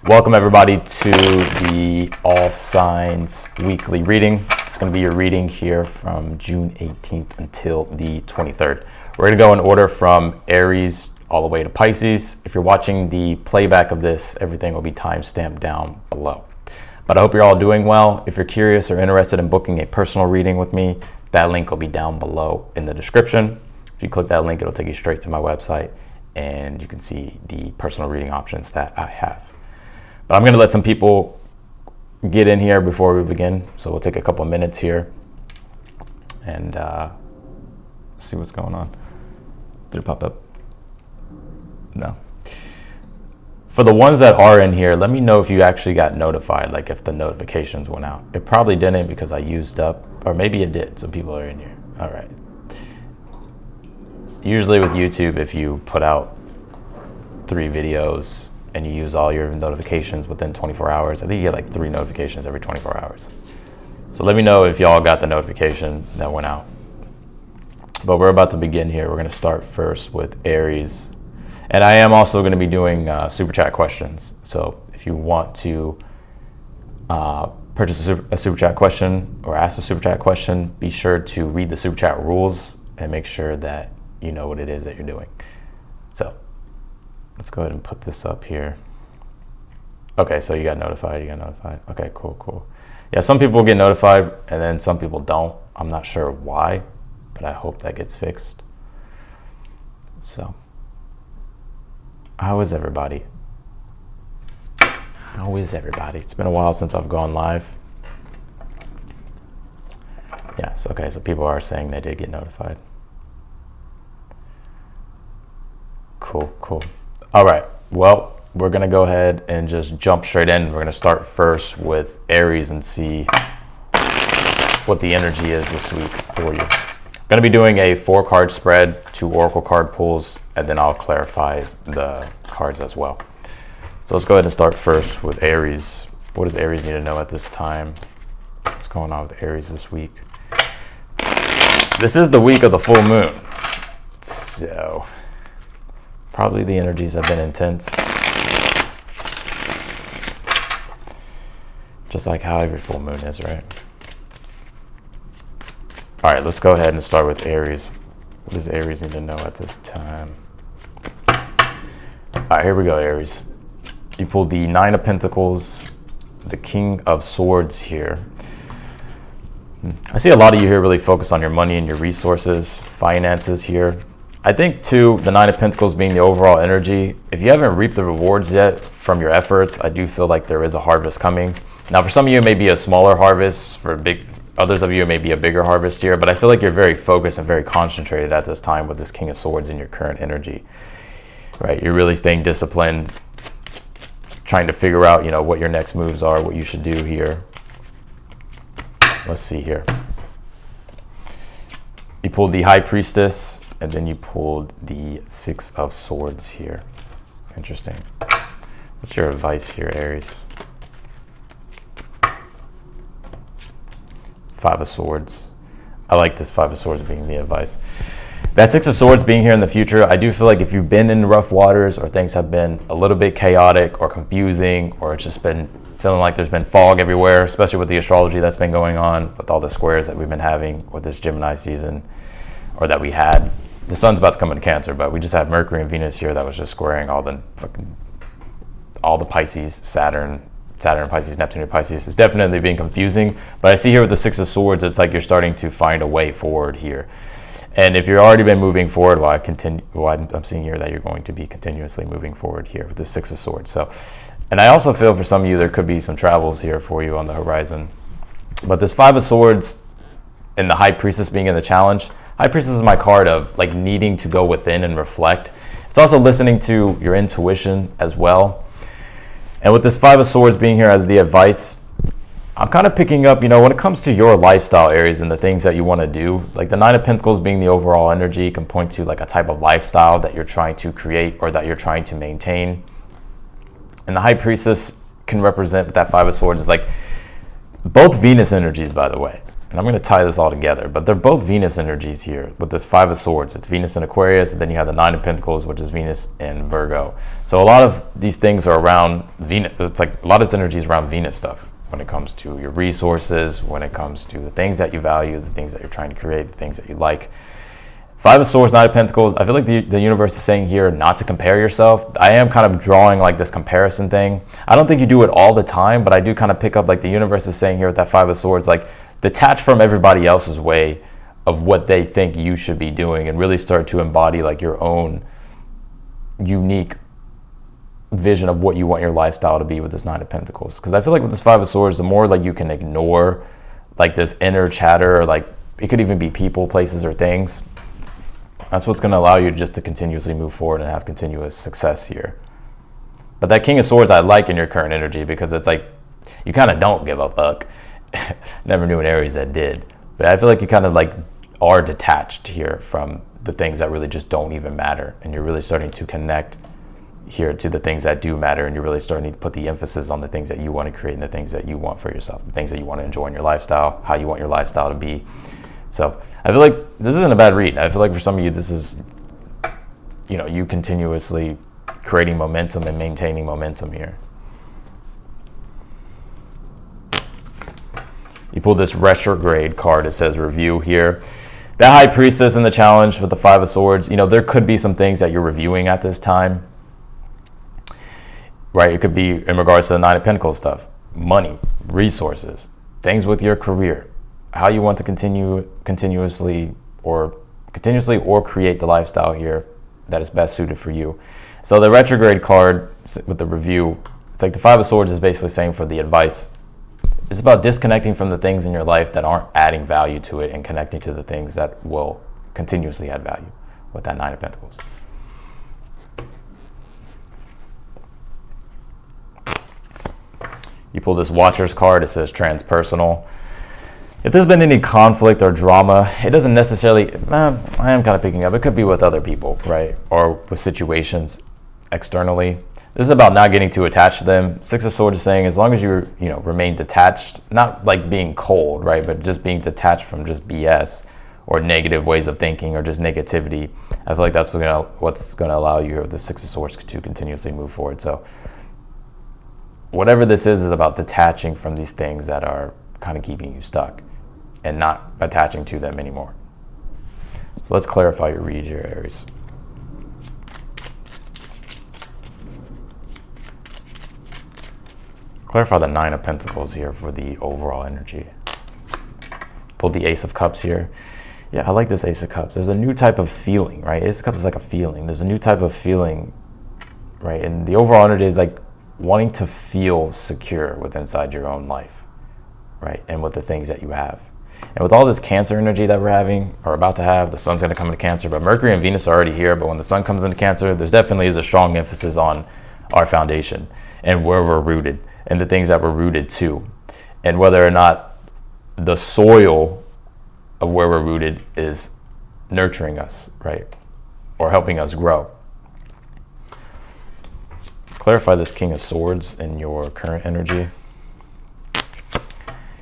Welcome everybody to the All Signs weekly reading. It's going to be your reading here from June 18th until the 23rd. We're going to go in order from Aries all the way to Pisces. If you're watching the playback of this, everything will be time-stamped down below. But I hope you're all doing well. If you're curious or interested in booking a personal reading with me, that link will be down below in the description. If you click that link, it'll take you straight to my website and you can see the personal reading options that I have. But I'm going to let some people get in here before we begin. So we'll take a couple minutes here and see what's going on. Did it pop up? No. For the ones that are in here, let me know if you actually got notified, like if the notifications went out. It probably didn't because I used up, or maybe it did. So people are in here. All right. Usually with YouTube, if you put out 3 videos, and you use all your notifications within 24 hours. I think you get like 3 notifications every 24 hours. So let me know if y'all got the notification that went out. But we're about to begin here. We're going to start first with Aries. And I am also going to be doing super chat questions. So if you want to purchase a super chat question or ask a super chat question, be sure to read the super chat rules and make sure that you know what it is that you're doing. So let's go ahead and put this up here. Okay, so you got notified. Okay, cool. Yeah, some people get notified and then some people don't. I'm not sure why, but I hope that gets fixed. So, how is everybody? It's been a while since I've gone live. Yes, okay, so people are saying they did get notified. Cool. All right, well, we're going to go ahead and just jump straight in. We're going to start first with Aries and see what the energy is this week for you. I'm going to be doing a 4-card spread, 2 oracle card pulls, and then I'll clarify the cards as well. So let's go ahead and start first with Aries. What does Aries need to know at this time? What's going on with Aries this week? This is the week of the full moon. So probably the energies have been intense. Just like how every full moon is, right? All right, let's go ahead and start with Aries. What does Aries need to know at this time? All right, here we go, Aries. You pulled the 9 of Pentacles, the King of Swords here. I see a lot of you here really focused on your money and your resources, finances here. I think too, the 9 of Pentacles being the overall energy, if you haven't reaped the rewards yet from your efforts, I do feel like there is a harvest coming. Now for some of you it may be a smaller harvest, for others of you it may be a bigger harvest here, but I feel like you're very focused and very concentrated at this time with this King of Swords in your current energy. Right? You're really staying disciplined, trying to figure out, what your next moves are, what you should do here. Let's see here. You pulled the High Priestess, and then you pulled the 6 of Swords here. Interesting. What's your advice here, Aries? 5 of Swords. I like this 5 of Swords being the advice. That 6 of Swords being here in the future, I do feel like if you've been in rough waters or things have been a little bit chaotic or confusing, or it's just been feeling like there's been fog everywhere, especially with the astrology that's been going on, with all the squares that we've been having with this Gemini season, or that we had. The sun's about to come into Cancer, but we just had Mercury and Venus here that was just squaring all the Pisces, Saturn, Pisces, Neptune, Pisces. It's definitely being confusing, but I see here with the 6 of Swords, it's like you're starting to find a way forward here. And if you've already been moving forward, I'm seeing here that you're going to be continuously moving forward here with the 6 of Swords. So, and I also feel for some of you, there could be some travels here for you on the horizon. But this 5 of Swords and the High Priestess being in the challenge, High Priestess is my card of like needing to go within and reflect. It's also listening to your intuition as well. And with this 5 of Swords being here as the advice, I'm kind of picking up, when it comes to your lifestyle areas and the things that you want to do, like the 9 of Pentacles being the overall energy can point to like a type of lifestyle that you're trying to create or that you're trying to maintain. And the High Priestess can represent, with that 5 of Swords, is like both Venus energies, by the way. And I'm going to tie this all together, but they're both Venus energies here with this Five of Swords. It's Venus in Aquarius, and then you have the Nine of Pentacles, which is Venus in Virgo. So a lot of these things are around Venus. It's like a lot of this energy is around Venus stuff when it comes to your resources, when it comes to the things that you value, the things that you're trying to create, the things that you like. Five of Swords, Nine of Pentacles. I feel like the universe is saying here not to compare yourself. I am kind of drawing like this comparison thing. I don't think you do it all the time, but I do kind of pick up like the universe is saying here with that Five of Swords, like detach from everybody else's way of what they think you should be doing and really start to embody like your own unique vision of what you want your lifestyle to be with this Nine of Pentacles. Because I feel like with this Five of Swords, the more like you can ignore like this inner chatter, or like it could even be people, places, or things. That's what's going to allow you just to continuously move forward and have continuous success here. But that King of Swords I like in your current energy because it's like you kind of don't give a fuck. Never knew an Aries that did. But I feel like you kind of like are detached here from the things that really just don't even matter. And you're really starting to connect here to the things that do matter. And you're really starting to put the emphasis on the things that you want to create and the things that you want for yourself, the things that you want to enjoy in your lifestyle, how you want your lifestyle to be. So I feel like this isn't a bad read. I feel like for some of you, this is, you know, you continuously creating momentum and maintaining momentum here. You pull this retrograde card. It says review here. The High Priestess in the challenge with the Five of Swords. You know, there could be some things that you're reviewing at this time, right? It could be in regards to the Nine of Pentacles stuff, money, resources, things with your career, how you want to continuously or create the lifestyle here that is best suited for you. So the retrograde card with the review, it's like the Five of Swords is basically saying for the advice, it's about disconnecting from the things in your life that aren't adding value to it and connecting to the things that will continuously add value with that Nine of Pentacles. You pull this Watcher's card. It says transpersonal. If there's been any conflict or drama, it doesn't necessarily, I am kind of picking up, it could be with other people, right? Or with situations externally. This is about not getting too attached to them. Six of Swords is saying as long as you remain detached, not like being cold, right? But just being detached from just BS or negative ways of thinking or just negativity. I feel like that's what's going to allow you here with the Six of Swords to continuously move forward. So whatever this is about detaching from these things that are kind of keeping you stuck and not attaching to them anymore. So let's clarify your read here, Aries. Clarify the Nine of Pentacles here for the overall energy. Pull the Ace of Cups here. Yeah, I like this Ace of Cups. There's a new type of feeling, right? Ace of Cups is like a feeling. There's a new type of feeling, right? And the overall energy is like wanting to feel secure with inside your own life, right? And with the things that you have. And with all this Cancer energy that we're having, or about to have, the sun's going to come into Cancer, but Mercury and Venus are already here. But when the sun comes into Cancer, there's definitely is a strong emphasis on our foundation and where we're rooted and the things that we're rooted to. And whether or not the soil of where we're rooted is nurturing us, right? Or helping us grow. Clarify this King of Swords in your current energy.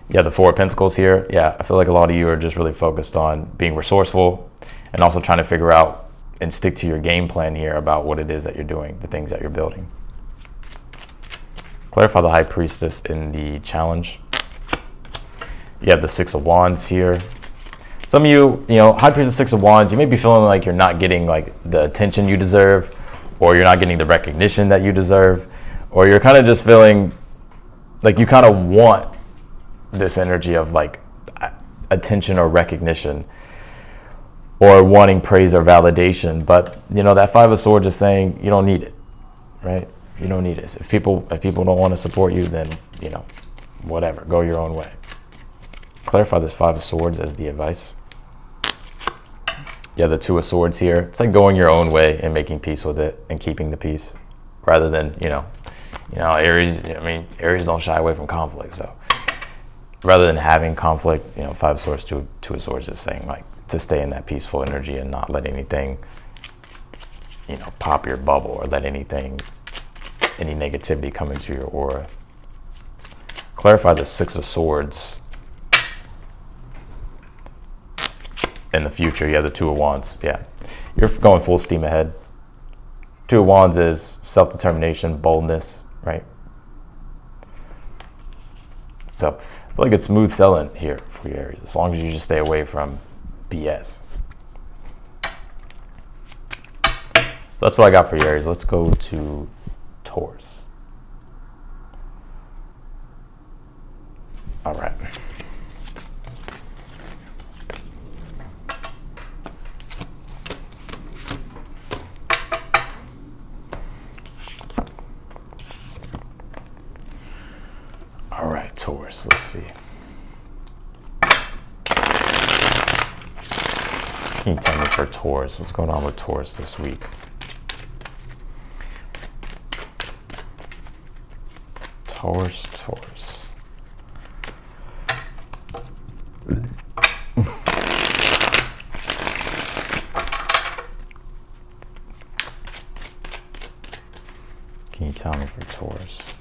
Yeah, the Four of Pentacles here. Yeah, I feel like a lot of you are just really focused on being resourceful and also trying to figure out and stick to your game plan here about what it is that you're doing, the things that you're building. Clarify the High Priestess in the challenge. You have the Six of Wands here. Some of you, High Priestess, Six of Wands, you may be feeling like you're not getting like the attention you deserve, or you're not getting the recognition that you deserve, or you're kind of just feeling like you kind of want this energy of like attention or recognition or wanting praise or validation. But that Five of Swords is saying you don't need it, right? You don't need it. If people don't want to support you, then whatever, go your own way. Clarify this Five of Swords as the advice. Yeah, the Two of Swords here. It's like going your own way and making peace with it and keeping the peace rather than Aries. Aries don't shy away from conflict, so rather than having conflict, Five of Swords, Two of Swords is saying like to stay in that peaceful energy and not let anything, pop your bubble or let any negativity come into your aura. Clarify the Six of Swords in the future, you have the Two of Wands. Yeah, you're going full steam ahead. Two of Wands is self-determination, boldness, right? So I feel like it's smooth sailing here for you, Aries, as long as you just stay away from BS. So that's what I got for you, Aries. Let's go to Taurus. All right. All right, Taurus, let's see. Can you tell me for Taurus, what's going on with Taurus this week? Taurus. Can you tell me for Taurus?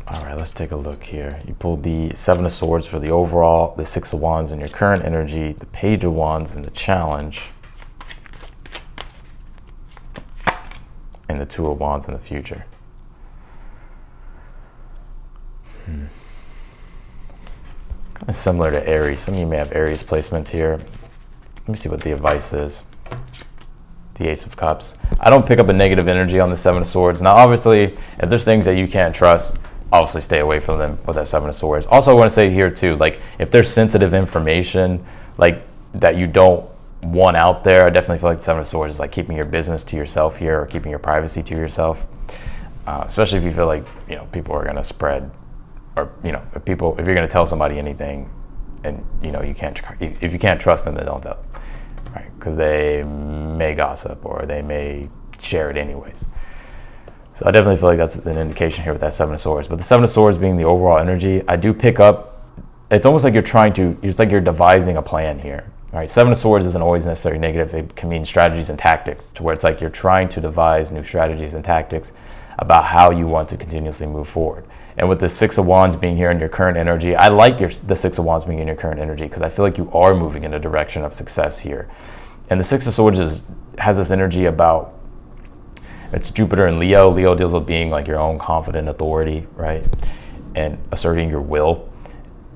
All right, let's take a look here. You pulled the Seven of Swords for the overall, the Six of Wands in your current energy, the Page of Wands in the challenge, and the Two of Wands in the future. Kind of similar to Aries. Some of you may have Aries placements here. Let me see what the advice is. The Ace of Cups. I don't pick up a negative energy on the Seven of Swords. Now, obviously, if there's things that you can't trust, obviously stay away from them with that Seven of Swords. Also, I want to say here too, like if there's sensitive information like that you don't want out there, I definitely feel like the Seven of Swords is like keeping your business to yourself here, or keeping your privacy to yourself. Especially if you feel like, you know, people are going to spread, or, you know, if you're going to tell somebody anything and, you know, if you can't trust them, then don't tell them, right? Because they may gossip or they may share it anyways. So I definitely feel like that's an indication here with that Seven of Swords. But the Seven of Swords being the overall energy, I do pick up, it's almost like it's like you're devising a plan here. All right, Seven of Swords isn't always necessarily negative. It can mean strategies and tactics, to where it's like you're trying to devise new strategies and tactics about how you want to continuously move forward. And with the Six of Wands being here in your current energy, I like the Six of Wands being in your current energy because I feel like you are moving in a direction of success here. And the Six of Swords has this energy about, it's Jupiter and Leo. Leo deals with being like your own confident authority, right? And asserting your will.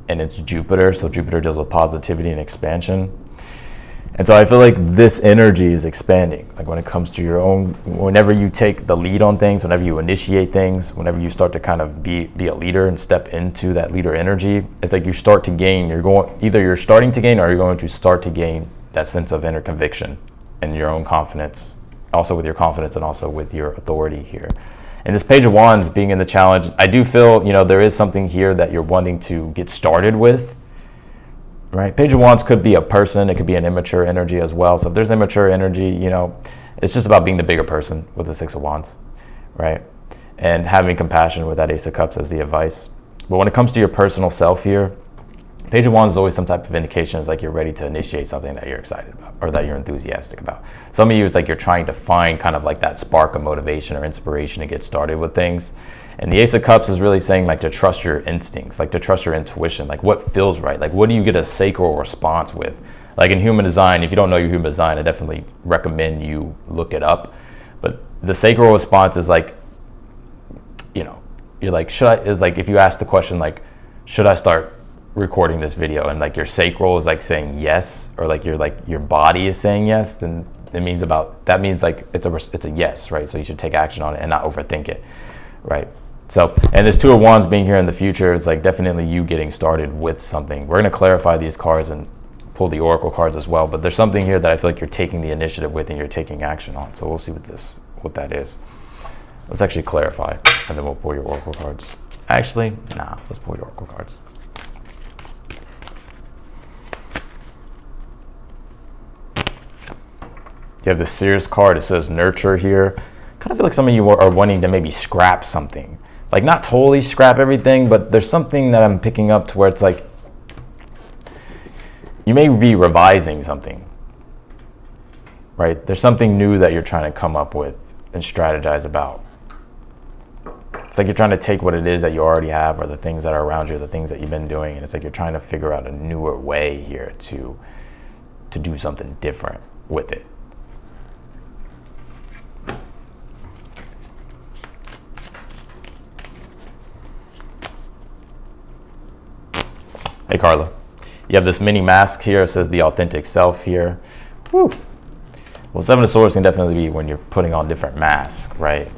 And it's Jupiter, so Jupiter deals with positivity and expansion. And so I feel like this energy is expanding. Like when it comes to your own, whenever you take the lead on things, whenever you initiate things, whenever you start to kind of be a leader and step into that leader energy, it's like you start to gain, either you're starting to gain or you're going to start to gain that sense of inner conviction and your own confidence, also with your confidence and also with your authority here. And this Page of Wands being in the challenge, I do feel, you know, there is something here that you're wanting to get started with, right? Page of Wands could be a person, it could be an immature energy as well. So if there's immature energy, you know, it's just about being the bigger person with the Six of Wands, right? And having compassion with that Ace of Cups as the advice. But when it comes to your personal self here, Page of Wands is always some type of indication. It's like you're ready to initiate something that you're excited about or that you're enthusiastic about. Some of you, it's like you're trying to find kind of like that spark of motivation or inspiration to get started with things. And the Ace of Cups is really saying like to trust your instincts, like to trust your intuition, like what feels right, like what do you get a sacral response with? Like in human design, if you don't know your human design, I definitely recommend you look it up. But the sacral response is like, you know, you're like, is like if you ask the question like, should I start recording this video, and like your sacral is like saying yes, or like your body is saying yes, then that means like it's a yes, right? So you should take action on it and not overthink it, right? So, and this Two of Wands being here in the future is like definitely you getting started with something. We're going to clarify these cards and pull the oracle cards as well, but there's something here that I feel like you're taking the initiative with and you're taking action on. So we'll see what that is. Let's actually clarify, and then we'll pull your oracle cards. Actually, let's pull your oracle cards. You have the Seers card. It says nurture here. Kind of feel like some of you are wanting to maybe scrap something. Like not totally scrap everything, but there's something that I'm picking up to where it's like you may be revising something, right? There's something new that you're trying to come up with and strategize about. It's like you're trying to take what it is that you already have, or the things that are around you, the things that you've been doing, and it's like you're trying to figure out a newer way here to do something different with it. Hey Carla, you have this mini mask here. It says the authentic self here. Woo. Well, Seven of Swords can definitely be when you're putting on different masks, right?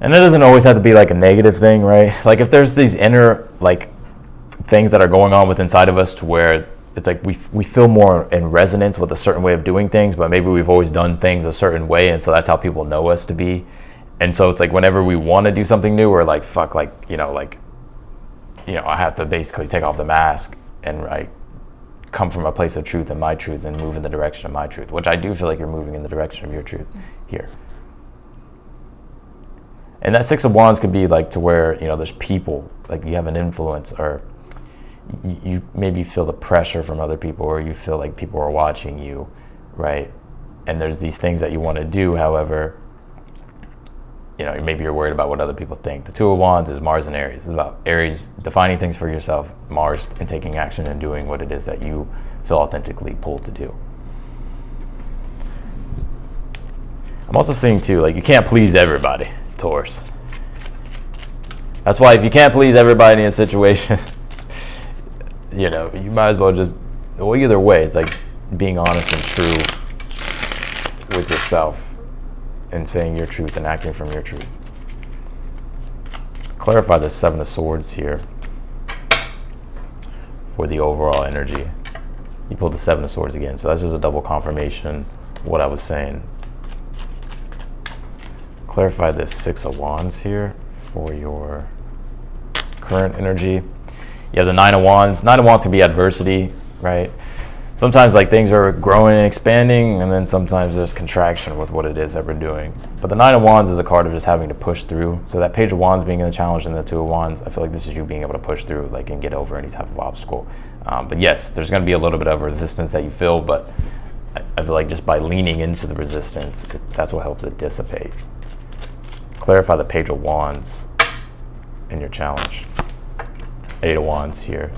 And it doesn't always have to be like a negative thing, right? Like if there's these inner like things that are going on within inside of us to where it's like we feel more in resonance with a certain way of doing things, but maybe we've always done things a certain way, and so that's how people know us to be. And so it's like whenever we want to do something new, we're like, fuck, I have to basically take off the mask and come from a place of truth and my truth and move in the direction of my truth, which I do feel like you're moving in the direction of your truth here. And that Six of Wands could be like to where, there's people, like you have an influence, or you maybe feel the pressure from other people, or you feel like people are watching you, right? And there's these things that you want to do, however, maybe you're worried about what other people think. The Two of Wands is Mars and Aries. It's about Aries defining things for yourself, Mars and taking action and doing what it is that you feel authentically pulled to do. I'm also seeing too, like you can't please everybody, Taurus. That's why if you can't please everybody in a situation, you might as well either way, it's like being honest and true with yourself and saying your truth and acting from your truth. Clarify the Seven of Swords here for the overall energy. You pulled the Seven of Swords again, so that's just a double confirmation of what I was saying. Clarify this Six of Wands here for your current energy. You have the Nine of Wands. Nine of Wands can be adversity, right? Sometimes like things are growing and expanding, and then sometimes there's contraction with what it is that we're doing. But the Nine of Wands is a card of just having to push through. So that Page of Wands being in the challenge and the Two of Wands, I feel like this is you being able to push through, like, and get over any type of obstacle. But yes, there's going to be a little bit of resistance that you feel, but I feel like just by leaning into the resistance, that's what helps it dissipate. Clarify the Page of Wands in your challenge. Eight of Wands here.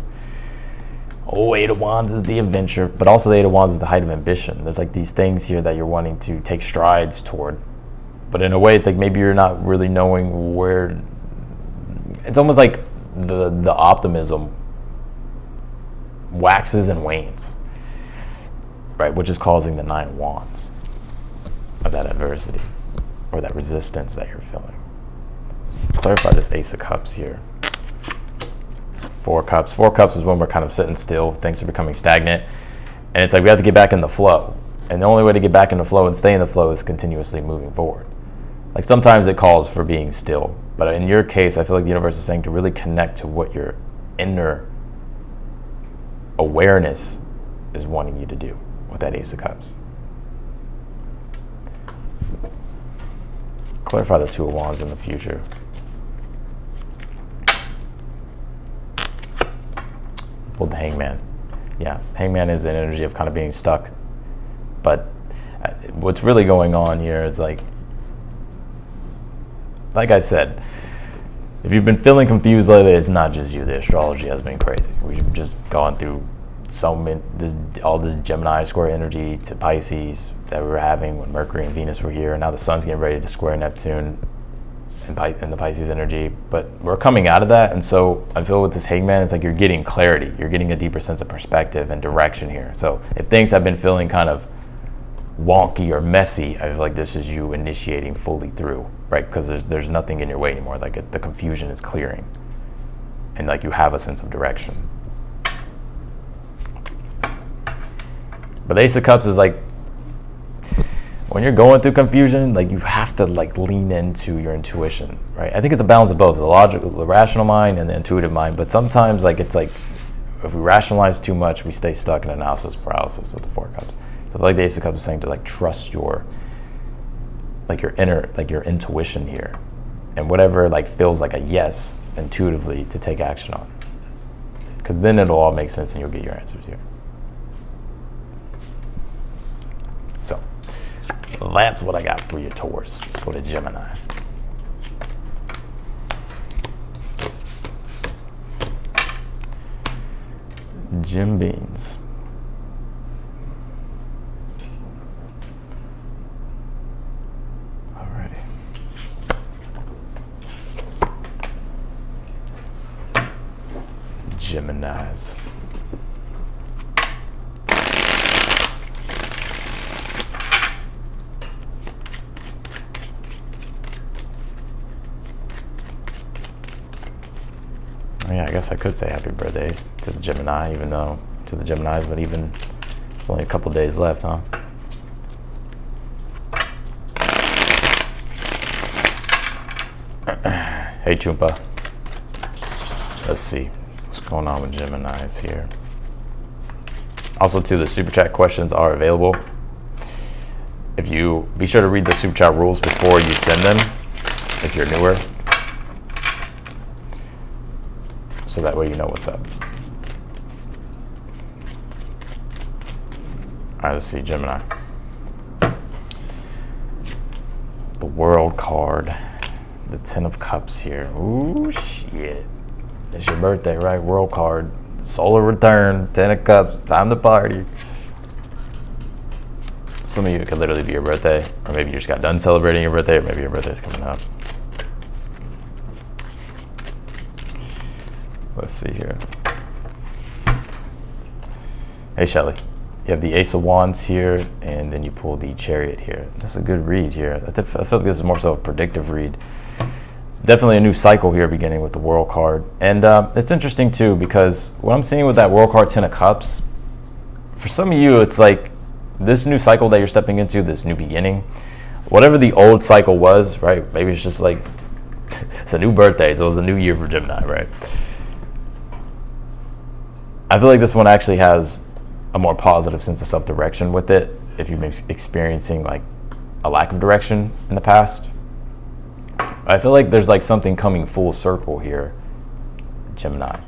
Oh, Eight of Wands is the adventure, but also the Eight of Wands is the height of ambition. There's like these things here that you're wanting to take strides toward, but in a way, it's like maybe you're not really knowing where. It's almost like the optimism waxes and wanes, right? Which is causing the Nine of Wands of that adversity or that resistance that you're feeling. Clarify this Ace of Cups here. Four of Cups. Four of Cups is when we're kind of sitting still. Things are becoming stagnant. And it's like we have to get back in the flow. And the only way to get back in the flow and stay in the flow is continuously moving forward. Like sometimes it calls for being still. But in your case, I feel like the universe is saying to really connect to what your inner awareness is wanting you to do with that Ace of Cups. Clarify the Two of Wands in the future. Pulled the Hangman. Yeah, Hangman is the energy of kind of being stuck. But what's really going on here is like I said, if you've been feeling confused lately, it's not just you. The astrology has been crazy. We've just gone through all this Gemini square energy to Pisces that we were having when Mercury and Venus were here. And now the sun's getting ready to square Neptune and the Pisces energy, but we're coming out of that. And so I feel with this Hangman, it's like you're getting clarity, you're getting a deeper sense of perspective and direction here. So if things have been feeling kind of wonky or messy, I feel like this is you initiating fully through, right? Because there's nothing in your way anymore. Like the confusion is clearing, and like you have a sense of direction. But the Ace of Cups is like when you're going through confusion, like you have to like lean into your intuition, right? I think it's a balance of both, the rational mind and the intuitive mind. But sometimes like it's like if we rationalize too much, we stay stuck in analysis paralysis with the Four of Cups. So I feel like the Ace of Cups is saying to like trust your inner, like your intuition here, and whatever like feels like a yes intuitively to take action on, because then it'll all make sense and you'll get your answers here. So that's what I got for you, Taurus. Let's go to Gemini. Jim Beans. Alrighty. Geminis. Yeah, I guess I could say happy birthday to the Gemini, even though to the Geminis, but even it's only a couple days left, huh? Hey, Chumpa. Let's see what's going on with Geminis here. Also, too, the super chat questions are available. If you be sure to read the super chat rules before you send them, if you're newer. So that way you know what's up. All right, let's see, Gemini. The World card. The Ten of Cups here. Ooh, shit. It's your birthday, right? World card. Solar return. Ten of Cups. Time to party. Some of you, it could literally be your birthday. Or maybe you just got done celebrating your birthday. Or maybe your birthday's coming up. Let's see here. Hey, Shelly. You have the Ace of Wands here, and then you pull the Chariot here. That's a good read here. I feel like this is more so a predictive read. Definitely a new cycle here beginning with the World card. And it's interesting, too, because what I'm seeing with that World card, Ten of Cups, for some of you, it's like this new cycle that you're stepping into, this new beginning, whatever the old cycle was, right? Maybe it's just like, it's a new birthday, so it was a new year for Gemini, right? I feel like this one actually has a more positive sense of self-direction with it if you've been experiencing like a lack of direction in the past. I feel like there's like something coming full circle here, Gemini.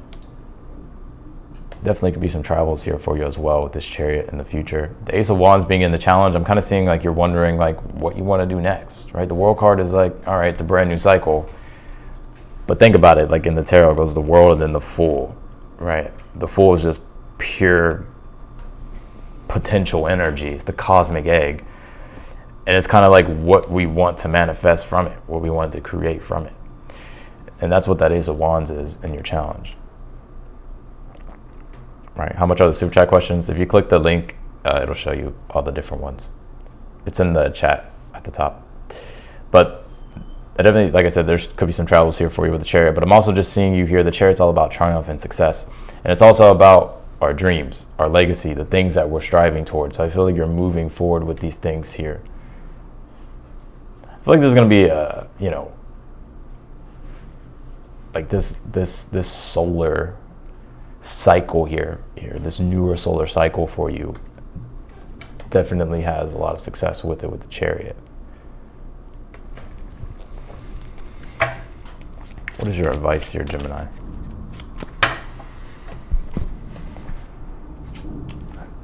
Definitely could be some travels here for you as well with this Chariot in the future. The Ace of Wands being in the challenge, I'm kind of seeing like you're wondering like what you want to do next, right? The World card is like, all right, it's a brand new cycle. But think about it, like in the tarot it goes the World and then the Fool, right? The Fool is just pure potential energy. It's the cosmic egg. And it's kind of like what we want to manifest from it, what we want to create from it. And that's what that Ace of Wands is in your challenge. Right? How much are the super chat questions? If you click the link, it'll show you all the different ones. It's in the chat at the top. But I definitely, like I said, there could be some travels here for you with the Chariot, but I'm also just seeing you here. The Chariot's all about triumph and success. And it's also about our dreams, our legacy, the things that we're striving towards. So I feel like you're moving forward with these things here. I feel like there's going to be a, you know, like this solar cycle here, this newer solar cycle for you definitely has a lot of success with it with the Chariot. What is your advice here, Gemini?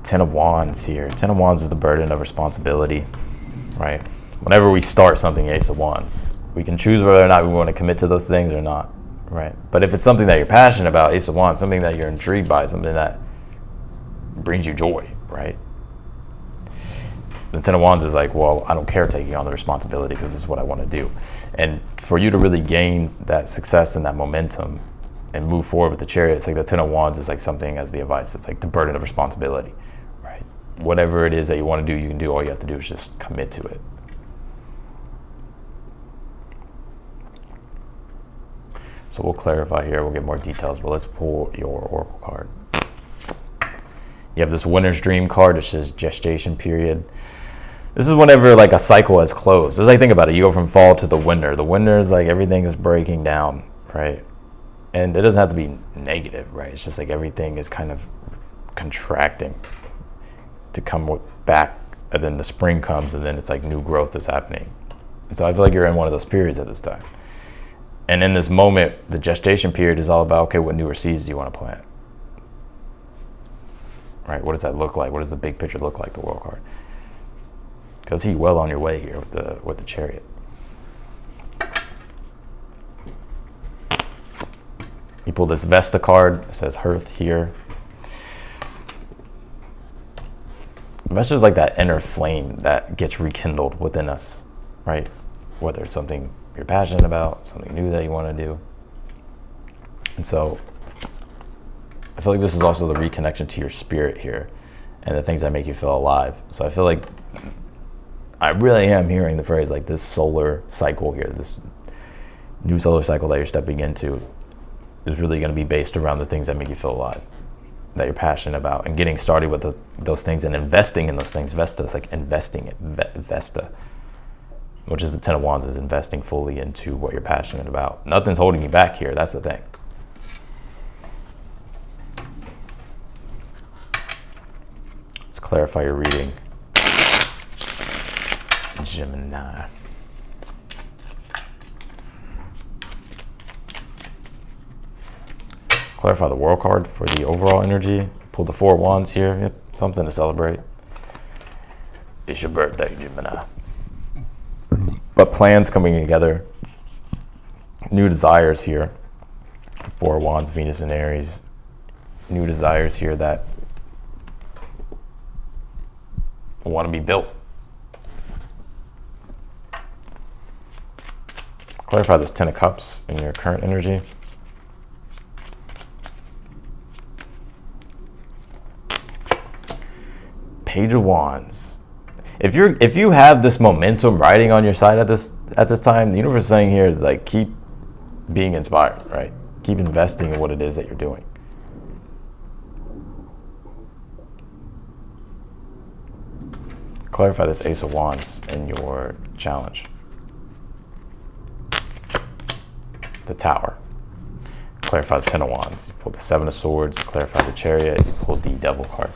Ten of Wands here. Ten of Wands is the burden of responsibility, right? Whenever we start something, Ace of Wands, we can choose whether or not we want to commit to those things or not, right? But if it's something that you're passionate about, Ace of Wands, something that you're intrigued by, something that brings you joy, right? The Ten of Wands is like, well, I don't care taking on the responsibility because this is what I want to do. And for you to really gain that success and that momentum and move forward with the Chariot, it's like the Ten of Wands is like something as the advice. It's like the burden of responsibility, right? Whatever it is that you want to do, you can do. All you have to do is just commit to it. So we'll clarify here. We'll get more details, but let's pull your Oracle card. You have this Winter's Dream card, which is gestation period. This is whenever like a cycle has closed. As I think about it, you go from fall to the winter. The winter is like everything is breaking down, right? And it doesn't have to be negative, right? It's just like everything is kind of contracting to come back, and then the spring comes, and then it's like new growth is happening. And so I feel like you're in one of those periods at this time. And in this moment, the gestation period is all about, okay, what newer seeds do you want to plant? Right? What does that look like? What does the big picture look like, the World card? Because he's well on your way here with the Chariot. You pull this Vesta card. It says Hearth here. Message is like that inner flame that gets rekindled within us, right? Whether it's something you're passionate about, something new that you want to do. And so I feel like this is also the reconnection to your spirit here and the things that make you feel alive. So I feel like I really am hearing the phrase like this solar cycle here, this new solar cycle that you're stepping into is really going to be based around the things that make you feel alive, that you're passionate about, and getting started with those things and investing in those things. Vesta is like investing it. Vesta, which is the Ten of Wands, is investing fully into what you're passionate about. Nothing's holding you back here. That's the thing. Let's clarify your reading. Gemini. Clarify the World card for the overall energy. Pull the Four of Wands here. Yep, something to celebrate. It's your birthday, Gemini. But plans coming together. New desires here. Four of Wands, Venus and Aries. New desires here that want to be built. Clarify this Ten of Cups in your current energy. Page of Wands. If you have this momentum riding on your side at this time, the universe is saying here is like keep being inspired, right? Keep investing in what it is that you're doing. Clarify this Ace of Wands in your challenge. The Tower. Clarify the Ten of Wands. You pulled the Seven of Swords. Clarify the Chariot. You pulled the Devil card.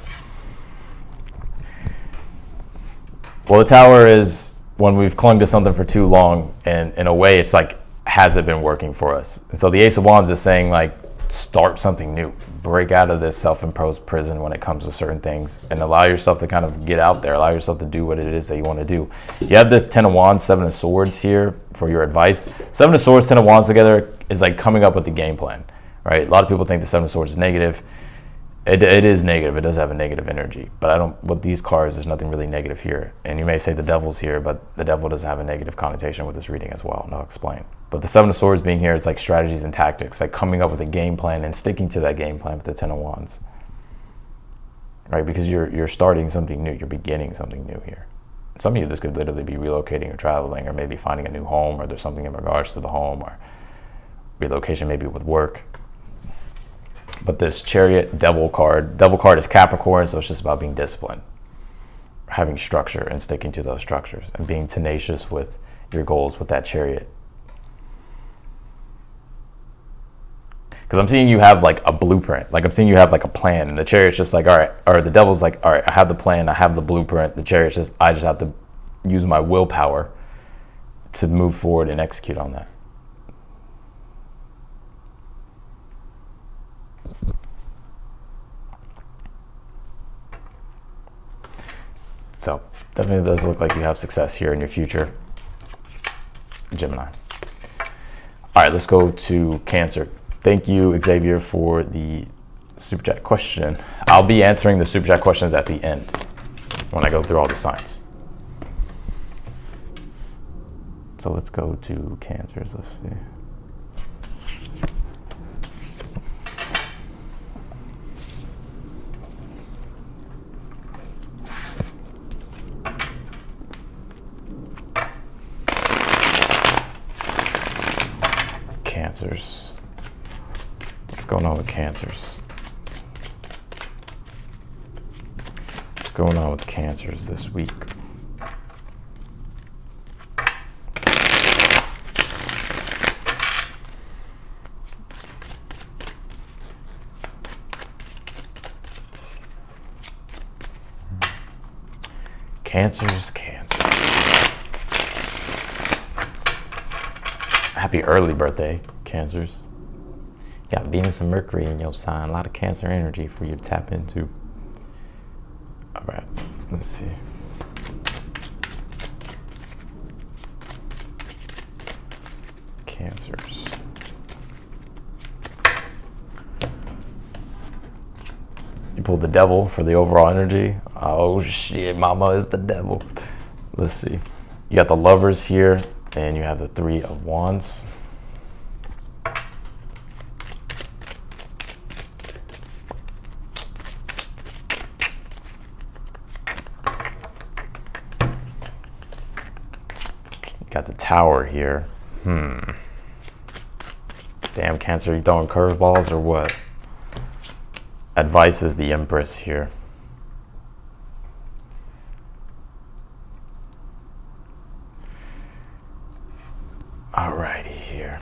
Well, the Tower is when we've clung to something for too long, and in a way it's like, has it been working for us? And so the Ace of Wands is saying like, start something new. Break out of this self-imposed prison when it comes to certain things and allow yourself to kind of get out there. Allow yourself to do what it is that you want to do. You have this Ten of Wands, Seven of Swords here for your advice. Seven of Swords, Ten of Wands together is like coming up with the game plan, right? A lot of people think the Seven of Swords is negative. It is negative. It does have a negative energy, but with these cards, there's nothing really negative here. And you may say the Devil's here, but the Devil doesn't have a negative connotation with this reading as well, and I'll explain. But the Seven of Swords being here, it's like strategies and tactics, like coming up with a game plan and sticking to that game plan with the Ten of Wands, right? Because you're starting something new. You're beginning something new here. Some of you, this could literally be relocating or traveling or maybe finding a new home, or there's something in regards to the home, or relocation maybe with work. But this Chariot, Devil card is Capricorn, so it's just about being disciplined, having structure and sticking to those structures and being tenacious with your goals with that Chariot. Because I'm seeing you have like a blueprint, like I'm seeing you have like a plan, and the Chariot's just like, all right, or the Devil's like, all right, I have the plan, I have the blueprint. The Chariot's just, I just have to use my willpower to move forward and execute on that. So definitely does look like you have success here in your future, Gemini. All right, let's go to Cancer. Thank you, Xavier, for the super chat question. I'll be answering the super chat questions at the end when I go through all the signs. So let's go to Cancers. Let's see. Cancers. What's going on with Cancers? What's going on with Cancers this week? Cancers. Happy early birthday, Cancers. You got Venus and Mercury in your sign. A lot of Cancer energy for you to tap into. All right, let's see. Cancers. You pulled the devil for the overall energy. Oh shit, mama is the devil. Let's see. You got the lovers here, and you have the 3 of wands. Got the tower here. Damn, Cancer, you throwing curveballs or what? Advice is the Empress here. Alrighty here.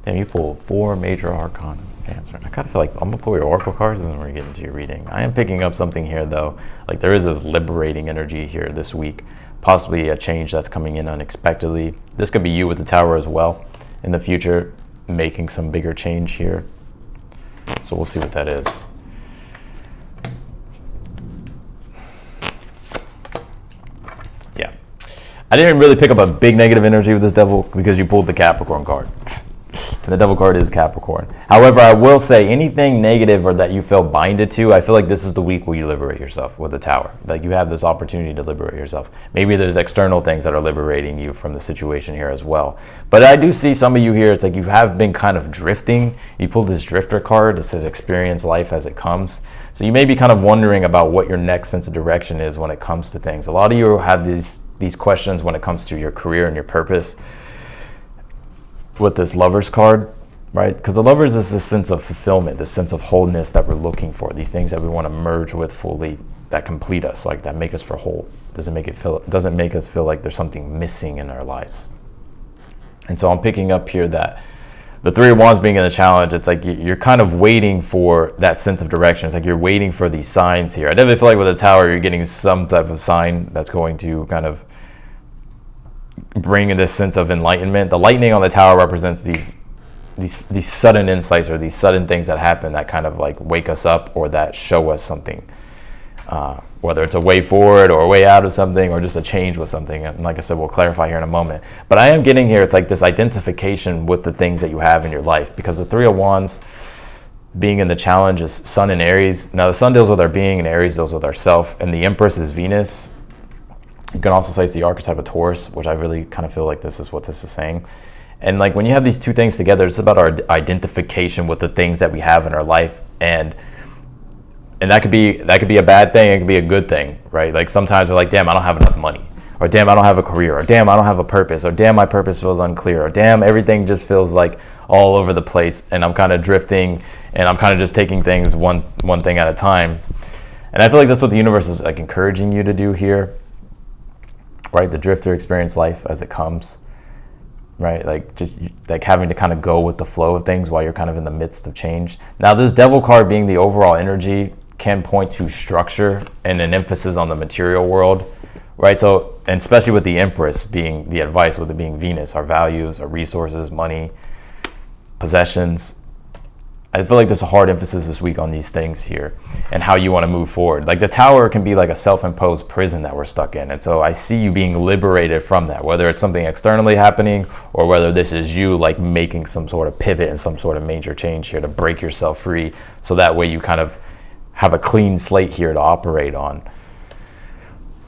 Damn, you pulled 4 major arcana, Cancer. I kind of feel like I'm gonna pull your oracle cards and then we're getting to your reading. I am picking up something here though. Like there is this liberating energy here this week. Possibly a change that's coming in unexpectedly. This could be you with the tower as well in the future, making some bigger change here. So we'll see what that is. Yeah. I didn't really pick up a big negative energy with this devil because you pulled the Capricorn card. And the devil card is Capricorn. However, I will say anything negative or that you feel binded to, I feel like this is the week where you liberate yourself with the tower. Like you have this opportunity to liberate yourself. Maybe there's external things that are liberating you from the situation here as well. But I do see some of you here, it's like you have been kind of drifting. You pulled this drifter card. It says experience life as it comes. So you may be kind of wondering about what your next sense of direction is when it comes to things. A lot of you have these questions when it comes to your career and your purpose. With this Lovers card, right? Because the Lovers is this sense of fulfillment, this sense of wholeness that we're looking for, these things that we want to merge with fully, that complete us, like that make us for whole. Doesn't make us feel like there's something missing in our lives. And so I'm picking up here that the 3 of Wands being in the challenge, it's like you're kind of waiting for that sense of direction. It's like you're waiting for these signs here. I definitely feel like with the tower, you're getting some type of sign that's going to kind of bring in this sense of enlightenment. The lightning on the tower represents these sudden insights or these sudden things that happen that kind of like wake us up or that show us something, whether it's a way forward or a way out of something or just a change with something. And like I said, we'll clarify here in a moment. But I am getting here, it's like this identification with the things that you have in your life, because the 3 of Wands being in the challenge is Sun and Aries. Now the Sun deals with our being and Aries deals with our self, and the Empress is Venus. You can also say it's the archetype of Taurus, which I really kind of feel like this is what this is saying. And like when you have these 2 things together, it's about our identification with the things that we have in our life, and that could be a bad thing, it could be a good thing, right? Like sometimes we're like, damn, I don't have enough money, or damn, I don't have a career, or damn, I don't have a purpose, or damn, my purpose feels unclear, or damn, everything just feels like all over the place, and I'm kind of drifting, and I'm kind of just taking things one thing at a time. And I feel like that's what the universe is like encouraging you to do here. Right, the drifter experience life as it comes, right? Like just like having to kind of go with the flow of things while you're kind of in the midst of change. Now this devil card being the overall energy can point to structure and an emphasis on the material world, right? So, and especially with the Empress being the advice, with it being Venus, our values, our resources, money, possessions. I feel like there's a hard emphasis this week on these things here and how you want to move forward. Like the tower can be like a self-imposed prison that we're stuck in. And so I see you being liberated from that, whether it's something externally happening or whether this is you like making some sort of pivot and some sort of major change here to break yourself free. So that way you kind of have a clean slate here to operate on.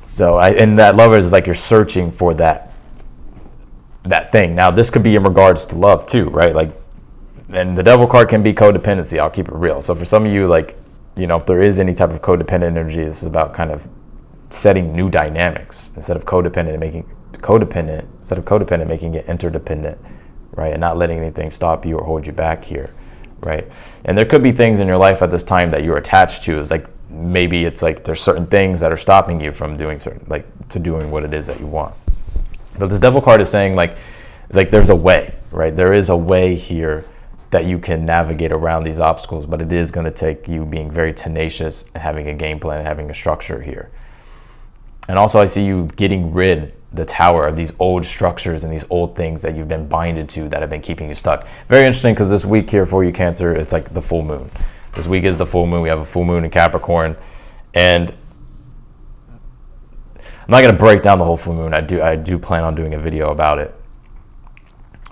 So and that Lovers is like you're searching for that thing. Now this could be in regards to love too, right? Like, and the devil card can be codependency. I'll keep it real. So for some of you, like, you know, if there is any type of codependent energy, this is about kind of setting new dynamics instead of codependent, making it interdependent, right? And not letting anything stop you or hold you back here, right? And there could be things in your life at this time that you're attached to. It's like maybe it's like there's certain things that are stopping you from doing doing what it is that you want. But this devil card is saying like, it's like there's a way, right? There is a way here that you can navigate around these obstacles, but it is going to take you being very tenacious and having a game plan, having a structure here. And also I see you getting rid, the tower, of these old structures and these old things that you've been binded to that have been keeping you stuck. Very interesting, because this week here for you, Cancer, it's like the full moon. This week is the full moon. We have a full moon in Capricorn, and I'm not going to break down the whole full moon. I do plan on doing a video about it.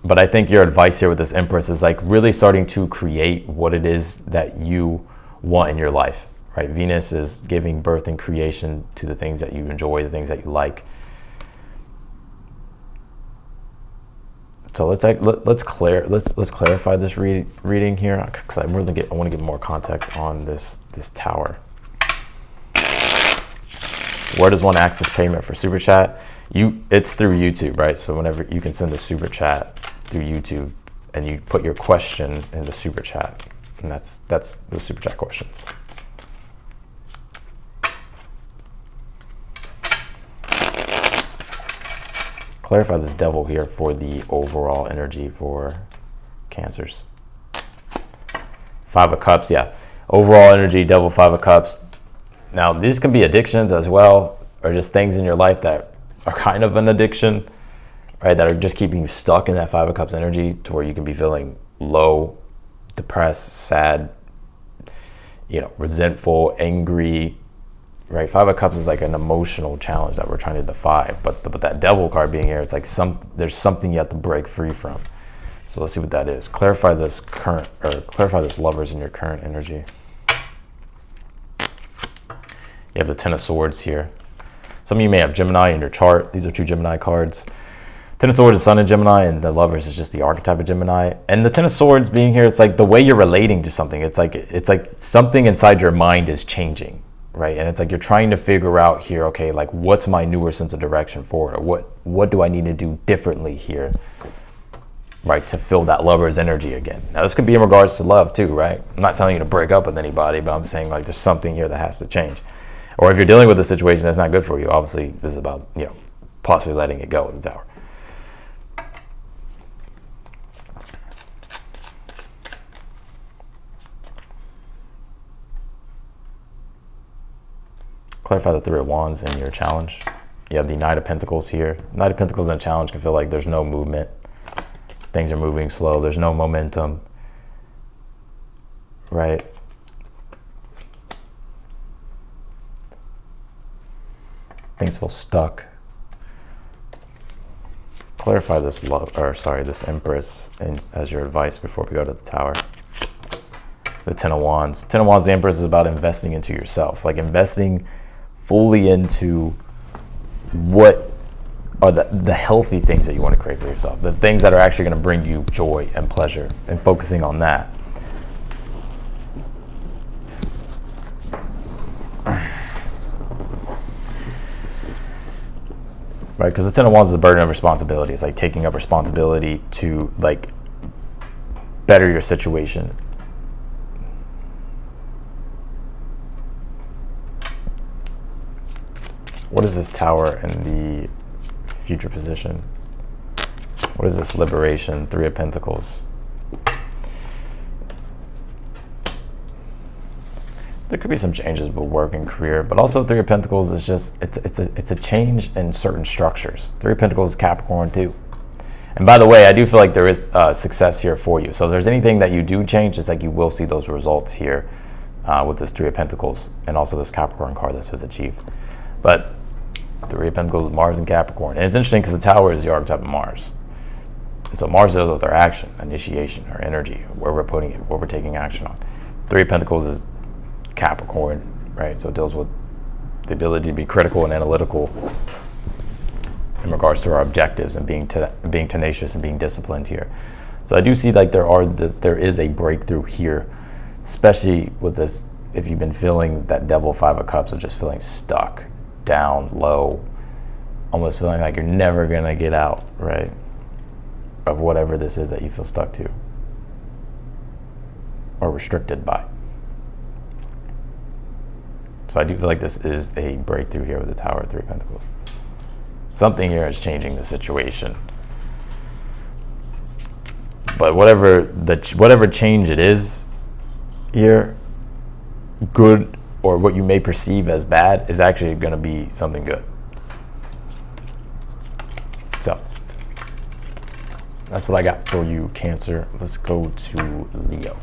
But I think your advice here with this Empress is like really starting to create what it is that you want in your life, right? Venus is giving birth and creation to the things that you enjoy, the things that you like. So let's clarify this reading here, because I want to give more context on this tower. Where does one access payment for super chat? It's through YouTube, right? So whenever you can send a super chat through YouTube, and you put your question in the super chat, and that's the super chat questions. Clarify this devil here for the overall energy for Cancers. 5 of Cups, yeah. Overall energy, devil, 5 of Cups. Now, these can be addictions as well, or just things in your life that are kind of an addiction, right? That are just keeping you stuck in that 5 of Cups energy to where you can be feeling low, depressed, sad, resentful, angry, right? 5 of Cups is like an emotional challenge that we're trying to defy. But that devil card being here, it's like there's something you have to break free from. So let's see what that is. Clarify this Lovers in your current energy. You have the 10 of Swords here. Some of you may have Gemini in your chart. These are 2 Gemini cards. 10 of Swords is Sun in Gemini, and the Lovers is just the archetype of Gemini. And the 10 of Swords being here, it's like the way you're relating to something. It's like something inside your mind is changing, right? And it's like you're trying to figure out here, okay, like what's my newer sense of direction forward? Or what do I need to do differently here, right, to fill that lover's energy again? Now, this could be in regards to love too, right? I'm not telling you to break up with anybody, but I'm saying like there's something here that has to change. Or if you're dealing with a situation that's not good for you, obviously this is about, possibly letting it go with the Tower. Clarify the 3 of Wands in your challenge. You have the Knight of Pentacles here. Knight of Pentacles in a challenge can feel like there's no movement. Things are moving slow. There's no momentum, right? Things feel stuck. Clarify this this Empress as your advice before we go to the Tower. The 10 of Wands. 10 of Wands, the Empress is about investing into yourself, like investing fully into what are the healthy things that you want to create for yourself, the things that are actually going to bring you joy and pleasure, and focusing on that. Right, because the 10 of Wands is a burden of responsibility. It's like taking up responsibility to like better your situation. What is this Tower in the future position? What is this Liberation? 3 of Pentacles. There could be some changes with work and career, but also 3 of Pentacles is just, it's a change in certain structures. 3 of Pentacles is Capricorn too. And by the way, I do feel like there is success here for you. So if there's anything that you do change, it's like you will see those results here with this 3 of Pentacles and also this Capricorn card that says achieve. But 3 of Pentacles is Mars and Capricorn. And it's interesting because the Tower is the archetype of Mars. And so Mars deals with our action, initiation, our energy, where we're putting it, what we're taking action on. 3 of Pentacles is Capricorn, right? So it deals with the ability to be critical and analytical in regards to our objectives and being tenacious and being disciplined here. So I do see like there is a breakthrough here, especially with this, if you've been feeling that devil 5 of Cups of just feeling stuck, down, low, almost feeling like you're never gonna get out, right, of whatever this is that you feel stuck to or restricted by. So I do feel like this is a breakthrough here with the Tower of 3 of Pentacles. Something here is changing the situation. But whatever change it is here, good or what you may perceive as bad, is actually going to be something good. So that's what I got for you, Cancer. Let's go to Leo.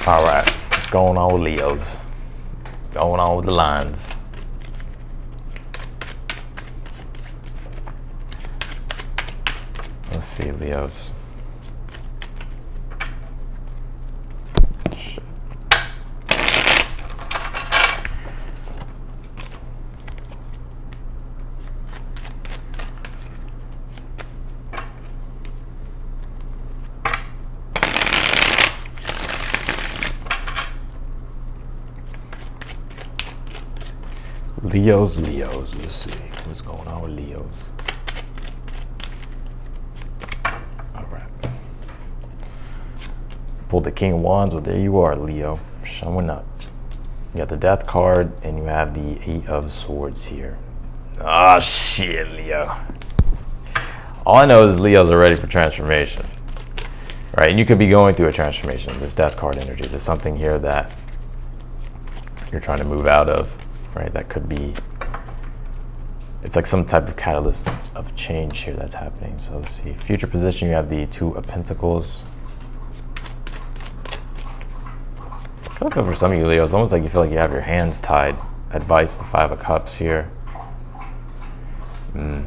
All right, what's going on with Leos? Going on with the lines. Let's see, Leos. Shit. Leos, let's see what's going on with Leos. All right. Pulled the King of Wands, well, there you are, Leo, showing up. You got the Death card, and you have the Eight of Swords here. Oh, shit, Leo. All I know is Leos are ready for transformation, right? And you could be going through a transformation, this Death card energy. There's something here that you're trying to move out of, right? That could be, it's like some type of catalyst of change here that's happening. So let's see. Future position, you have the Two of Pentacles. I kind of feel for some of you, Leo, it's almost like you feel like you have your hands tied. Advice, the Five of Cups here. The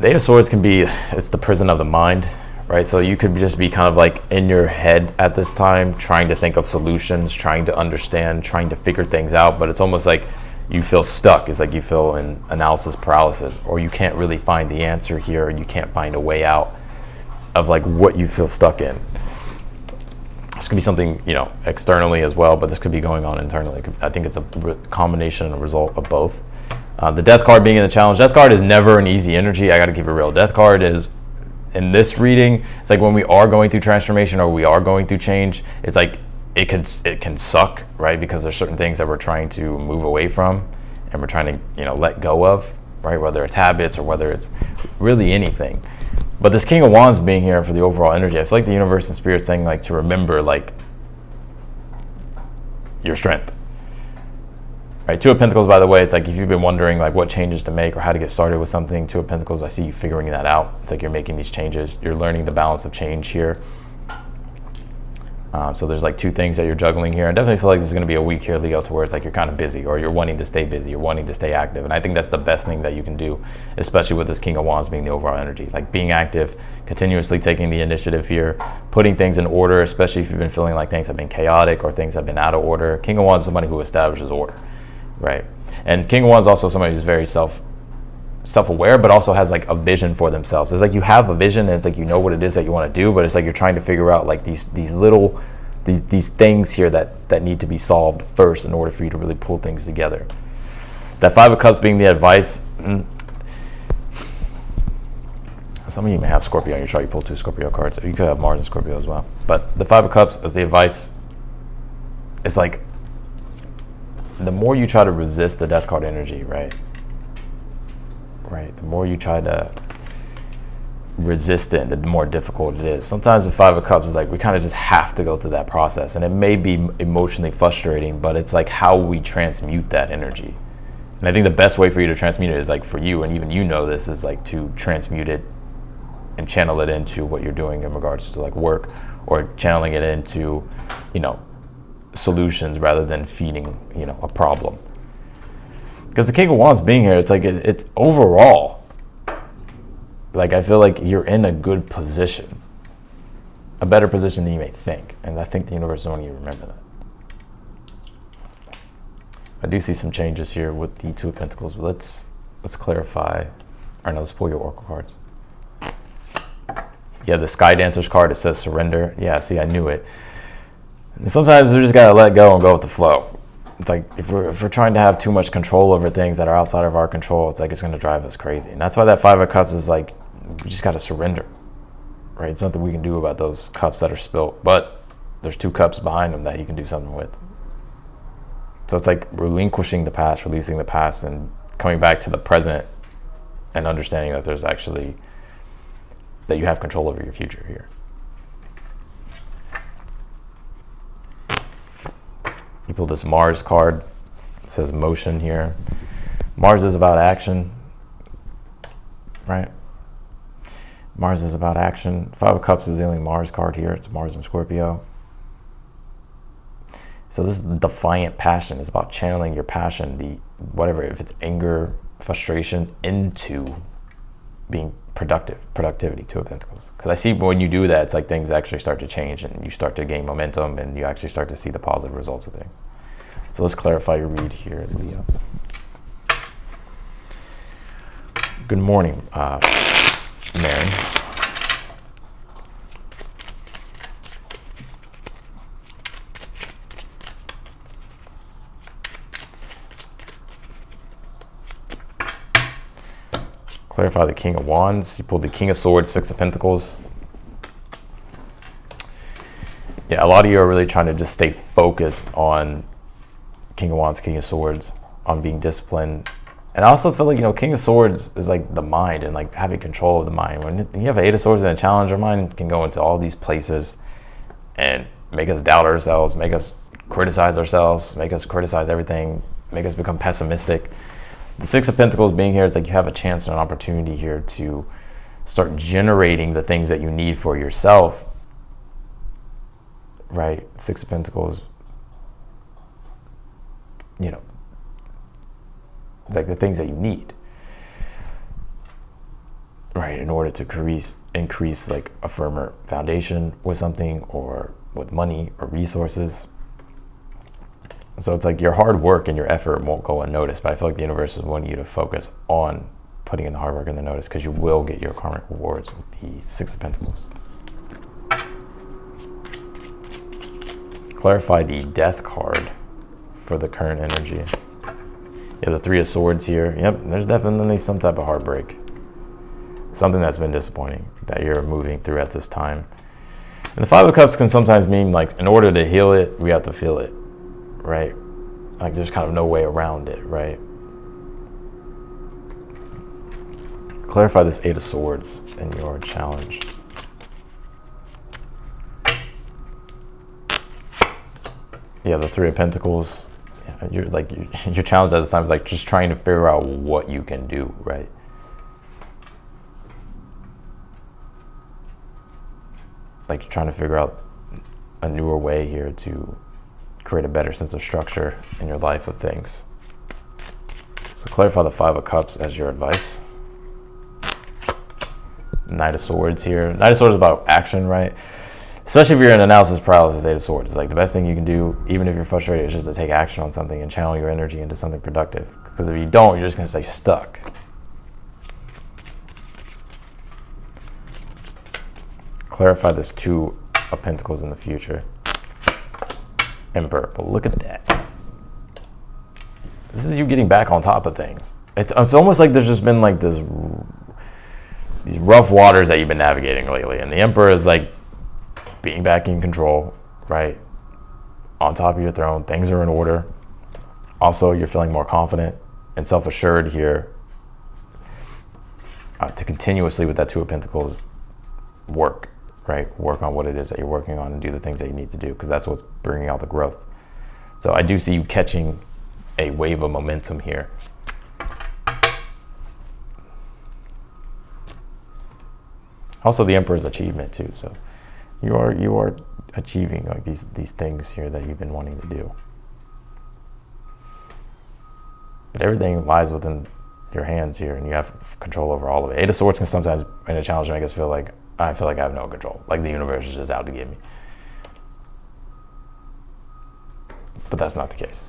Eight of Swords can be, it's the prison of the mind, right? So you could just be kind of like in your head at this time, trying to think of solutions, trying to understand, trying to figure things out, but it's almost like you feel stuck. It's like you feel in analysis paralysis, or you can't really find the answer here, and you can't find a way out of like what you feel stuck in. This could be something, you know, externally as well, but this could be going on internally. I think it's a combination and a result of both. The Death card being in the challenge. Death card is never an easy energy. I got to keep it real. Death card is, in this reading, it's like when we are going through transformation or we are going through change, it's like it can suck, right? Because there's certain things that we're trying to move away from and we're trying to, you know, let go of, right? Whether it's habits or whether it's really anything. But this King of Wands being here for the overall energy, I feel like the universe and spirit saying like to remember like your strength. Right, Two of Pentacles, by the way, it's like if you've been wondering like what changes to make or how to get started with something, Two of Pentacles, I see you figuring that out. It's like you're making these changes. You're learning the balance of change here. So there's like two things that you're juggling here. I definitely feel like this is going to be a week here, Leo, to where it's like you're kind of busy or you're wanting to stay busy, you're wanting to stay active. And I think that's the best thing that you can do, especially with this King of Wands being the overall energy. Like being active, continuously taking the initiative here, putting things in order, especially if you've been feeling like things have been chaotic or things have been out of order. King of Wands is somebody who establishes order, right? And King of Wands is also somebody who's very self-aware, but also has like a vision for themselves. It's like you have a vision and it's like you know what it is that you want to do, but it's like you're trying to figure out like these things here that need to be solved first in order for you to really pull things together. That Five of Cups being the advice. Some of you may have Scorpio on your chart. You pull two Scorpio cards. You could have Mars and Scorpio as well. But the Five of Cups as the advice is like the more you try to resist the Death card energy, right? The more you try to resist it, the more difficult it is. Sometimes the Five of Cups is like we kind of just have to go through that process, and it may be emotionally frustrating, but it's like how we transmute that energy. And I think the best way for you to transmute it is like for you, and even you know this, is like to transmute it and channel it into what you're doing in regards to like work, or channeling it into, you know, solutions rather than feeding, you know, a problem. Because the King of Wands being here, it's like it's overall, like I feel like you're in a good position, a better position than you may think, and I think the universe is wanting you to remember that. I do see some changes here with the Two of Pentacles, but let's clarify. All right, now let's pull your Oracle cards. Yeah, the Sky Dancers card, it says surrender. Yeah, see, I knew it. And sometimes we just gotta let go and go with the flow. It's like if we're trying to have too much control over things that are outside of our control, it's like it's gonna drive us crazy. And that's why that Five of Cups is like, we just gotta surrender, right? It's nothing we can do about those cups that are spilt, but there's two cups behind them that you can do something with. So it's like relinquishing the past, releasing the past, and coming back to the present and understanding that there's actually, that you have control over your future here. You pull this Mars card. It says motion here. Mars is about action, right? Mars is about action. Five of Cups is the only Mars card here. It's Mars and Scorpio. So this is defiant passion. It's about channeling your passion, if it's anger, frustration, into being productivity, Two of Pentacles. Because I see when you do that, it's like things actually start to change and you start to gain momentum and you actually start to see the positive results of things. So let's clarify your read here, Leo. Good morning, Mary. Clarify the King of Wands. You pulled the King of Swords, Six of Pentacles. Yeah, a lot of you are really trying to just stay focused on King of Wands, King of Swords, on being disciplined. And I also feel like, King of Swords is like the mind and like having control of the mind. When you have an Eight of Swords and a challenge, our mind can go into all these places and make us doubt ourselves, make us criticize ourselves, make us criticize everything, make us become pessimistic. The Six of Pentacles being here is like you have a chance and an opportunity here to start generating the things that you need for yourself, right? Six of Pentacles, like the things that you need, right, in order to increase like a firmer foundation with something or with money or resources. So it's like your hard work and your effort won't go unnoticed, but I feel like the universe is wanting you to focus on putting in the hard work and the notice, because you will get your karmic rewards with the Six of Pentacles. Clarify the Death card for the current energy. You have the Three of Swords here. Yep, there's definitely some type of heartbreak. Something that's been disappointing that you're moving through at this time. And the Five of Cups can sometimes mean like in order to heal it, we have to feel it. Right? Like there's kind of no way around it, right? Clarify this Eight of Swords in your challenge. Yeah, the Three of Pentacles. Yeah, your challenge at this time is like just trying to figure out what you can do, right? Like you're trying to figure out a newer way here to create a better sense of structure in your life with things. So clarify the Five of Cups as your advice. Knight of Swords here. Knight of Swords is about action, right? Especially if you're in analysis paralysis, Eight of Swords. It's like the best thing you can do, even if you're frustrated, is just to take action on something and channel your energy into something productive. Because if you don't, you're just going to stay stuck. Clarify this Two of Pentacles in the future. Emperor, but look at that. This is you getting back on top of things. It's almost like there's just been like these rough waters that you've been navigating lately, and the Emperor is like being back in control, right? On top of your throne, things are in order. Also, you're feeling more confident and self-assured here to continuously with that Two of Pentacles work. Right? Work on what it is that you're working on and do the things that you need to do, because that's what's bringing out the growth. So I do see you catching a wave of momentum here. Also, the Emperor's achievement too. So you are achieving like these things here that you've been wanting to do. But everything lies within your hands here, and you have control over all of it. Eight of Swords can sometimes in a challenge make us feel like I have no control. Like the universe is just out to get me. But that's not the case.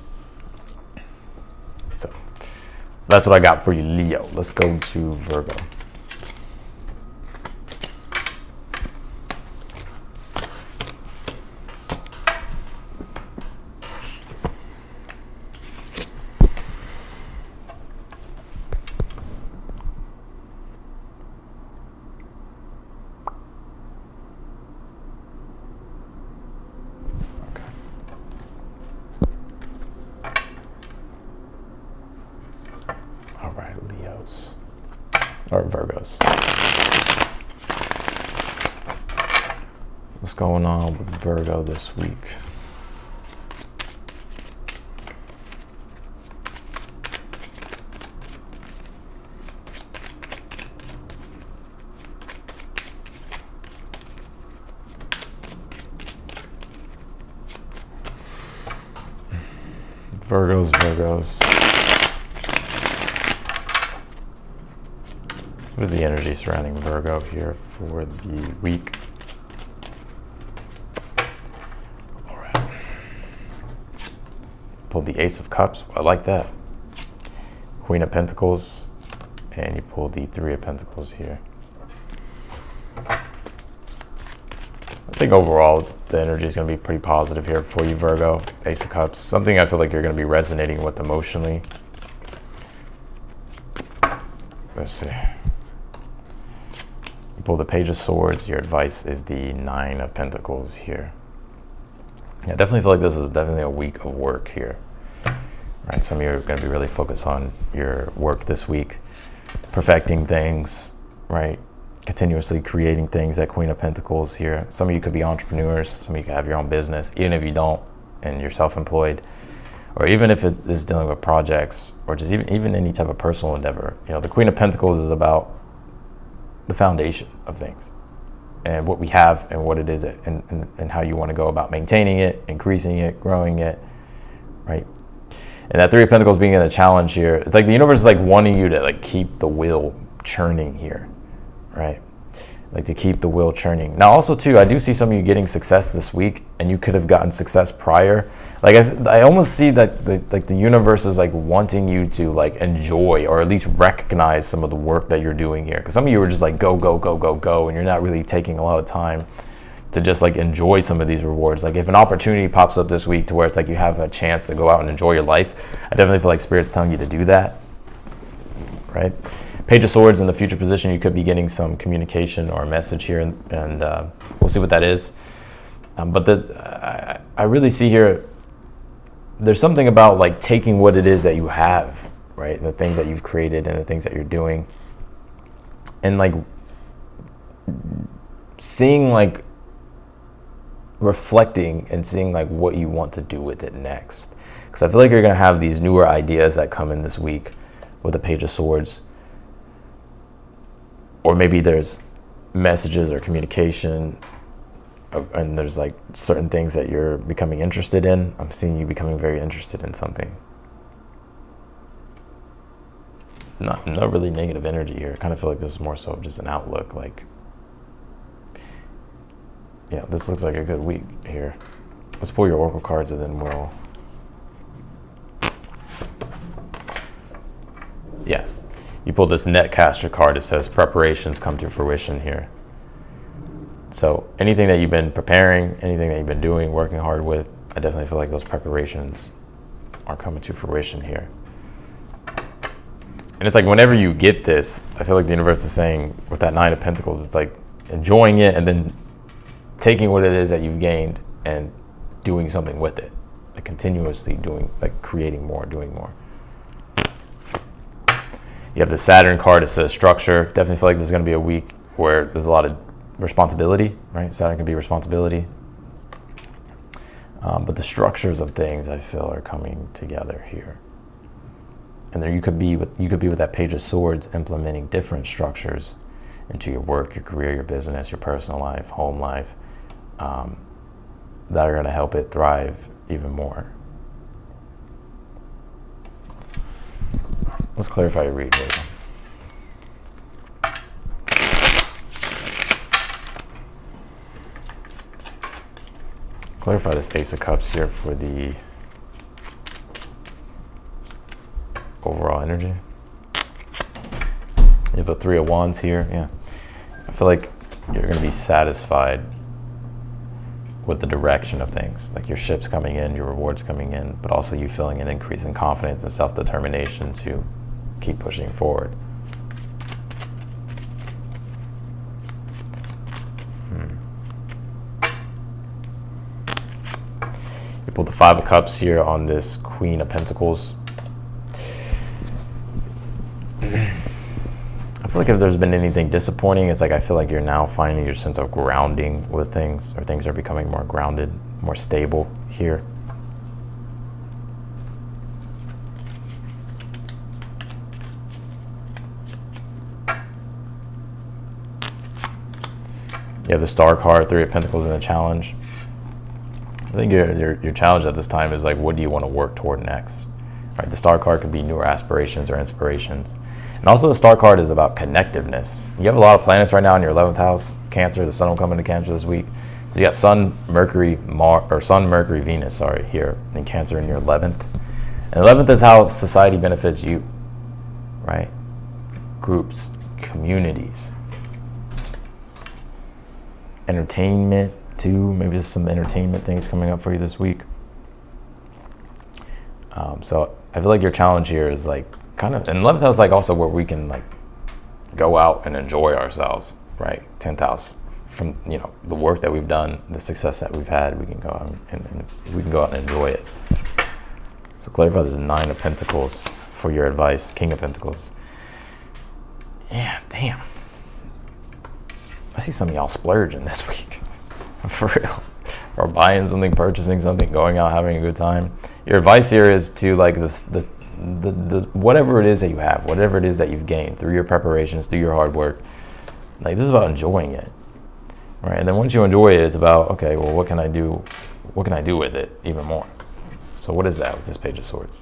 So that's what I got for you, Leo. Let's go to Virgo. Or Virgos. What's going on with Virgo this week? Virgos. What is the energy surrounding Virgo here for the week? All right. Pulled the Ace of Cups. I like that. Queen of Pentacles. And you pulled the Three of Pentacles here. I think overall the energy is going to be pretty positive here for you, Virgo. Ace of Cups. Something I feel like you're going to be resonating with emotionally. Let's see. You pull the Page of Swords. Your advice is the Nine of Pentacles here. Yeah, I definitely feel like this is definitely a week of work here. Right, some of you are going to be really focused on your work this week, perfecting things, right? Continuously creating things. That Queen of Pentacles here. Some of you could be entrepreneurs. Some of you could have your own business, even if you don't, and you're self-employed, or even if it is dealing with projects, or just even any type of personal endeavor. You know, the Queen of Pentacles is about the foundation of things, and what we have, and what it is, and how you want to go about maintaining it, increasing it, growing it, right? And that Three of Pentacles being in a challenge here, it's like the universe is like wanting you to like keep the wheel churning here, right? Like to keep the wheel churning. Now also too, I do see some of you getting success this week, and you could have gotten success prior. Like I almost see that the universe is like wanting you to like enjoy, or at least recognize some of the work that you're doing here. Because some of you are just like go, go, go, go, go, and you're not really taking a lot of time to just like enjoy some of these rewards. Like if an opportunity pops up this week to where it's like you have a chance to go out and enjoy your life, I definitely feel like Spirit's telling you to do that, right? Page of Swords in the future position, you could be getting some communication or a message here, and we'll see what that is. But I really see here, there's something about like taking what it is that you have, right? The things that you've created and the things that you're doing, and like seeing like reflecting and seeing like what you want to do with it next. Because I feel like you're going to have these newer ideas that come in this week with the Page of Swords. Or maybe there's messages or communication, and there's like certain things that you're becoming interested in. I'm seeing you becoming very interested in something. No really negative energy here. I kind of feel like this is more so just an outlook, like, yeah, this looks like a good week here. Let's pull your oracle cards, and then we'll, yeah. You pulled this Netcaster card. It says preparations come to fruition here. So anything that you've been preparing, anything that you've been doing, working hard with, I definitely feel like those preparations are coming to fruition here. And it's like whenever you get this, I feel like the universe is saying with that Nine of Pentacles, it's like enjoying it and then taking what it is that you've gained and doing something with it. Like continuously doing, like creating more, doing more. You have the Saturn card. It says structure. Definitely feel like this is going to be a week where there's a lot of responsibility, right? Saturn can be responsibility. But the structures of things I feel are coming together here. And there you could be with that Page of Swords, implementing different structures into your work, your career, your business, your personal life, home life, that are going to help it thrive even more. Let's clarify your read here. Clarify this Ace of Cups here for the overall energy. You have the Three of Wands here. Yeah, I feel like you're going to be satisfied with the direction of things, like your ship's coming in, your rewards coming in, but also you feeling an increase in confidence and self-determination to keep pushing forward. You pulled the Five of Cups here on this Queen of Pentacles. I feel like if there's been anything disappointing, it's like I feel like you're now finding your sense of grounding with things, or things are becoming more grounded, more stable here. You have the Star card, Three of Pentacles in the challenge. I think your challenge at this time is like, what do you want to work toward next? Right. The star card could be newer aspirations or inspirations. And also the star card is about connectiveness. You have a lot of planets right now in your 11th house, Cancer. The sun will come into Cancer this week. So you got Sun, Mercury, Venus, here in Cancer in your 11th. And 11th is how society benefits you, right? Groups, communities, entertainment too. Maybe there's some entertainment things coming up for you this week. So I feel like your challenge here is like kind of, and 11th house is like also where we can like go out and enjoy ourselves, right? 10th house, from the work that we've done, the success that we've had, we can go out and we can go out and enjoy it. So clarify this 9 of Pentacles for your advice, King of Pentacles. Yeah, damn. I see some of y'all splurging this week, for real, or buying something, purchasing something, going out, having a good time. Your advice here is to like the whatever it is that you have, whatever it is that you've gained through your preparations, through your hard work. Like, this is about enjoying it, right? And then once you enjoy it, it's about, okay, well, what can I do? What can I do with it even more? So what is that with this Page of Swords?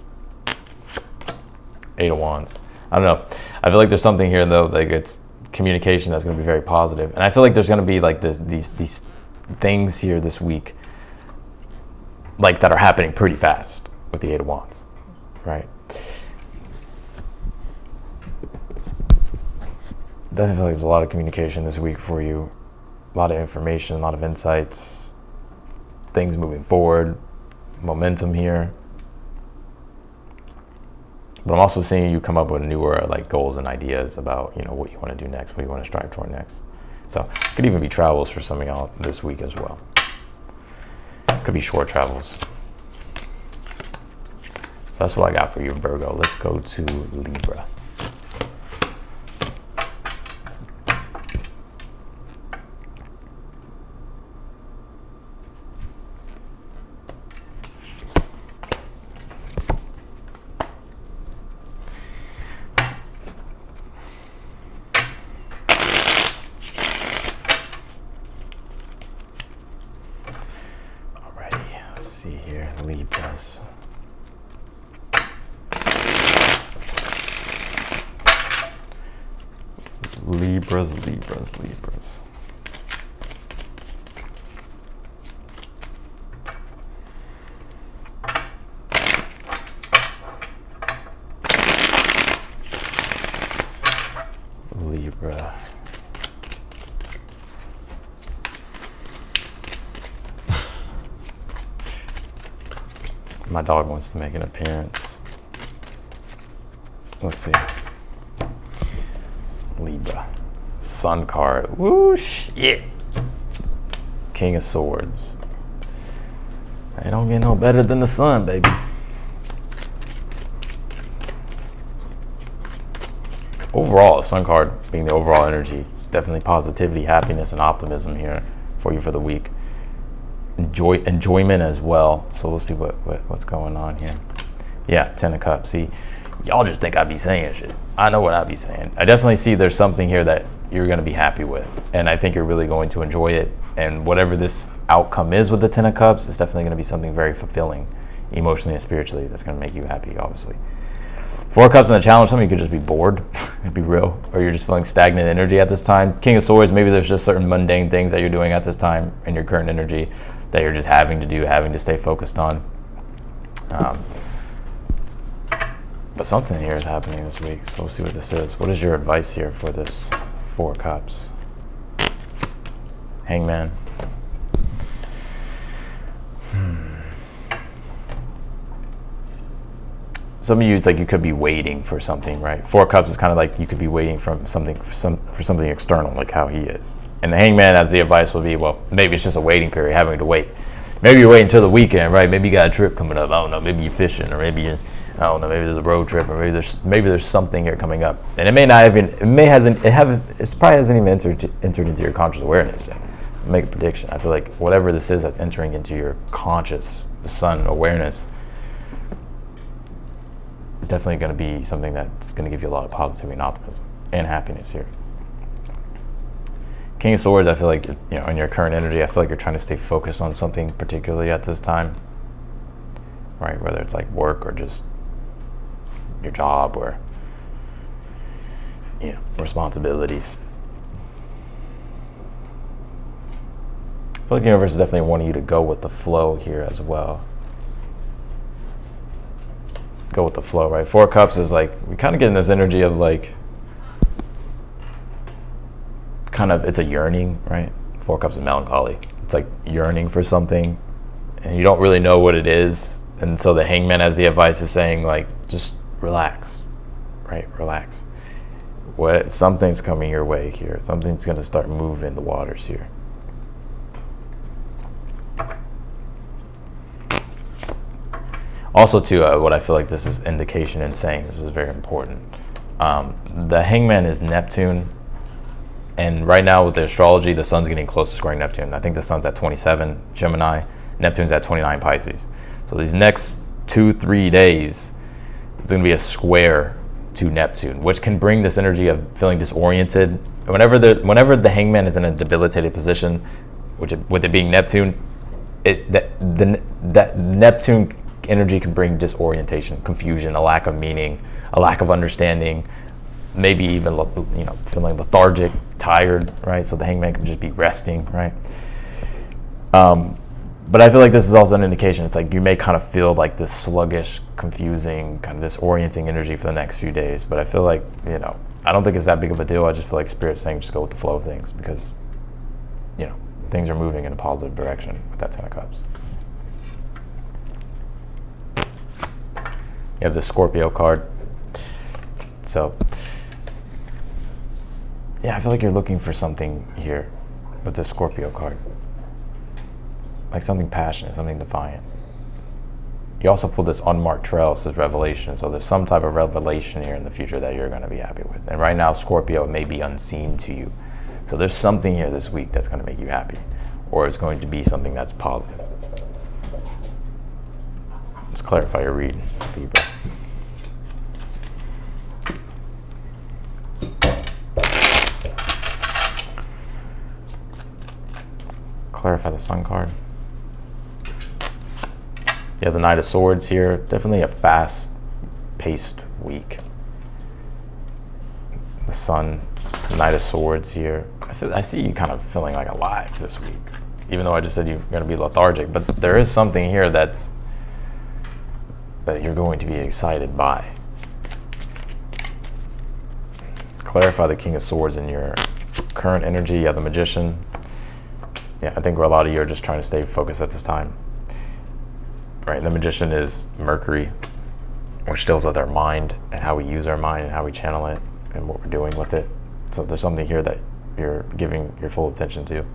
8 of Wands. I don't know. I feel like there's something here though, like it's communication that's going to be very positive. And I feel like there's going to be like these things here this week, like that are happening pretty fast with the 8 of Wands, right? Definitely feel like there's a lot of communication this week for you, a lot of information, a lot of insights, things moving forward, momentum here. But I'm also seeing you come up with newer like goals and ideas about what you want to do next, what you want to strive toward next. So it could even be travels for some of y'all this week as well. Could be short travels. So that's what I got for you, Virgo. Let's go to Libra. See here, Libras. Libras. Libra. My dog wants to make an appearance. Let's see. Libra. Sun card. Woo, shit. King of Swords. It don't get no better than the sun, baby. Overall, the Sun card being the overall energy, it's definitely positivity, happiness, and optimism here for you for the week. Enjoyment as well. So we'll see what's going on here. Yeah, 10 of Cups. See, y'all just think I be saying shit. I know what I be saying. I definitely see there's something here that you're going to be happy with, and I think you're really going to enjoy it. And whatever this outcome is with the 10 of Cups, it's definitely going to be something very fulfilling, emotionally and spiritually. That's going to make you happy, obviously. 4 of Cups in a challenge. Some of you could just be bored, be real, or you're just feeling stagnant energy at this time. King of Swords. Maybe there's just certain mundane things that you're doing at this time in your current energy that you're just having to stay focused on. But something here is happening this week, so we'll see what this is. What is your advice here for this 4 of Cups? Hangman. Some of you, it's like you could be waiting for something, right? 4 of Cups is kind of like you could be waiting for something external, like how he is. And the Hangman, as the advice would be, well, maybe it's just a waiting period, having to wait. Maybe you're waiting until the weekend, right? Maybe you got a trip coming up. I don't know. Maybe you're fishing, or maybe I don't know. Maybe there's a road trip, or maybe there's something here coming up, and it probably hasn't even entered into your conscious awareness yet. I'll make a prediction. I feel like whatever this is that's entering into your conscious, the sun awareness, is definitely going to be something that's going to give you a lot of positivity and optimism and happiness here. King of Swords, I feel like, in your current energy, I feel like you're trying to stay focused on something particularly at this time, right? Whether it's like work or just your job or, responsibilities. I feel like the universe is definitely wanting you to go with the flow here as well. Go with the flow, right? Four of Cups is like, we kind of get in this energy of like, it's a yearning, right? Four of Cups is melancholy. It's like yearning for something and you don't really know what it is. And so the Hangman, as the advice is saying, like, just relax, right? Relax. Something's coming your way here. Something's going to start moving the waters here. Also, too, what I feel like this is indication and saying, this is very important. The Hangman is Neptune. And right now with the astrology, the sun's getting close to squaring Neptune. I think the sun's at 27 Gemini, Neptune's at 29 Pisces. So these next 2-3 days, it's going to be a square to Neptune, which can bring this energy of feeling disoriented. Whenever the Hangman is in a debilitated position, with it being Neptune, that Neptune energy can bring disorientation, confusion, a lack of meaning, a lack of understanding, maybe even feeling lethargic, tired, right? So the Hangman can just be resting, right? But I feel like this is also an indication. It's like you may kind of feel like this sluggish, confusing, kind of disorienting energy for the next few days. But I feel like, I don't think it's that big of a deal. I just feel like Spirit's saying just go with the flow of things because, things are moving in a positive direction with that Ten of Cups. You have the Scorpio card. So, yeah, I feel like you're looking for something here with the Scorpio card. Like something passionate, something defiant. You also pulled this unmarked trail, says revelation. So there's some type of revelation here in the future that you're going to be happy with. And right now, Scorpio may be unseen to you. So there's something here this week that's going to make you happy. Or it's going to be something that's positive. Let's clarify your read, Libra. Clarify the Sun card. You have the Knight of Swords here. Definitely a fast-paced week. The Sun, the Knight of Swords here. I see you kind of feeling like alive this week, even though I just said you're going to be lethargic. But there is something here that you're going to be excited by. Clarify the King of Swords in your current energy. You have the Magician. Yeah, I think a lot of you are just trying to stay focused at this time. Right, the Magician is Mercury, which deals with our mind and how we use our mind and how we channel it and what we're doing with it. So there's something here that you're giving your full attention to.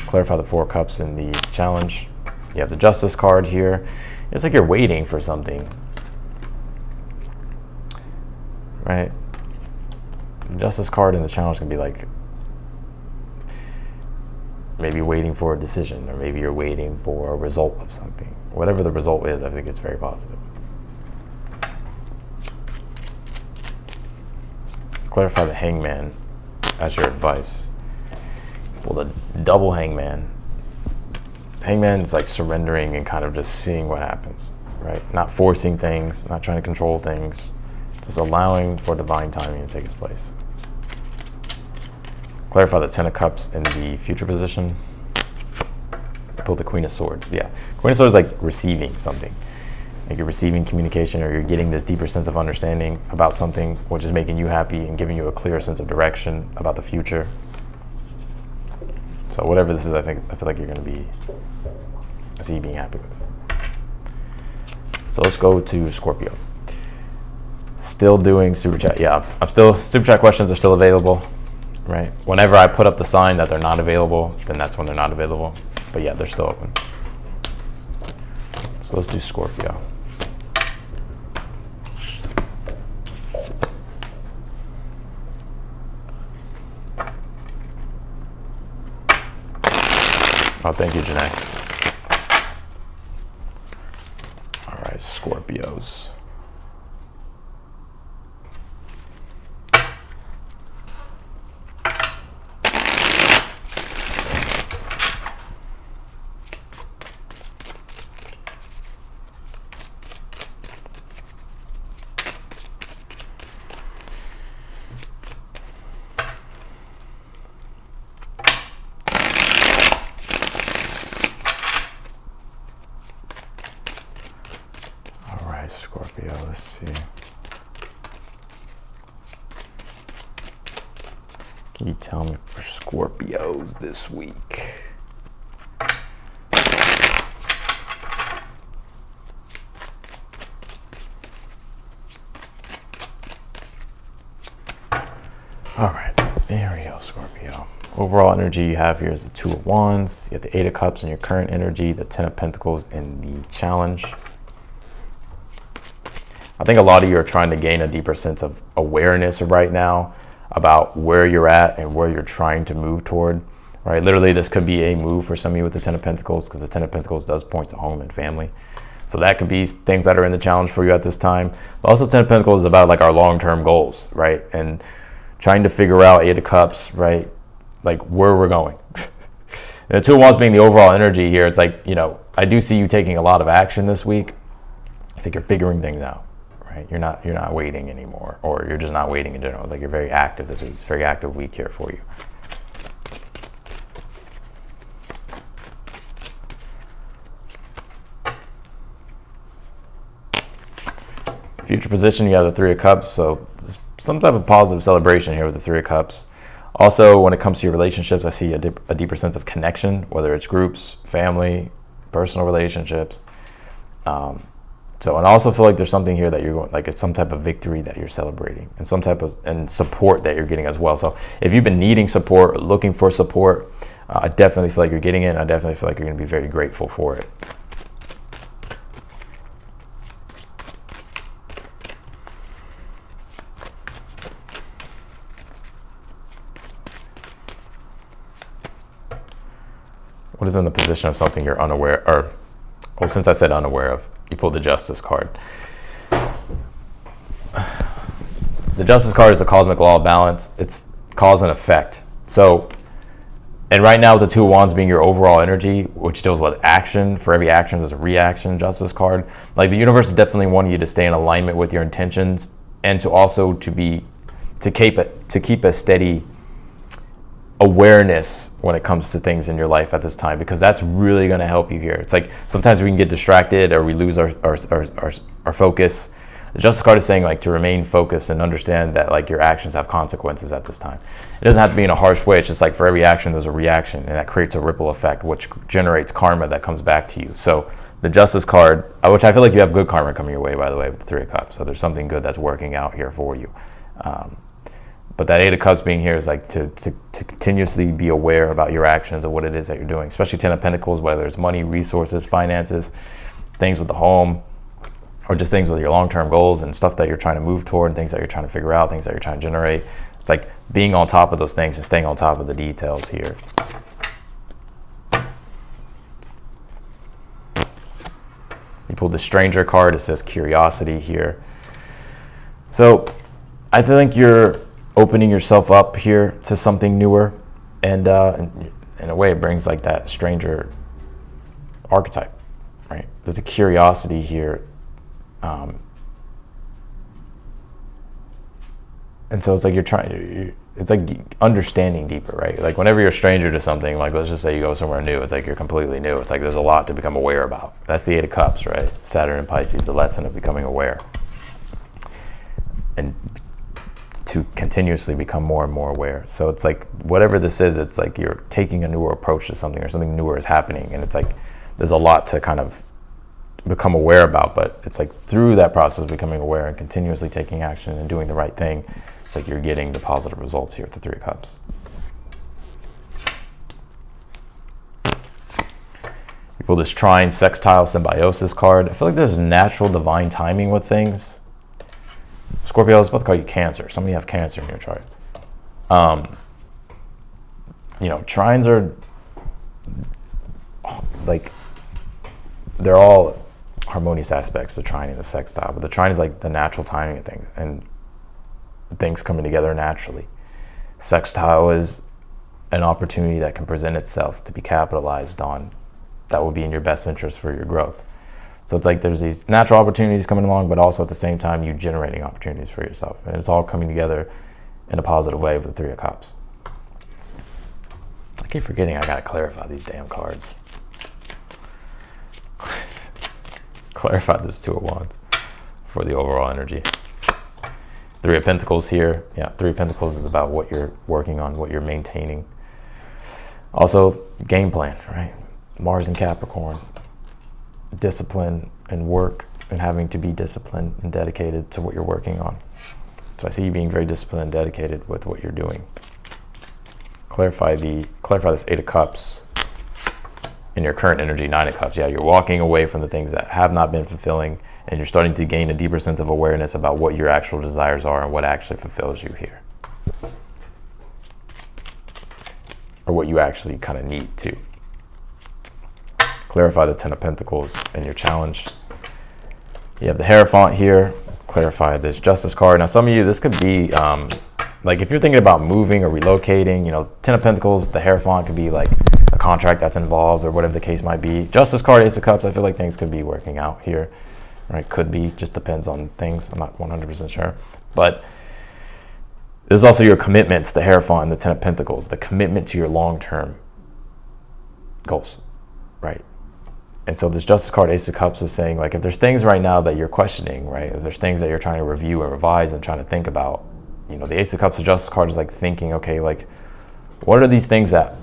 Clarify the Four Cups in the challenge. You have the Justice card here. It's like you're waiting for something, right? The Justice card in the challenge can be like maybe waiting for a decision, or maybe you're waiting for a result of something. Whatever the result is, I think it's very positive. Clarify the Hangman as your advice. Well, the double Hangman. Hangman is like surrendering and kind of just seeing what happens, right? Not forcing things, not trying to control things, just allowing for divine timing to take its place. Clarify the Ten of Cups in the future position. Pull the Queen of Swords. Yeah, Queen of Swords is like receiving something. Like you're receiving communication, or you're getting this deeper sense of understanding about something, which is making you happy and giving you a clearer sense of direction about the future. So whatever this is, I feel like you're going to be, I see you being happy with it. So let's go to Scorpio. Still doing super chat. Yeah, super chat questions are still available. Right. Whenever I put up the sign that they're not available, then that's when they're not available. But yeah, they're still open. So let's do Scorpio. Oh, thank you, Janae. All right, Scorpios. can you tell me for Scorpios this week? All right, there we go, Scorpio. Overall energy you have here is the Two of Wands. You have the Eight of Cups in your current energy, the Ten of Pentacles in the challenge. I think a lot of you are trying to gain a deeper sense of awareness right now about where you're at and where you're trying to move toward, right? Literally, this could be a move for some of you with the Ten of Pentacles, because the Ten of Pentacles does point to home and family. So that could be things that are in the challenge for you at this time. But also, Ten of Pentacles is about like our long-term goals, right? And trying to figure out Eight of Cups, right? Like where we're going. And the Two of Wands being the overall energy here, it's like, you know, I do see you taking a lot of action this week. I think you're figuring things out, right? You're not waiting anymore, or you're just not waiting in general. It's like you're very active this week. It's a very active week here for you. Future position, you have the Three of Cups, so some type of positive celebration here with the Three of Cups. Also, when it comes to your relationships, I see a deeper sense of connection, whether it's groups, family, personal relationships. And I also feel like there's something here that you're going, like it's some type of victory that you're celebrating, and some type of support that you're getting as well. So if you've been needing support, or looking for support, I definitely feel like you're getting it. And I definitely feel like you're going to be very grateful for it. What is in the position of something you're unaware, or, well, since I said unaware of, you pulled the Justice card. The Justice card is the cosmic law of balance. It's cause and effect. So, and right now with the Two of Wands being your overall energy, which deals with action, for every action there's a reaction, Justice card. Like the universe is definitely wanting you to stay in alignment with your intentions, and to also to keep a steady awareness when it comes to things in your life at this time, because that's really going to help you here. It's like sometimes we can get distracted or we lose our focus. The Justice card is saying like to remain focused and understand that like your actions have consequences at this time. It doesn't have to be in a harsh way. It's just like for every action there's a reaction, and that creates a ripple effect, which generates karma that comes back to you. So the Justice card, which I feel like you have good karma coming your way, by the way, with the Three of Cups. So there's something good that's working out here for you. But that Eight of Cups being here is like to continuously be aware about your actions and what it is that you're doing, especially Ten of Pentacles, whether it's money, resources, finances, things with the home, or just things with your long-term goals and stuff that you're trying to move toward, and things that you're trying to figure out, things that you're trying to generate. It's like being on top of those things and staying on top of the details here. You pulled the Stranger card. It says curiosity here. So I think you're opening yourself up here to something newer, and in a way it brings like that stranger archetype, right? There's a curiosity here, and so it's like it's like understanding deeper, right? Like whenever you're a stranger to something, like let's just say you go somewhere new, it's like you're completely new. It's like there's a lot to become aware about. That's the Eight of Cups, right? Saturn and Pisces, the lesson of becoming aware, and to continuously become more and more aware. So it's like whatever this is, it's like you're taking a newer approach to something, or something newer is happening, and it's like there's a lot to kind of become aware about. But it's like through that process of becoming aware and continuously taking action and doing the right thing, it's like you're getting the positive results here with the Three of Cups. You pull this Trine, Sextile, Symbiosis card. I feel like there's natural divine timing with things. Scorpio, I was about to call you Cancer. Some of you have Cancer in your chart. You know, trines are like, they're all harmonious aspects, the trine and the sextile. But the trine is like the natural timing of things and things coming together naturally. Sextile is an opportunity that can present itself to be capitalized on, that will be in your best interest for your growth. So it's like there's these natural opportunities coming along, but also at the same time you generating opportunities for yourself. And it's all coming together in a positive way with the Three of Cups. I keep forgetting I gotta clarify these damn cards. Clarify this Two of Wands for the overall energy. Three of Pentacles here. Yeah, Three of Pentacles is about what you're working on, what you're maintaining. Also, game plan, right? Mars and Capricorn. Discipline and work, and having to be disciplined and dedicated to what you're working on. So I see you being very disciplined and dedicated with what you're doing. Clarify this Eight of Cups in your current energy, Nine of Cups. Yeah, you're walking away from the things that have not been fulfilling, and you're starting to gain a deeper sense of awareness about what your actual desires are and what actually fulfills you here. Or what you actually kind of need to. Clarify the Ten of Pentacles in your challenge. You have the Hierophant here. Clarify this Justice card. Now, some of you, this could be, like if you're thinking about moving or relocating, you know, Ten of Pentacles, the Hierophant could be like a contract that's involved or whatever the case might be. Justice card, Ace of Cups, I feel like things could be working out here. Right? Could be, just depends on things. I'm not 100% sure. But there's also your commitments, the Hierophant and the Ten of Pentacles, the commitment to your long-term goals, right? And so this Justice card, Ace of Cups, is saying, like, if there's things right now that you're questioning, right? If there's things that you're trying to review and revise and trying to think about, you know, the Ace of Cups, the Justice card is like thinking, okay, like, what are these things that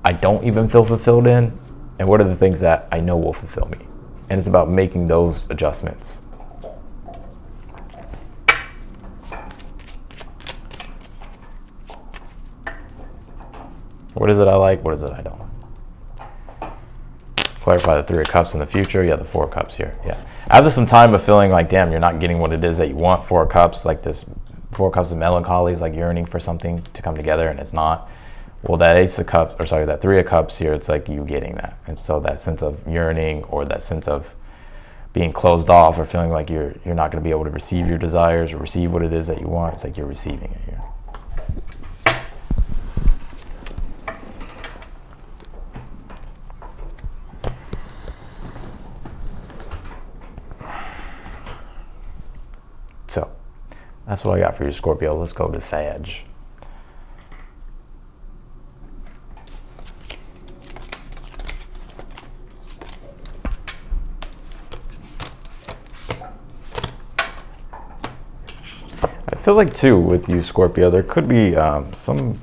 I don't even feel fulfilled in? And what are the things that I know will fulfill me? And it's about making those adjustments. What is it I like? What is it I don't like? Clarify the Three of Cups in the future. Yeah, the Four of Cups here. Yeah. After some time of feeling like, damn, you're not getting what it is that you want, Four of Cups, like this Four of Cups of melancholy is like yearning for something to come together and it's not. Well, that Ace of Cups, or sorry, that Three of Cups here, it's like you getting that. And so that sense of yearning or that sense of being closed off or feeling like you're not going to be able to receive your desires or receive what it is that you want, it's like you're receiving it here. So, that's what I got for you, Scorpio. Let's go to Sag. I feel like, too, with you, Scorpio, there could be some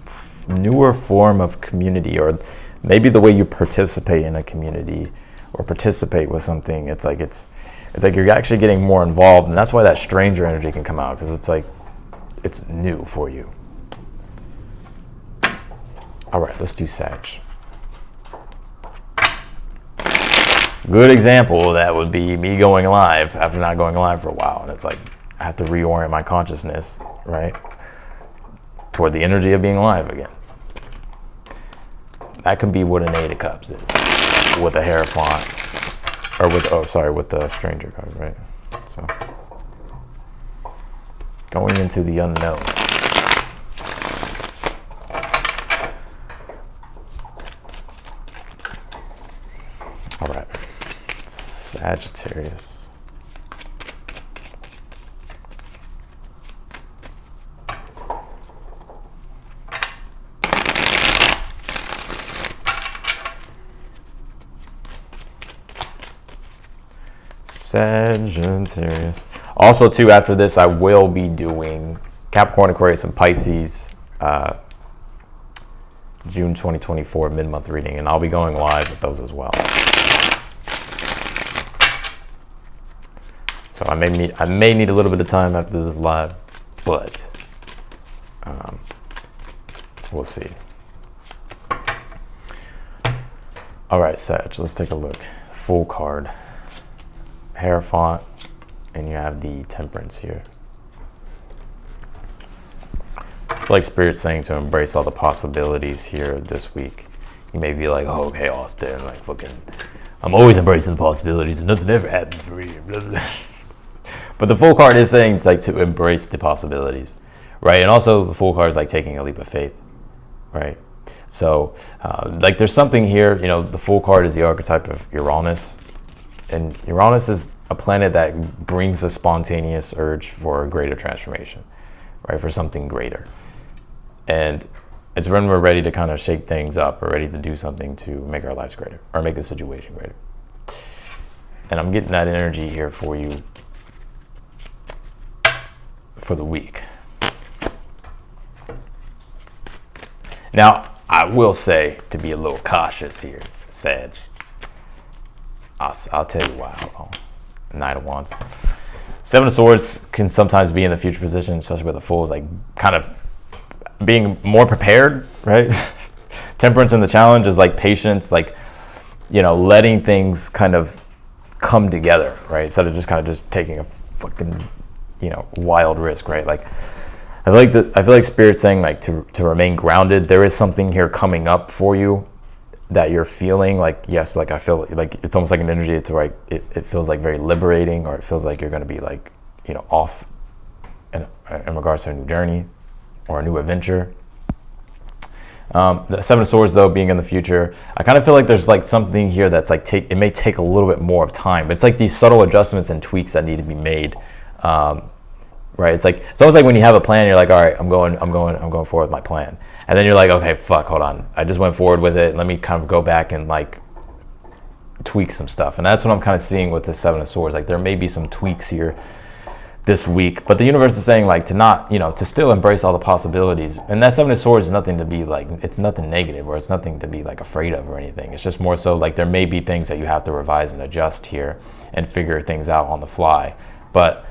newer form of community, or maybe the way you participate in a community or participate with something. It's like you're actually getting more involved, and that's why that stranger energy can come out, because it's like it's new for you. All right, let's do Sag. Good example of that would be me going live after not going live for a while, and it's like I have to reorient my consciousness, right, toward the energy of being live again. That could be what an Eight of Cups is, with a Hierophant. Or with the stranger card, right? So, going into the unknown. All right, Sagittarius. Sagittarius. Also, too, after this, I will be doing Capricorn, Aquarius, and Pisces June 2024 mid-month reading, and I'll be going live with those as well. So I may need a little bit of time after this live, but we'll see. All right, Sag, let's take a look. Full card. Hierophant, and you have the Temperance here. I feel like Spirit's saying to embrace all the possibilities here this week. You may be like, oh, okay, Austin, like fucking, I'm always embracing the possibilities and nothing ever happens for you. But the Full card is saying like to embrace the possibilities, right? And also the Full card is like taking a leap of faith, right? So like there's something here, you know, the Full card is the archetype of Uranus. And Uranus is a planet that brings a spontaneous urge for a greater transformation, right? For something greater. And it's when we're ready to kind of shake things up or ready to do something to make our lives greater or make the situation greater. And I'm getting that energy here for you for the week. Now, I will say to be a little cautious here, Sag. I'll tell you why. Hold on. Knight of Wands. Seven of Swords can sometimes be in the future position, especially with the Fools, like kind of being more prepared, right? Temperance in the Challenge is like patience, like, you know, letting things kind of come together, right? Instead of just kind of just taking a fucking, you know, wild risk, right? Like, I feel like Spirit's saying like to remain grounded. There is something here coming up for you that you're feeling like, yes, like I feel like it's almost like an energy. It's like it feels like very liberating, or it feels like you're going to be like, you know, off in regards to a new journey or a new adventure. The Seven of Swords, though, being in the future, I kind of feel like there's like something here that's like it may take a little bit more of time, but it's like these subtle adjustments and tweaks that need to be made. Right? It's almost like when you have a plan, you're like, all right, I'm going forward with my plan. And then you're like, okay, fuck, hold on. I just went forward with it. Let me kind of go back and like tweak some stuff. And that's what I'm kind of seeing with the Seven of Swords. Like there may be some tweaks here this week, but the universe is saying like to not, you know, to still embrace all the possibilities. And that Seven of Swords is nothing to be like, it's nothing negative, or it's nothing to be like afraid of or anything. It's just more so like there may be things that you have to revise and adjust here and figure things out on the fly. But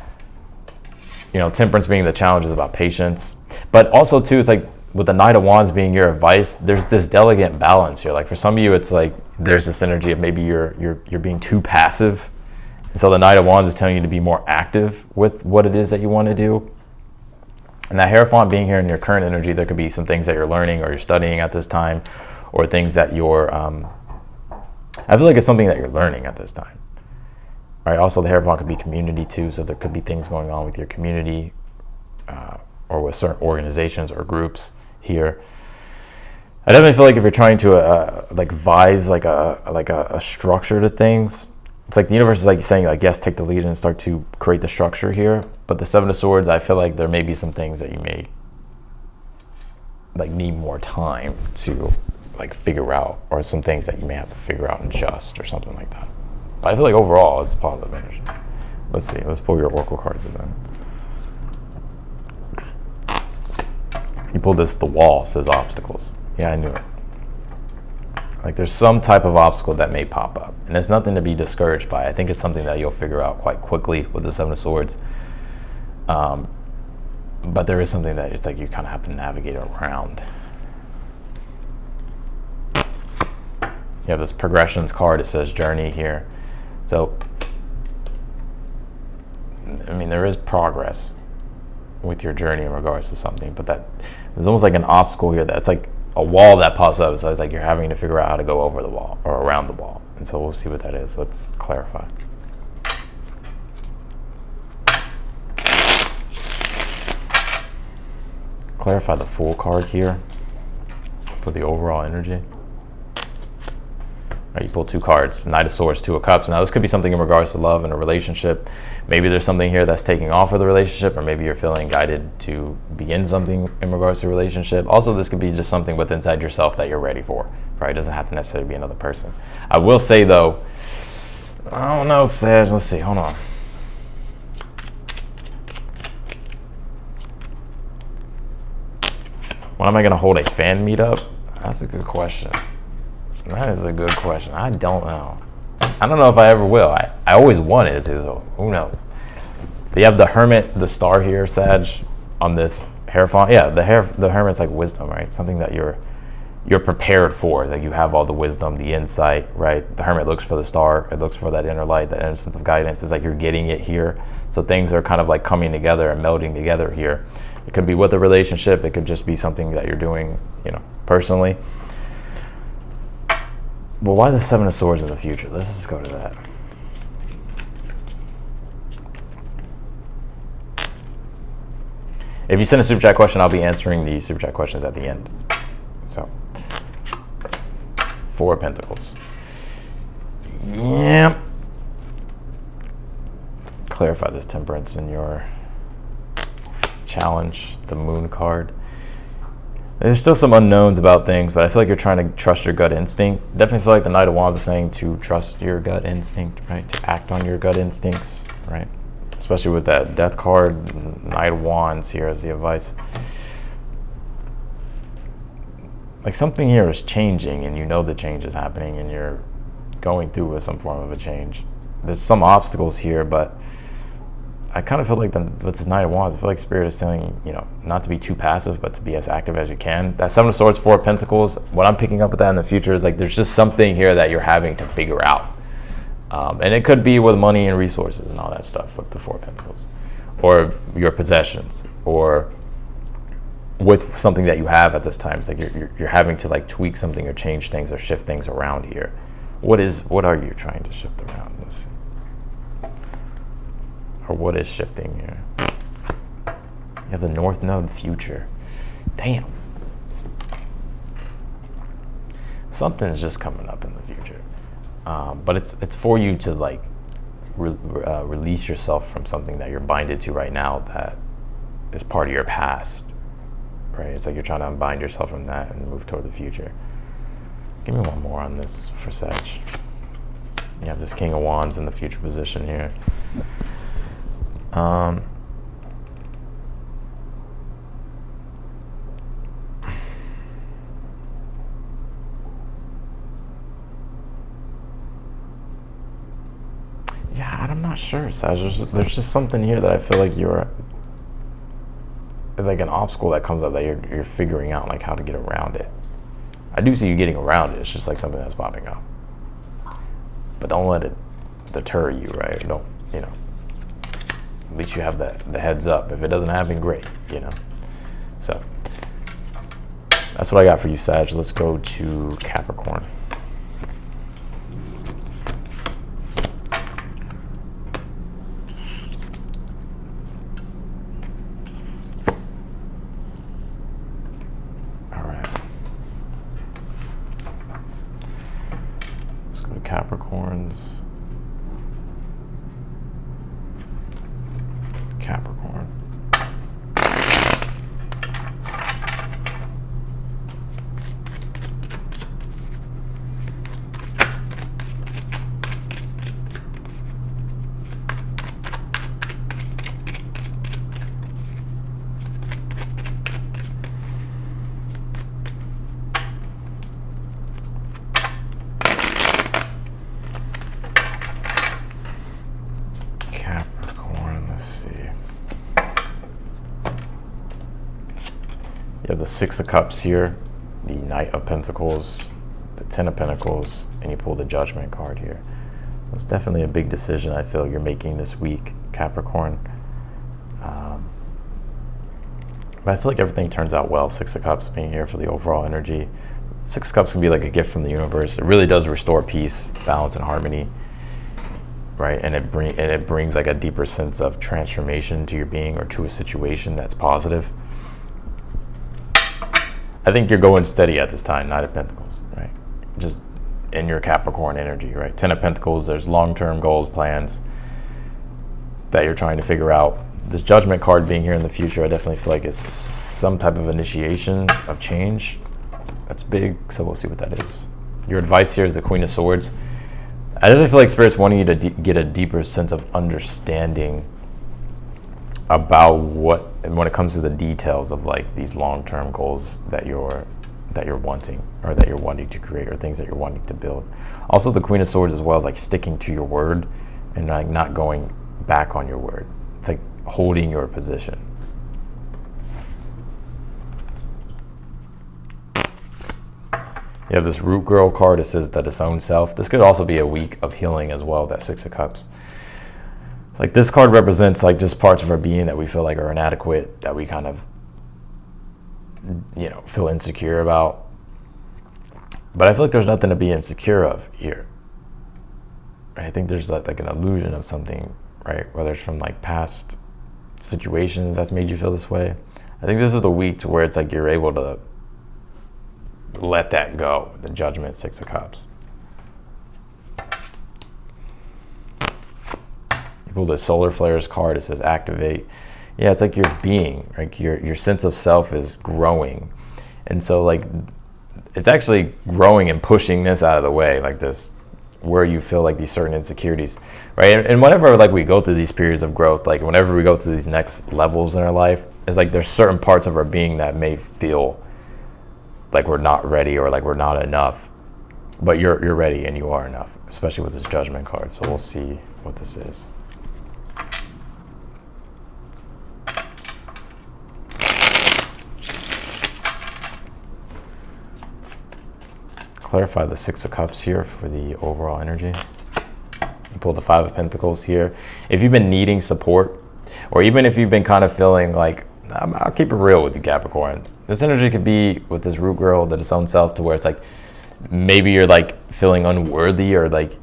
you know, Temperance being the challenge is about patience. But also, too, it's like with the Knight of Wands being your advice, there's this delicate balance here. Like for some of you, it's like there's this energy of maybe you're being too passive. And so the Knight of Wands is telling you to be more active with what it is that you want to do. And that Hierophant being here in your current energy, there could be some things that you're learning or you're studying at this time, or things that you're, I feel like it's something that you're learning at this time. Right. Also, the Hierophant could be community too, so there could be things going on with your community or with certain organizations or groups here. I definitely feel like if you're trying to like devise like a structure to things, it's like the universe is like saying like, yes, take the lead and start to create the structure here. But the Seven of Swords, I feel like there may be some things that you may like need more time to like figure out, or some things that you may have to figure out and adjust or something like that. I feel like overall it's positive energy. Let's see. Let's pull your oracle cards again. You pulled this. The Wall says obstacles. Yeah, I knew it. Like there's some type of obstacle that may pop up, and it's nothing to be discouraged by. I think it's something that you'll figure out quite quickly with the Seven of Swords. But there is something that it's like you kind of have to navigate around. You have this progressions card. It says journey here. So, I mean, there is progress with your journey in regards to something, but that there's almost like an obstacle here that's like a wall that pops up. So it's like you're having to figure out how to go over the wall or around the wall. And so we'll see what that is. Let's clarify. Clarify the Fool card here for the overall energy. Right, you pull two cards, Knight of Swords, Two of Cups. Now this could be something in regards to love and a relationship. Maybe there's something here that's taking off of the relationship, or maybe you're feeling guided to begin something in regards to a relationship. Also, this could be just something with inside yourself that you're ready for, right? It doesn't have to necessarily be another person. I will say though, I don't know, Sag, let's see, hold on. When am I gonna hold a fan meetup? That's a good question. That is a good question. I don't know. I don't know if I ever will. I always wanted to, so who knows? But you have the Hermit, the star here, Sag, on this Hierophant. Yeah, the Hermit's like wisdom, right? Something that you're prepared for. Like you have all the wisdom, the insight, right? The Hermit looks for the star. It looks for that inner light, that innocence of guidance. It's like you're getting it here. So things are kind of like coming together and melding together here. It could be with a relationship. It could just be something that you're doing, you know, personally. Well, why the Seven of Swords in the future? Let's just go to that. If you send a super chat question, I'll be answering the super chat questions at the end. So, Four of Pentacles. Yep. Clarify this Temperance in your challenge, the Moon card. There's still some unknowns about things, but I feel like you're trying to trust your gut instinct. Definitely feel like the Knight of Wands is saying to trust your gut instinct, right? To act on your gut instincts, right? Especially with that Death card, Knight of Wands here as the advice. Like something here is changing, and you know the change is happening, and you're going through with some form of a change. There's some obstacles here, but I kind of feel like with this Knight of Wands, I feel like Spirit is telling, not to be too passive, but to be as active as you can. That Seven of Swords, Four of Pentacles, what I'm picking up with that in the future is like there's just something here that you're having to figure out. And it could be with money and resources and all that stuff with the Four of Pentacles. Or your possessions, or with something that you have at this time. It's like you're having to like tweak something or change things or shift things around here. What are you trying to shift around? Let's see. Or what is shifting here? You have the North Node, future. Damn. Something's just coming up in the future. But it's for you to like release yourself from something that you're binded to right now that is part of your past. Right? It's like you're trying to unbind yourself from that and move toward the future. Give me one more on this for Sag. You have this King of Wands in the future position here. Yeah, I'm not sure, Sag. There's just something here that I feel like it's like an obstacle that comes up that you're figuring out like how to get around it. I do see you getting around it. It's just like something that's popping up. But don't let it deter you, right? Don't, at least you have the heads up. If it doesn't happen, great, So that's what I got for you, Sag. Let's go to Capricorn. Capricorns. Capricorn. You have the Six of Cups here, the Knight of Pentacles, the Ten of Pentacles, and you pull the Judgment card here. It's definitely a big decision I feel you're making this week, Capricorn. But I feel like everything turns out well. Six of Cups being here for the overall energy. Six of Cups can be like a gift from the universe. It really does restore peace, balance, and harmony, right? And it brings like a deeper sense of transformation to your being or to a situation that's positive. I think you're going steady at this time, Knight of Pentacles, right? Just in your Capricorn energy, right? Ten of Pentacles, there's long-term goals, plans that you're trying to figure out. This Judgment card being here in the future, I definitely feel like it's some type of initiation of change. That's big, so we'll see what that is. Your advice here is the Queen of Swords. I definitely feel like Spirit's wanting you to get a deeper sense of understanding about when it comes to the details of like these long-term goals that you're wanting, or that you're wanting to create, or things that you're wanting to build. Also, the Queen of Swords as well is like sticking to your word and like not going back on your word. It's like holding your position. You have this Root Girl card. It says that its own self. This could also be a week of healing as well, that Six of Cups. Like this card represents like just parts of our being that we feel like are inadequate, that we kind of, feel insecure about. But I feel like there's nothing to be insecure of here. I think there's like an illusion of something, right? Whether it's from like past situations that's made you feel this way. I think this is the week to where it's like you're able to let that go. The Judgment, Six of Cups. You pull the Solar Flares card. It says activate. Yeah, it's like your being, like your sense of self is growing. And so like it's actually growing and pushing this out of the way, like this where you feel like these certain insecurities, right? And whenever like we go through these periods of growth, like whenever we go through these next levels in our life, it's like there's certain parts of our being that may feel like we're not ready or like we're not enough, but you're ready and you are enough, especially with this Judgment card. So we'll see what this is. Clarify the Six of Cups here for the overall energy. You pull the Five of Pentacles here. If you've been needing support, or even if you've been kind of feeling like, I'll keep it real with you, Capricorn. This energy could be with this root girl, that its own self, to where it's like, maybe you're like feeling unworthy, or like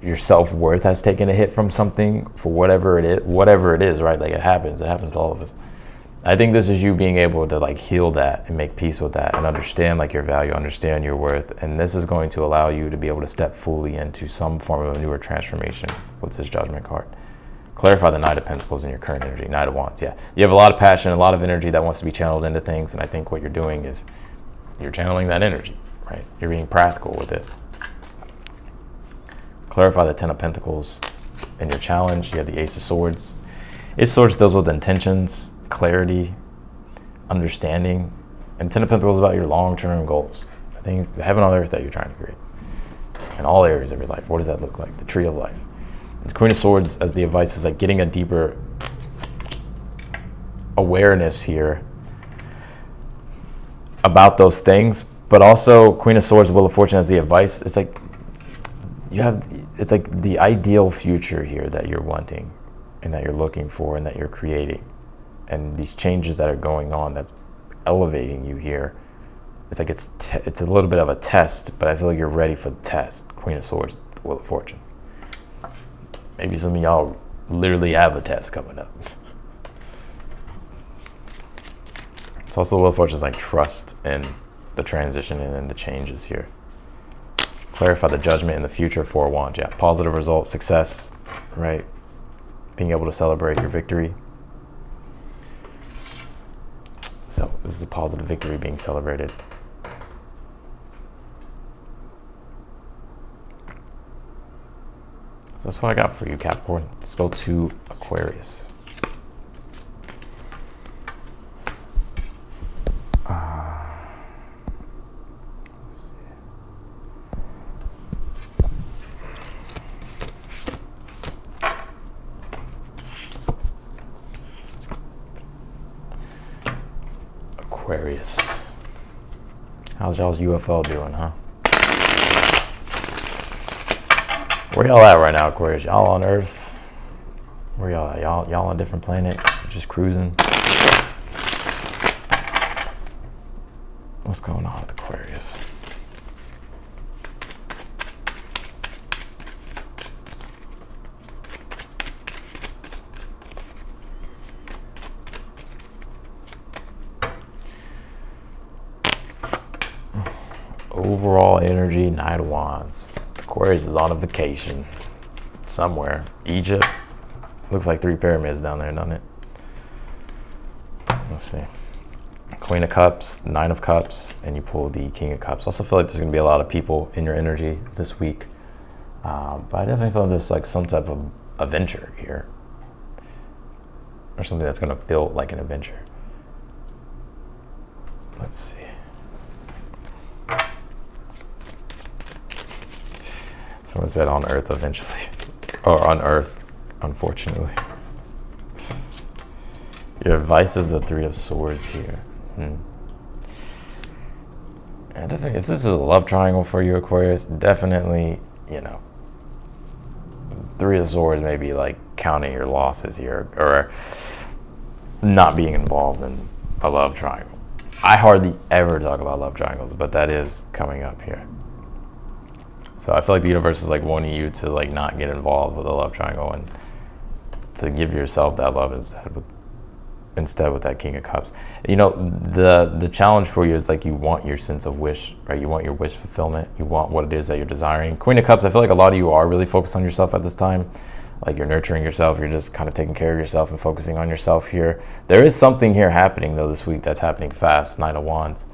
your self-worth has taken a hit from something, for whatever it is, right? Like it happens to all of us. I think this is you being able to like heal that and make peace with that and understand like your value, understand your worth. And this is going to allow you to be able to step fully into some form of a newer transformation with this Judgment card. Clarify the Knight of Pentacles in your current energy. Knight of Wands, yeah. You have a lot of passion, a lot of energy that wants to be channeled into things. And I think what you're doing is you're channeling that energy, right? You're being practical with it. Clarify the Ten of Pentacles in your challenge. You have the Ace of Swords. Ace of Swords deals with intentions, clarity, understanding, and Ten of Pentacles is about your long-term goals, the things, the heaven on earth that you're trying to create in all areas of your life. What does that look like? The tree of life. The Queen of Swords, as the advice, is like getting a deeper awareness here about those things, but also Queen of Swords, Wheel of Fortune, as the advice. It's like it's like the ideal future here that you're wanting and that you're looking for and that you're creating. And these changes that are going on, that's elevating you here. It's like it's a little bit of a test, but I feel like you're ready for the test. Queen of Swords, Wheel of Fortune. Maybe some of y'all literally have a test coming up. It's also Wheel of Fortune is like trust in the transition and then the changes here. Clarify the Judgment in the future, Four of Wands. Yeah, positive result, success, right? Being able to celebrate your victory. So this is a positive victory being celebrated. So that's what I got for you, Capricorn. Let's go to Aquarius. Let's see. Aquarius. How's y'all's UFO doing, huh? Where y'all at right now, Aquarius? Y'all on Earth? Where y'all at? Y'all on a different planet? Just cruising? What's going on with Aquarius? Overall energy, Knight of Wands. Aquarius is on a vacation somewhere. Egypt. Looks like 3 pyramids down there, doesn't it? Let's see. Queen of Cups, Nine of Cups, and you pull the King of Cups. Also feel like there's going to be a lot of people in your energy this week. But I definitely feel there's like some type of adventure here. Or something that's going to feel like an adventure. Let's see. Someone said on Earth eventually. Or on Earth, unfortunately. Your advice is the Three of Swords here. And definitely, if this is a love triangle for you, Aquarius, definitely, you know, Three of Swords may be like counting your losses here or not being involved in a love triangle. I hardly ever talk about love triangles, but that is coming up here. So I feel like the universe is like wanting you to like not get involved with a love triangle and to give yourself that love instead with that King of Cups. You know, the challenge for you is like you want your sense of wish, right? You want your wish fulfillment. You want what it is that you're desiring. Queen of Cups, I feel like a lot of you are really focused on yourself at this time. Like you're nurturing yourself. You're just kind of taking care of yourself and focusing on yourself here. There is something here happening though this week that's happening fast, Nine of Wands.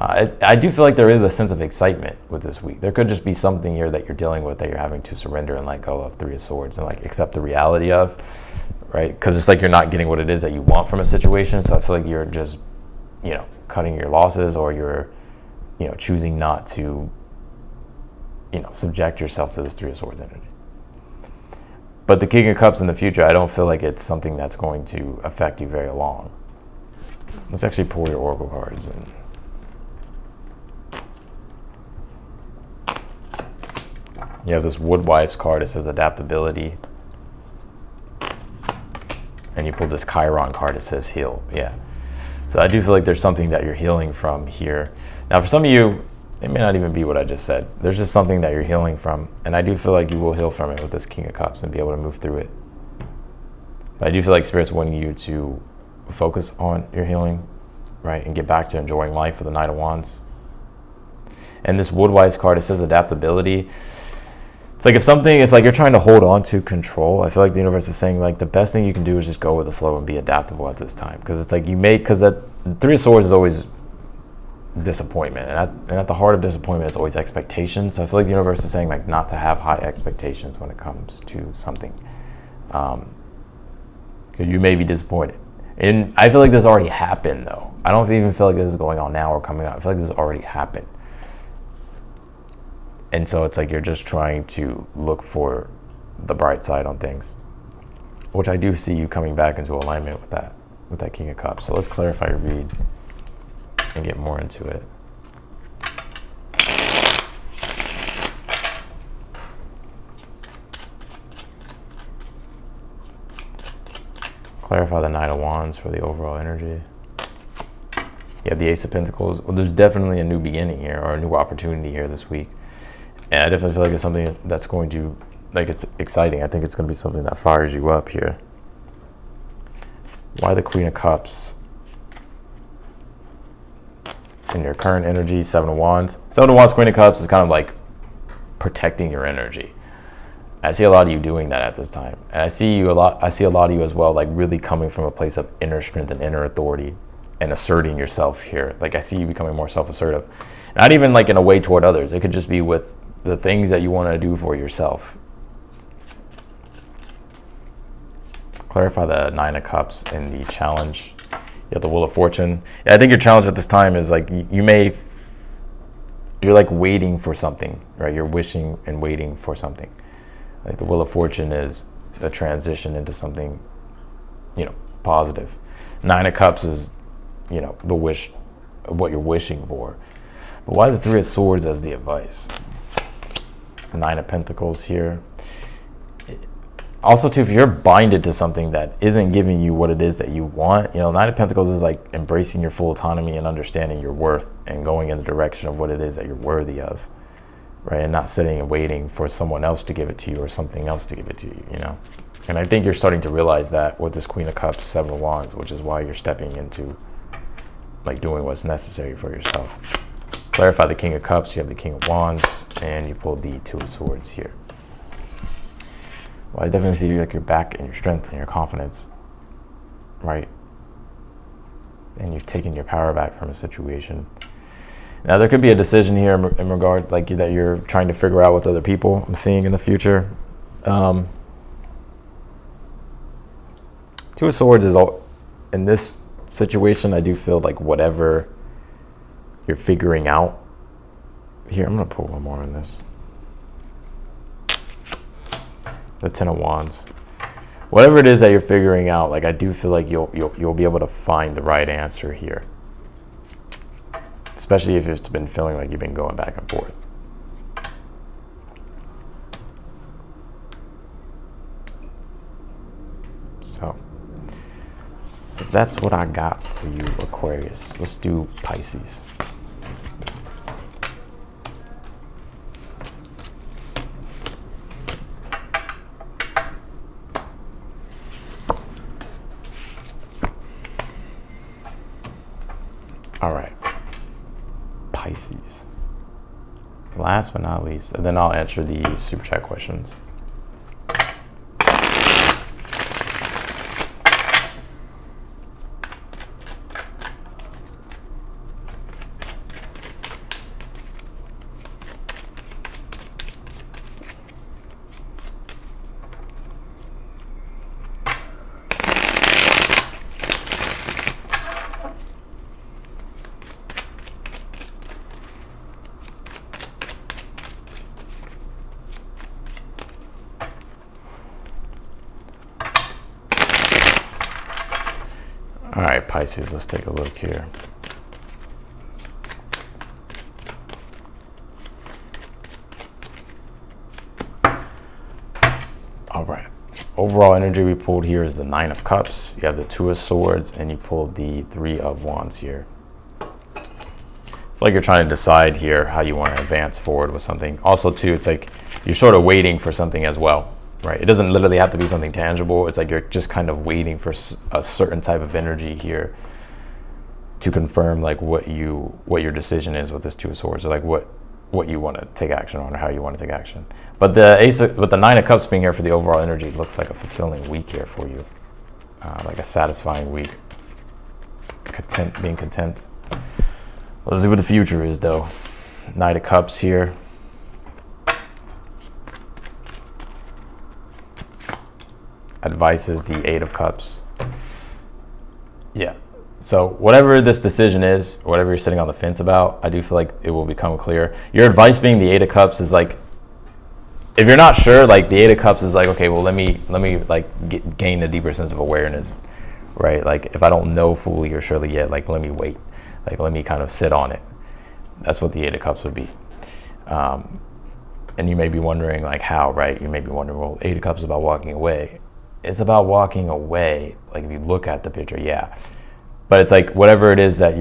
I do feel like there is a sense of excitement with this week. There could just be something here that you're dealing with that you're having to surrender and let go of, Three of Swords, and like accept the reality of, right? Because it's like you're not getting what it is that you want from a situation. So I feel like you're just, cutting your losses, or you're, choosing not to, subject yourself to this Three of Swords energy. But the King of Cups in the future, I don't feel like it's something that's going to affect you very long. Let's actually pull your Oracle cards. And you have this Woodwife's card. It says adaptability. And you pulled this Chiron card. It says heal. Yeah. So I do feel like there's something that you're healing from here. Now, for some of you, it may not even be what I just said. There's just something that you're healing from. And I do feel like you will heal from it with this King of Cups and be able to move through it. But I do feel like Spirit's wanting you to focus on your healing, right? And get back to enjoying life with the Knight of Wands. And this Woodwife's card, it says adaptability. It's like if you're trying to hold on to control, I feel like the universe is saying like the best thing you can do is just go with the flow and be adaptable at this time. Because it's like because that Three of Swords is always disappointment. And at the heart of disappointment is always expectation. So I feel like the universe is saying like not to have high expectations when it comes to something. Because you may be disappointed. And I feel like this already happened though. I don't even feel like this is going on now or coming up. I feel like this already happened. And so it's like you're just trying to look for the bright side on things, which I do see you coming back into alignment with that King of Cups. So let's clarify your read and get more into it. Clarify the Knight of Wands for the overall energy. You have the Ace of Pentacles. Well, there's definitely a new beginning here, or a new opportunity here this week. And I definitely feel like it's something that's going to, like, it's exciting. I think it's going to be something that fires you up here. Why the Queen of Cups? In your current energy, Seven of Wands. Seven of Wands, Queen of Cups is kind of like protecting your energy. I see a lot of you doing that at this time. And I see a lot of you as well, like really coming from a place of inner strength and inner authority and asserting yourself here. Like I see you becoming more self-assertive. Not even like in a way toward others. It could just be with the things that you want to do for yourself. Clarify the Nine of Cups in the challenge. You have the Wheel of Fortune. Yeah, I think your challenge at this time is like you're like waiting for something, right? You're wishing and waiting for something. Like the Wheel of Fortune is the transition into something, positive. Nine of Cups is, the wish, what you're wishing for. But why the Three of Swords as the advice? Nine of Pentacles here. Also, too, if you're binded to something that isn't giving you what it is that you want, Nine of Pentacles is like embracing your full autonomy and understanding your worth and going in the direction of what it is that you're worthy of, right? And not sitting and waiting for someone else to give it to you or something else to give it to you, And I think you're starting to realize that with this Queen of Cups, Seven of Wands, which is why you're stepping into like doing what's necessary for yourself. Clarify the King of Cups. You have the King of Wands, and you pull the Two of Swords here. Well, I definitely see like your back and your strength and your confidence, right? And you've taken your power back from a situation. Now, there could be a decision here in regard like that you're trying to figure out with other people. I'm seeing in the future. Two of Swords is all in this situation. I do feel like whatever you're figuring out here, I'm gonna pull one more on this. The Ten of Wands. Whatever it is that you're figuring out, like I do feel like you'll be able to find the right answer here. Especially if it's been feeling like you've been going back and forth. So that's what I got for you, Aquarius. Let's do Pisces. All right, Pisces. Last but not least, and then I'll answer the super chat questions. right, Pisces, let's take a look here. All right. Overall energy we pulled here is the Nine of Cups. You have the Two of Swords, and you pulled the Three of Wands here. I feel like you're trying to decide here how you want to advance forward with something. Also, too, it's like you're sort of waiting for something as well, right? It doesn't literally have to be something tangible. It's like you're just kind of waiting for a certain type of energy here to confirm like what your decision is with this Two of Swords, or like what you want to take action on, or how you want to take action. But the Nine of Cups being here for the overall energy looks like a fulfilling week here for you, like a satisfying week. Being content. Let's see what the future is, though. Knight of Cups here. Advice is the Eight of Cups. Yeah. So whatever this decision is, or whatever you're sitting on the fence about, I do feel like it will become clear. Your advice being the Eight of Cups is like, if you're not sure, like the Eight of Cups is like, okay, well, let me like gain a deeper sense of awareness, right? Like if I don't know fully or surely yet, like let me wait, like let me kind of sit on it. That's what the Eight of Cups would be. And you may be wondering like how, right? You may be wondering, well, Eight of Cups is about walking away. It's about walking away. Like if you look at the picture, yeah. But it's like whatever it is that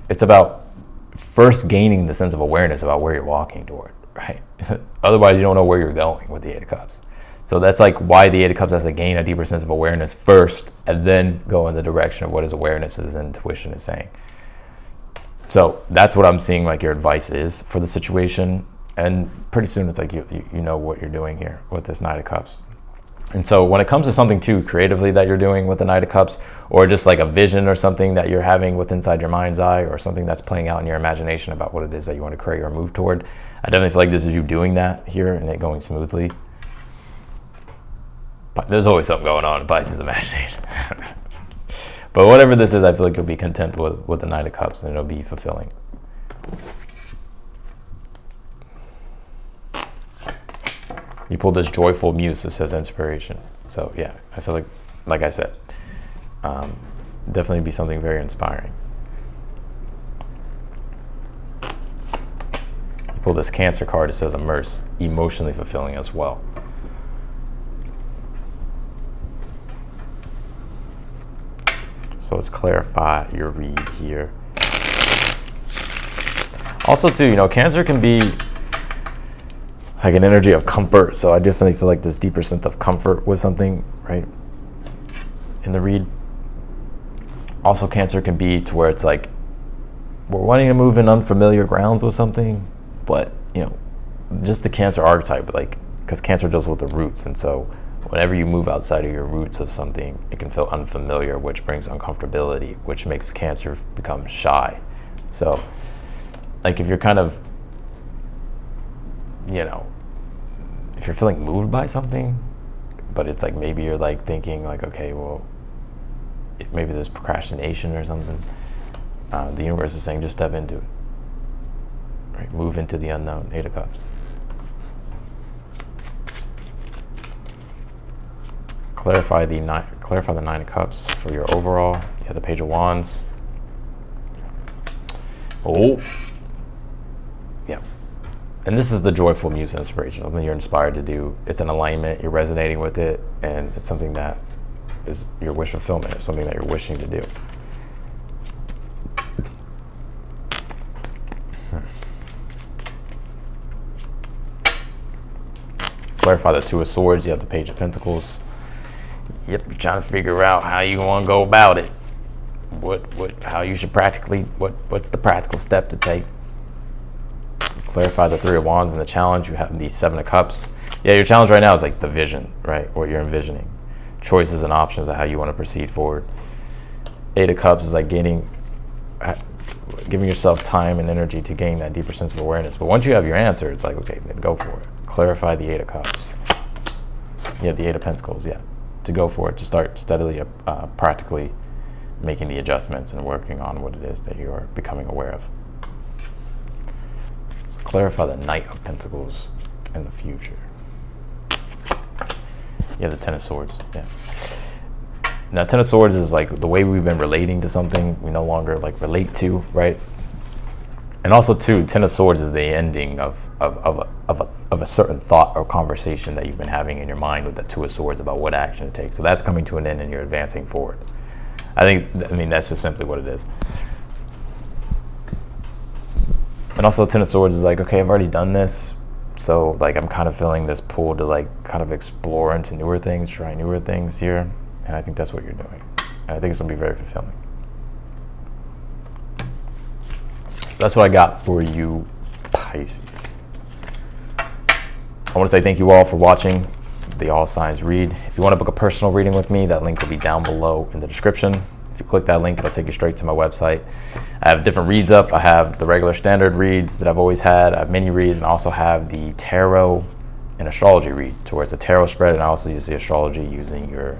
it's about first gaining the sense of awareness about where you're walking toward, right? Otherwise, you don't know where you're going with the Eight of Cups. So that's like why the Eight of Cups has to gain a deeper sense of awareness first, and then go in the direction of what his awareness is and intuition is saying. So that's what I'm seeing like your advice is for the situation. And pretty soon it's like you know what you're doing here with this Knight of Cups. And so when it comes to something too creatively that you're doing with the Knight of Cups, or just like a vision or something that you're having with inside your mind's eye, or something that's playing out in your imagination about what it is that you want to create or move toward, I definitely feel like this is you doing that here and it going smoothly. But there's always something going on in Pisces' imagination. But whatever this is, I feel like you'll be content with the Knight of Cups, and it'll be fulfilling. You pulled this Joyful Muse that says inspiration. So yeah, I feel like I said, definitely be something very inspiring. You pulled this Cancer card that says immerse, emotionally fulfilling as well. So let's clarify your read here. Also too, Cancer can be like an energy of comfort. So I definitely feel like this deeper sense of comfort with something, right, in the read. Also, Cancer can be to where it's like we're wanting to move in unfamiliar grounds with something, but just the Cancer archetype, like, because Cancer deals with the roots, and so whenever you move outside of your roots of something, it can feel unfamiliar, which brings uncomfortability, which makes Cancer become shy. So like if you're kind of if you're feeling moved by something, but it's like maybe you're like thinking like, okay, well, maybe there's procrastination or something, the universe is saying just step into it, right? Move into the unknown. Eight of Cups. Clarify the Nine of Cups for your overall. You have the Page of Wands. Oh, yeah. And this is the Joyful Muse inspiration, something you're inspired to do. It's an alignment, you're resonating with it, and it's something that is your wish fulfillment, or something that you're wishing to do. Clarify the Two of Swords, you have the Page of Pentacles. Yep, you're trying to figure out how you want to go about it. How you should what's the practical step to take? Clarify the Three of Wands and the challenge. You have the Seven of Cups. Yeah, your challenge right now is like the vision, right? What you're envisioning. Choices and options of how you want to proceed forward. Eight of Cups is like giving yourself time and energy to gain that deeper sense of awareness. But once you have your answer, it's like, okay, then go for it. Clarify the Eight of Cups. You have the Eight of Pentacles, yeah. To go for it, to start steadily, practically making the adjustments and working on what it is that you are becoming aware of. So clarify the Knight of Pentacles in the future. You have the Ten of Swords, yeah. Now, Ten of Swords is like the way we've been relating to something we no longer like relate to, right? And also, too, Ten of Swords is the ending of a certain thought or conversation that you've been having in your mind with the Two of Swords about what action to take. So that's coming to an end and you're advancing forward. I mean, that's just simply what it is. And also, Ten of Swords is like, okay, I've already done this. So, like, I'm kind of feeling this pull to, like, kind of explore into newer things, try newer things here. And I think that's what you're doing. And I think it's going to be very fulfilling. So that's what I got for you, Pisces. I want to say thank you all for watching the All Signs Read. If you want to book a personal reading with me, that link will be down below in the description. If you click that link, it'll take you straight to my website. I have different reads up. I have the regular standard reads that I've always had. I have mini reads, and I also have the tarot and astrology read, to where it's a tarot spread, and I also use the astrology using your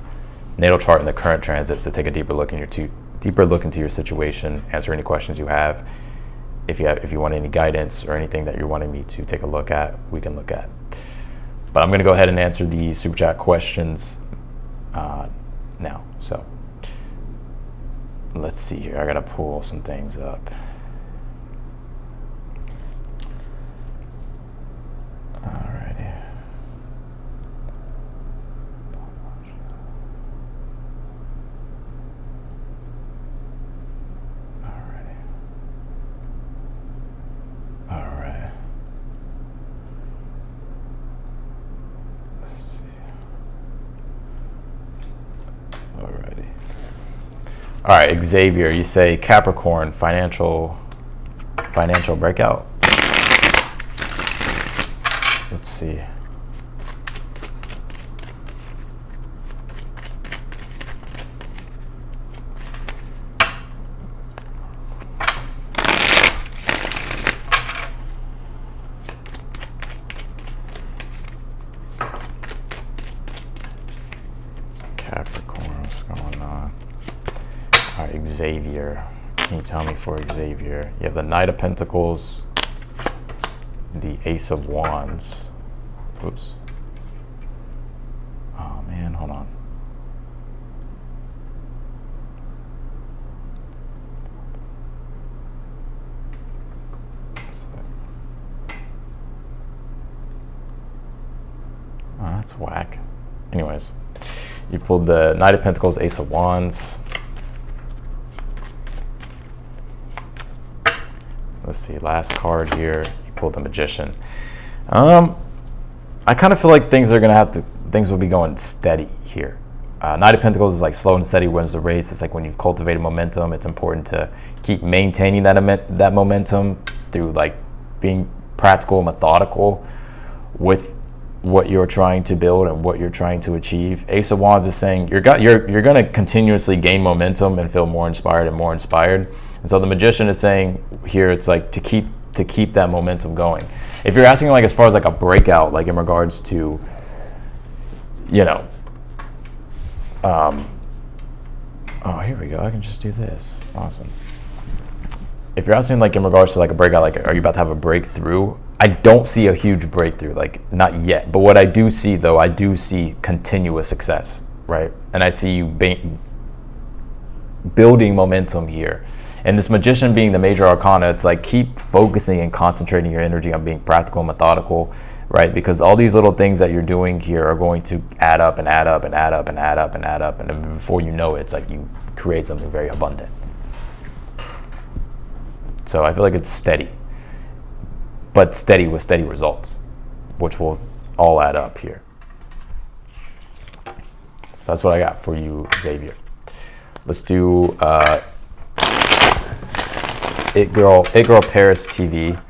natal chart and the current transits to take a deeper look into your situation, answer any questions you have. If you want any guidance or anything that you're wanting me to take a look at, we can look at. But I'm going to go ahead and answer the super chat questions now. So let's see here. I got to pull some things up. Alrighty. Alright. Let's see. Alrighty. All right, Xavier, you say Capricorn, financial breakout. Let's see. Capricorn, what's going on? All right, Xavier, can you tell me for Xavier? You have the Knight of Pentacles, the Ace of Wands. Oops. Oh man, hold on. Oh, that's whack. Anyways, you pulled the Knight of Pentacles, Ace of Wands. Let's see, last card here, you pulled the Magician. I kind of feel like things will be going steady here. Knight of Pentacles is like slow and steady wins the race. It's like when you've cultivated momentum, it's important to keep maintaining that momentum through like being practical and methodical with what you're trying to build and what you're trying to achieve. Ace of Wands is saying you're going to continuously gain momentum and feel more inspired and more inspired. And so the Magician is saying here, it's like to keep that momentum going. If you're asking like as far as like a breakout, like in regards to, you know, oh, here we go. I can just do this. Awesome. If you're asking like in regards to like a breakout, like are you about to have a breakthrough? I don't see a huge breakthrough, like not yet. But what I do see though, I do see continuous success, right? And I see you building momentum here. And this Magician being the major arcana, it's like keep focusing and concentrating your energy on being practical and methodical, right? Because all these little things that you're doing here are going to add up and add up and add up and add up and add up. And then before you know it, it's like you create something very abundant. So I feel like it's steady, but steady with steady results, which will all add up here. So that's what I got for you, Xavier. Let's do It Girl Paris TV.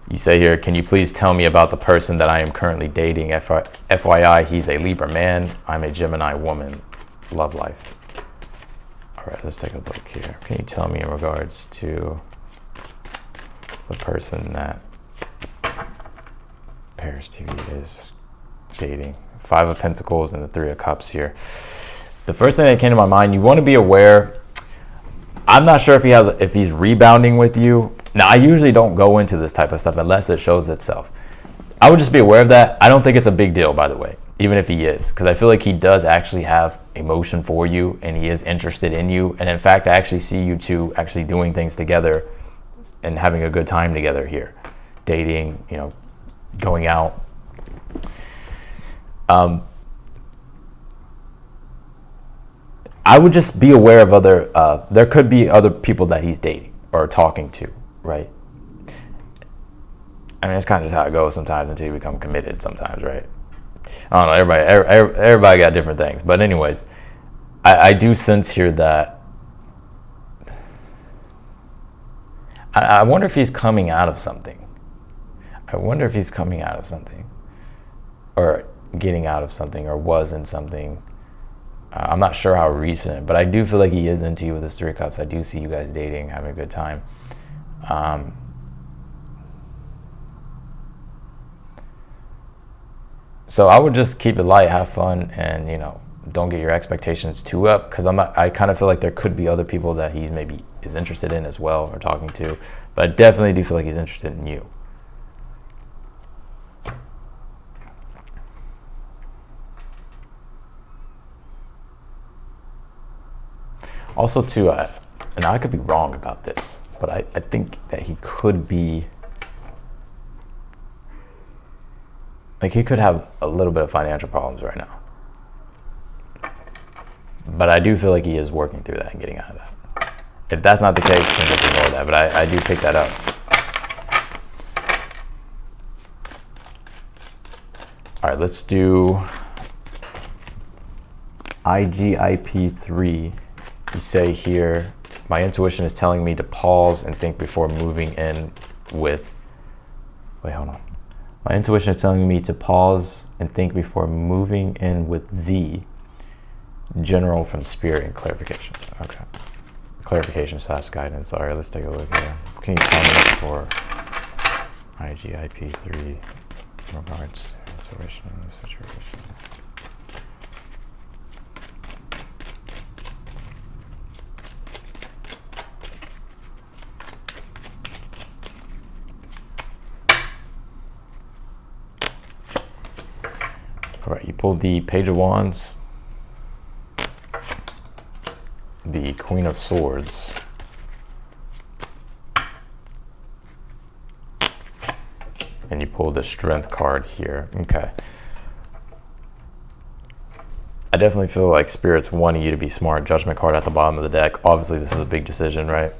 You say here, can you please tell me about the person that I am currently dating? FYI, he's a Libra man. I'm a Gemini woman. Love life. All right, let's take a look here. Can you tell me in regards to the person that Paris TV is dating? Five of Pentacles and the Three of Cups here. The first thing that came to my mind, you want to be aware. I'm not sure if he's rebounding with you. Now, I usually don't go into this type of stuff unless it shows itself. I would just be aware of that. I don't think it's a big deal, by the way. even if he is, because I feel like he does actually have emotion for you and he is interested in you. And in fact, I actually see you two actually doing things together and having a good time together here, dating, you know, going out. I would just be aware of other, there could be other people that he's dating or talking to, right? I mean, it's kind of just how it goes sometimes until you become committed sometimes, right? I don't know, everybody got different things. But anyways, I do sense here that I wonder if he's coming out of something. I wonder if he's coming out of something or getting out of something or was in something. I'm not sure how recent, but I do feel like he is into you with his 3 cups. I do see you guys dating, having a good time. So I would just keep it light, have fun, and, you know, don't get your expectations too up, because I kind of feel like there could be other people that he maybe is interested in as well or talking to, but I definitely do feel like he's interested in you. Also, too, and I could be wrong about this, but I think that he could be, like, he could have a little bit of financial problems right now. But I do feel like he is working through that and getting out of that. If that's not the case, then just ignore that, but I do pick that up. All right, let's do IGIP3. You say here, my intuition is telling me to pause and think before moving in with, wait, hold on. My intuition is telling me to pause and think before moving in with Z, general from spirit and clarification. Okay. Clarification / guidance. All right, let's take a look here. Can you tell me for IGIP3 in regards to intuition in this situation? All right, you pulled the Page of Wands, the Queen of Swords, and you pulled the Strength card here. Okay. I definitely feel like Spirit's wanting you to be smart. Judgment card at the bottom of the deck. Obviously, this is a big decision, right?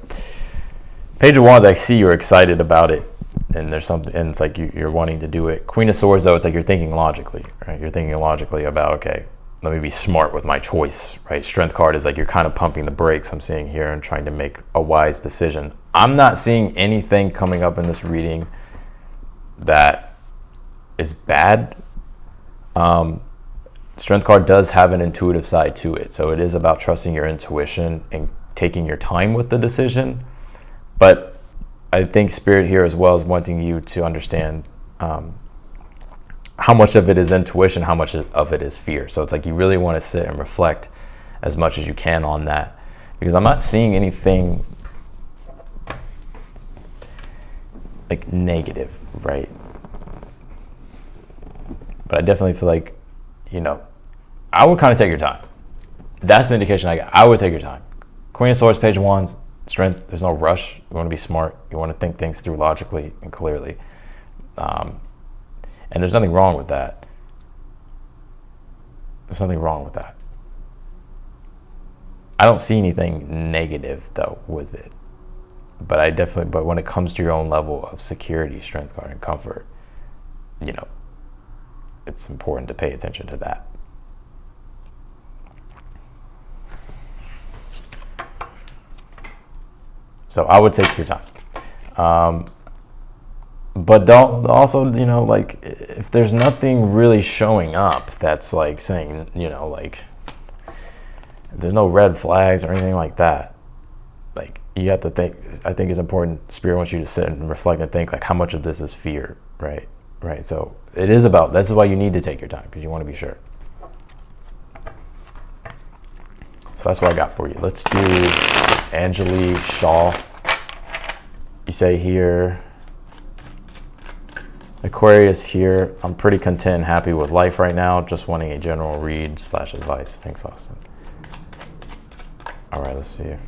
Page of Wands, I see you're excited about it. And there's something, and it's like you're wanting to do it. Queen of Swords, though, it's like you're thinking logically, right? You're thinking logically about, okay, let me be smart with my choice, right? Strength card is like you're kind of pumping the brakes, I'm seeing here, and trying to make a wise decision. I'm not seeing anything coming up in this reading that is bad. Strength card does have an intuitive side to it, so it is about trusting your intuition and taking your time with the decision. But I think Spirit here as well is wanting you to understand how much of it is intuition, how much of it is fear. So it's like you really want to sit and reflect as much as you can on that, because I'm not seeing anything like negative, right? But I definitely feel like, you know, I would kind of take your time. That's the indication I got. I would take your time. Queen of Swords, Page of Wands, Strength, there's no rush. You want to be smart. You want to think things through logically and clearly. And there's nothing wrong with that. There's nothing wrong with that. I don't see anything negative, though, with it. But when it comes to your own level of security, strength card, and comfort, you know, it's important to pay attention to that. So I would take your time. But don't also, you know, like, if there's nothing really showing up that's like saying, you know, like, there's no red flags or anything like that, like, you have to think. I think it's important. Spirit wants you to sit and reflect and think, like, how much of this is fear, right? So it is about, that's why you need to take your time, because you want to be sure. So that's what I got for you. Let's do Anjali Shaw. You say here, Aquarius here, I'm pretty content and happy with life right now. Just wanting a general read / advice. Thanks, Austin. All right, let's see. You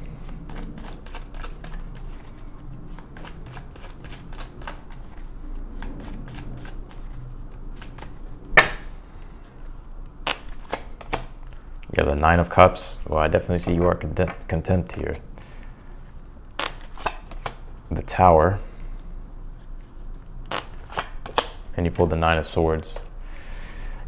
have the Nine of Cups. Well, I definitely see you are content here. The Tower. And you pulled the Nine of Swords.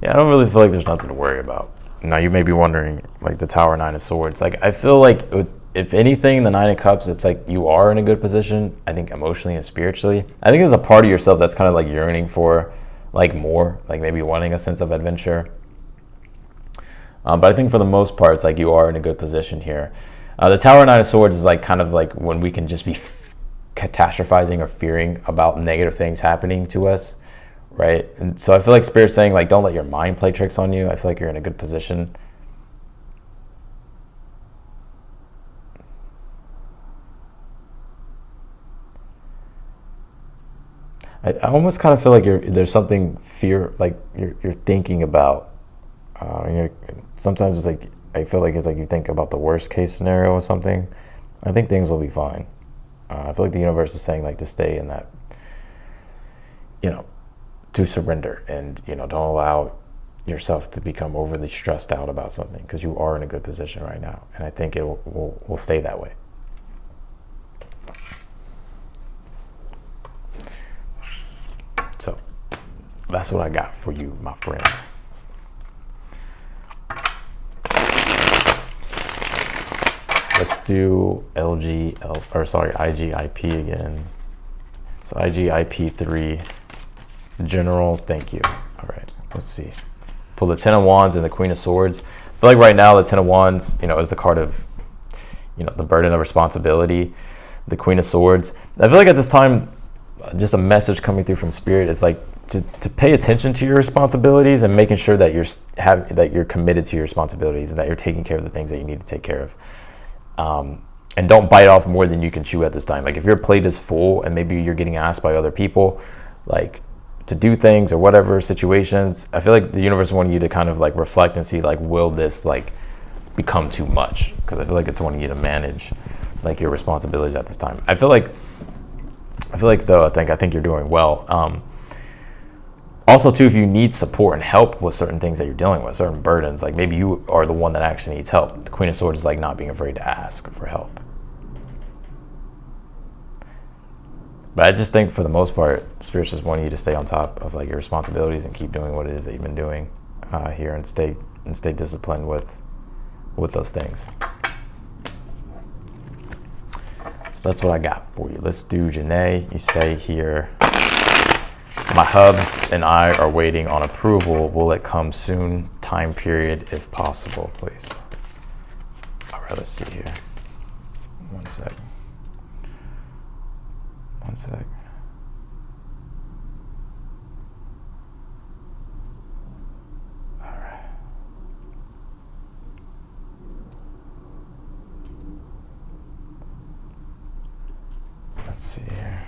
Yeah, I don't really feel like there's nothing to worry about. Now, you may be wondering, like the Tower, Nine of Swords. Like, I feel like, if anything, the Nine of Cups, it's like you are in a good position, I think emotionally and spiritually. I think there's a part of yourself that's kind of like yearning for like more, like maybe wanting a sense of adventure. But I think for the most part, it's like you are in a good position here. The Tower, Nine of Swords is like kind of like when we can just be catastrophizing or fearing about negative things happening to us. Right? And so I feel like Spirit's saying, like, don't let your mind play tricks on you. I feel like you're in a good position. I almost kind of feel like there's something like you're thinking about. Sometimes it's like, I feel like it's like you think about the worst case scenario or something. I think things will be fine. I feel like the universe is saying, like, to stay in that, to surrender and, don't allow yourself to become overly stressed out about something, because you are in a good position right now. And I think it will stay that way. So that's what I got for you, my friend. Let's do IGIP again. So IGIP3. General, thank you. All right, let's see. Pull the Ten of Wands and the Queen of Swords. I feel like right now the Ten of Wands, is the card of, the burden of responsibility. The Queen of Swords. I feel like at this time, just a message coming through from Spirit is like to pay attention to your responsibilities and making sure that you're committed to your responsibilities and that you're taking care of the things that you need to take care of. And don't bite off more than you can chew at this time. Like, if your plate is full and maybe you're getting asked by other people, like, to do things or whatever situations, I feel like the universe wanting you to kind of like reflect and see, like, will this like become too much? Because I feel like it's wanting you to manage like your responsibilities at this time. I feel like though, I think you're doing well. Also too, if you need support and help with certain things that you're dealing with, certain burdens, like maybe you are the one that actually needs help. The Queen of Swords is like not being afraid to ask for help. But I just think for the most part, Spirit's just wanting you to stay on top of like your responsibilities and keep doing what it is that you've been doing here, and stay disciplined with those things. So that's what I got for you. Let's do Janae. You say here, my hubs and I are waiting on approval. Will it come soon? Time period, if possible, please. All right, let's see here. One sec. All right. Let's see here.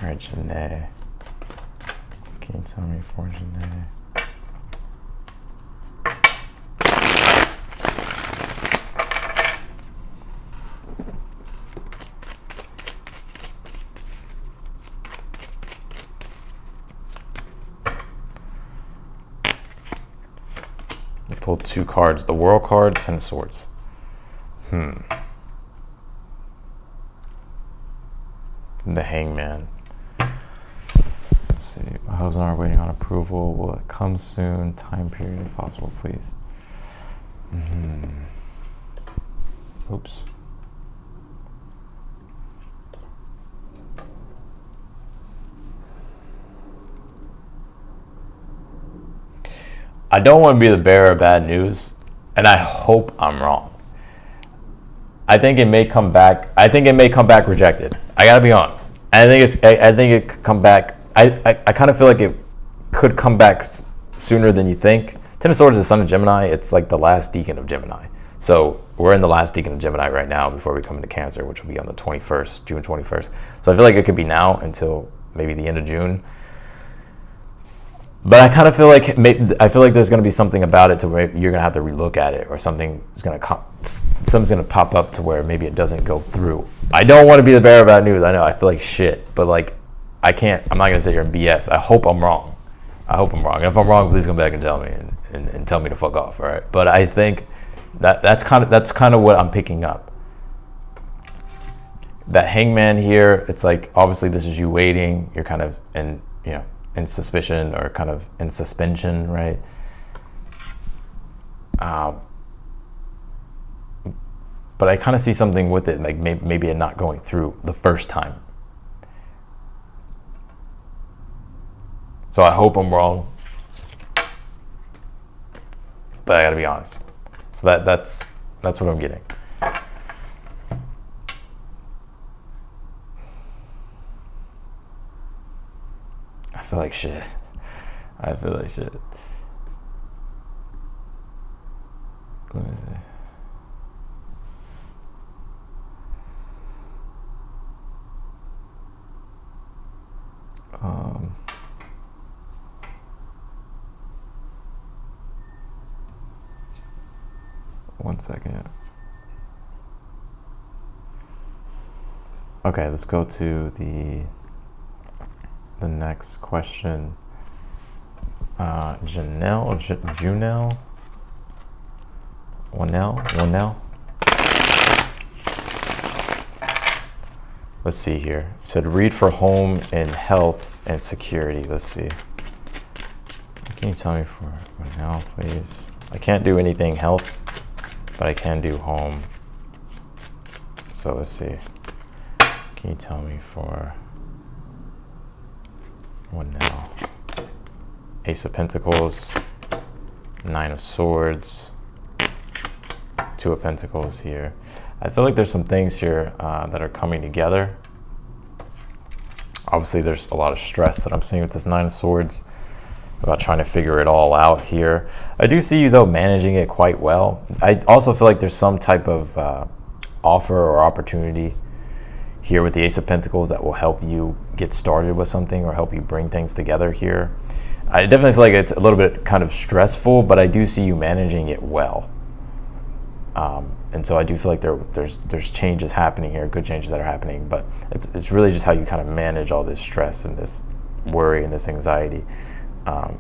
All right, Janae. Can you tell me for Janae? You pulled two cards, the World card, Ten of Swords. The Hangman. Let's see. My husband are waiting on approval. Will it come soon? Time period, if possible, please. Oops. I don't want to be the bearer of bad news, and I hope I'm wrong. I think it may come back. I think it may come back rejected. I gotta be honest. I think it could come back. I kind of feel like could come back sooner than you think. Ten of Swords is the Sun of Gemini. It's like the last decan of Gemini. So we're in the last decan of Gemini right now before we come into Cancer, which will be on the 21st, June 21st. So I feel like it could be now until maybe the end of June. But I kind of feel like there's going to be something about it to where you're going to have to relook at it, or something's going to pop up to where maybe it doesn't go through. I don't want to be the bearer of bad news. I know I feel like shit, but like I'm not going to sit here and BS. I hope I'm wrong. And if I'm wrong, please come back and tell me and tell me to fuck off. All right. But I think that's kind of what I'm picking up. That Hangman here, it's like obviously this is you waiting. You're kind of in suspicion, or kind of in suspension, right? But I kind of see something with it, like maybe it not going through the first time. So I hope I'm wrong, but I gotta be honest. So that's what I'm getting. I feel like shit. Let me see. One second. Okay, let's go to the next question. Junelle. Let's see here. It said read for home and health and security. Let's see. Can you tell me for now, please? I can't do anything health, but I can do home. So let's see. Can you tell me for what now? Ace of Pentacles, Nine of Swords, Two of Pentacles here. I feel like there's some things here that are coming together. Obviously, there's a lot of stress that I'm seeing with this Nine of Swords about trying to figure it all out here. I do see you, though, managing it quite well. I also feel like there's some type of offer or opportunity here with the Ace of Pentacles that will help you get started with something or help you bring things together here. I definitely feel like it's a little bit kind of stressful, but I do see you managing it well. And so I do feel like there's changes happening here, good changes that are happening, but it's really just how you kind of manage all this stress and this worry and this anxiety. But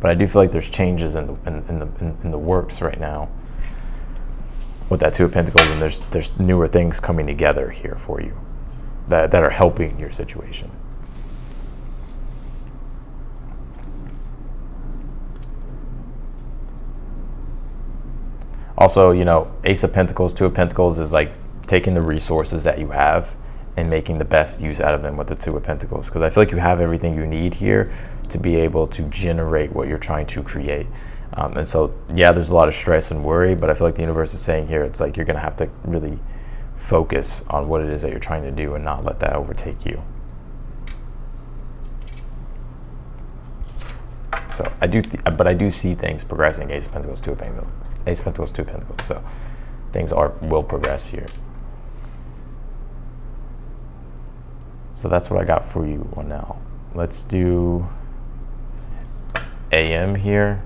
I do feel like there's changes in the works right now with that Two of Pentacles, and there's newer things coming together here for you that are helping your situation. Also, Ace of Pentacles, Two of Pentacles is like taking the resources that you have and making the best use out of them with the Two of Pentacles. Because I feel like you have everything you need here to be able to generate what you're trying to create. And so, yeah, there's a lot of stress and worry, but I feel like the universe is saying here, it's like you're going to have to really focus on what it is that you're trying to do and not let that overtake you. So I do see things progressing. Ace of Pentacles, Two of Pentacles. Ace of Pentacles, Two of Pentacles. So things will progress here. So that's what I got for you on now. Let's do AM here.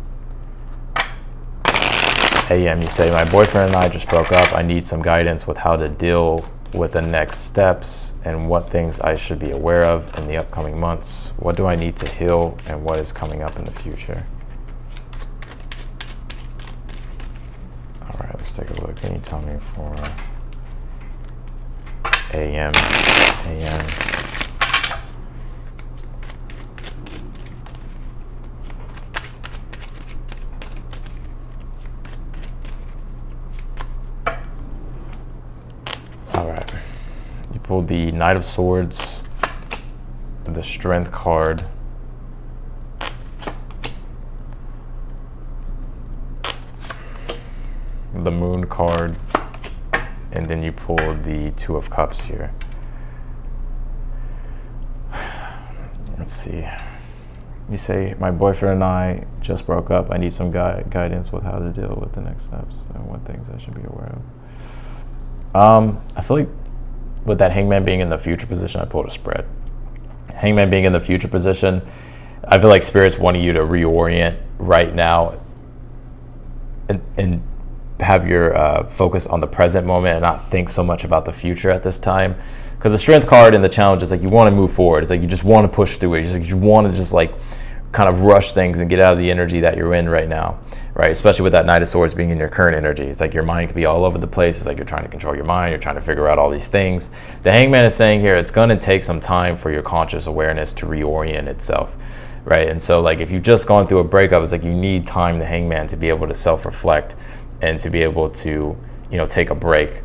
AM, you say, my boyfriend and I just broke up. I need some guidance with how to deal with the next steps and what things I should be aware of in the upcoming months. What do I need to heal and what is coming up in the future? All right, let's take a look. Can you tell me for AM? All right. You pulled the Knight of Swords, the Strength card, the Moon card, and then you pulled the Two of Cups here. Let's see. You say, my boyfriend and I just broke up. I need some guidance with how to deal with the next steps and what things I should be aware of. I feel like with that hangman being in the future position, I pulled a spread. Hangman being in the future position, I feel like Spirit's wanting you to reorient right now and have your focus on the present moment and not think so much about the future at this time. Because the strength card and the challenge is like you want to move forward. It's like you just want to push through it. You want to just like kind of rush things and get out of the energy that you're in right now, right? Especially with that Knight of Swords being in your current energy. It's like your mind could be all over the place. It's like you're trying to control your mind. You're trying to figure out all these things. The Hangman is saying here, it's going to take some time for your conscious awareness to reorient itself, right? And so like if you've just gone through a breakup, it's like you need time, the Hangman, to be able to self-reflect and to be able to, take a break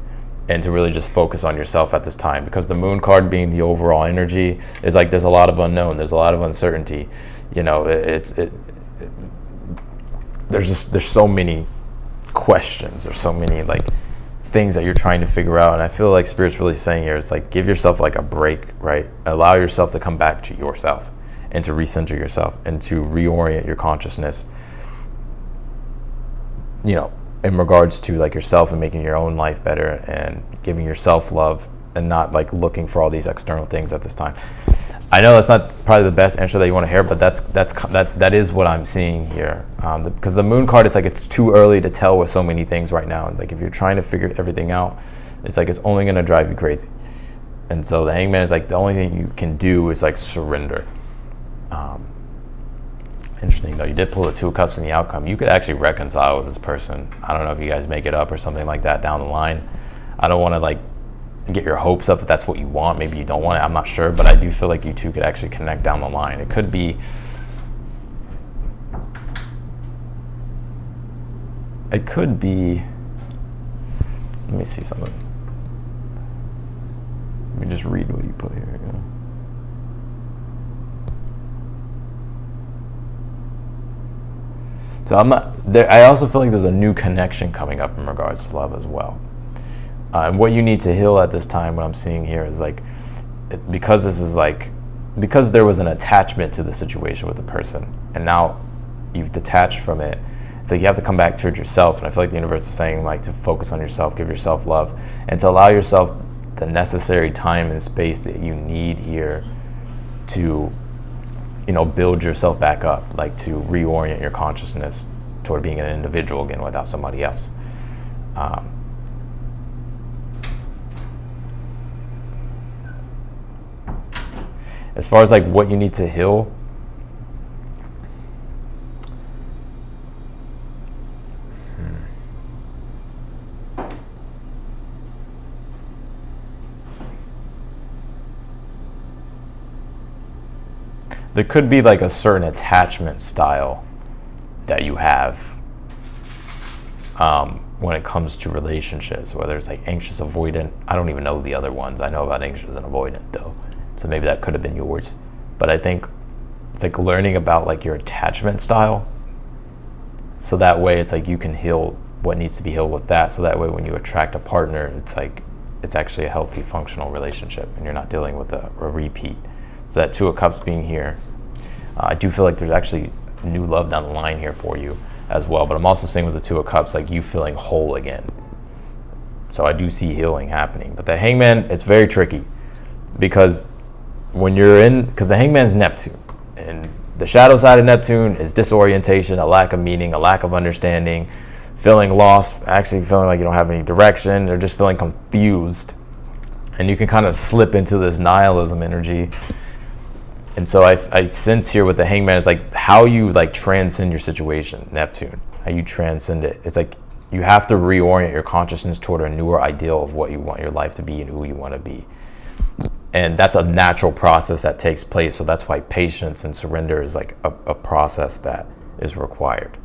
and to really just focus on yourself at this time. Because the Moon card being the overall energy is like there's a lot of unknown, there's a lot of uncertainty. There's so many questions, there's so many like things that you're trying to figure out. And I feel like Spirit's really saying here, it's like give yourself like a break, right? Allow yourself to come back to yourself and to recenter yourself and to reorient your consciousness, in regards to like yourself and making your own life better and giving yourself love and not like looking for all these external things at this time. I know that's not probably the best answer that you want to hear, but that is what I'm seeing here. Because the Moon card is like it's too early to tell with so many things right now. And like if you're trying to figure everything out, it's like it's only going to drive you crazy. And so the Hangman is like the only thing you can do is like surrender. Interesting though, you did pull the Two of Cups in the outcome. You could actually reconcile with this person. I don't know if you guys make it up or something like that down the line. I don't want to like get your hopes up if that's what you want. Maybe you don't want it, I'm not sure, but I do feel like you two could actually connect down the line. It could be let me see something. Let me just read what you put here. So I'm not there. I also feel like there's a new connection coming up in regards to love as well. And what you need to heal at this time, what I'm seeing here is like, because there was an attachment to the situation with the person, and now you've detached from it. It's like you have to come back towards yourself. And I feel like the universe is saying like to focus on yourself, give yourself love, and to allow yourself the necessary time and space that you need here to build yourself back up, like to reorient your consciousness toward being an individual again without somebody else. As far as like what you need to heal, there could be like a certain attachment style that you have when it comes to relationships, whether it's like anxious, avoidant. I don't even know the other ones. I know about anxious and avoidant though. So maybe that could have been yours. But I think it's like learning about like your attachment style. So that way it's like you can heal what needs to be healed with that. So that way when you attract a partner, it's like it's actually a healthy, functional relationship and you're not dealing with a repeat. So that Two of Cups being here, I do feel like there's actually new love down the line here for you as well. But I'm also seeing with the Two of Cups, like you feeling whole again. So I do see healing happening. But the Hangman, it's very tricky because when you're because the Hangman's Neptune. And the shadow side of Neptune is disorientation, a lack of meaning, a lack of understanding, feeling lost, actually feeling like you don't have any direction, or just feeling confused. And you can kind of slip into this nihilism energy. And so I sense here with the Hangman, it's like how you like transcend your situation, Neptune, how you transcend it. It's like you have to reorient your consciousness toward a newer ideal of what you want your life to be and who you want to be. And that's a natural process that takes place. So that's why patience and surrender is like a process that is required.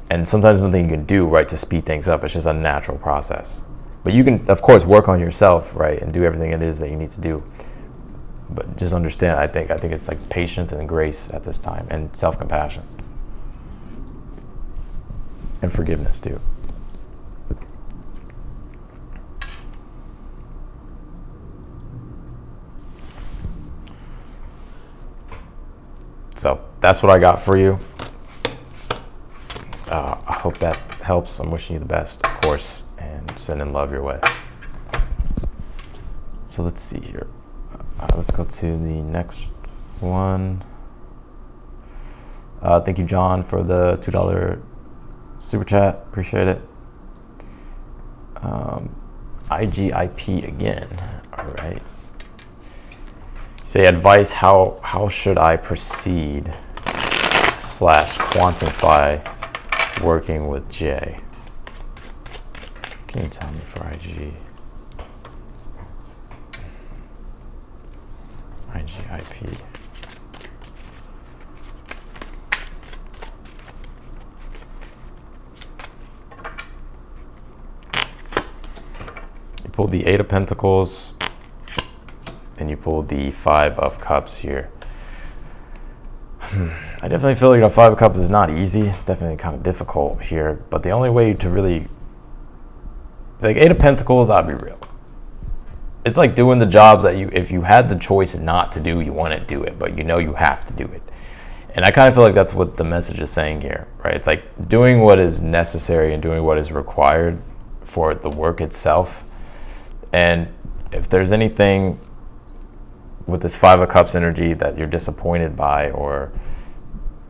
And sometimes there's nothing you can do, right, to speed things up. It's just a natural process. But you can, of course, work on yourself, right, and do everything it is that you need to do. But just understand, I think it's like patience and grace at this time, and self-compassion. And forgiveness, too. So that's what I got for you. I hope that helps. I'm wishing you the best, of course, and sending love your way. So let's see here. Let's go to the next one. Thank you, John, for the $2 super chat. Appreciate it. IGIP again. All right. Say advice. How should I proceed / quantify working with Jay? Can you tell me for IGIP? You pulled the 8 of Pentacles, and you pulled the 5 of Cups here. I definitely feel like the 5 of Cups is not easy. It's definitely kind of difficult here, but the only way to really, like 8 of Pentacles, I'll be real. It's like doing the jobs that if you had the choice not to do, you want to do it, but you know you have to do it. And I kind of feel like that's what the message is saying here, right? It's like doing what is necessary and doing what is required for the work itself. And if there's anything with this 5 of Cups energy that you're disappointed by, or,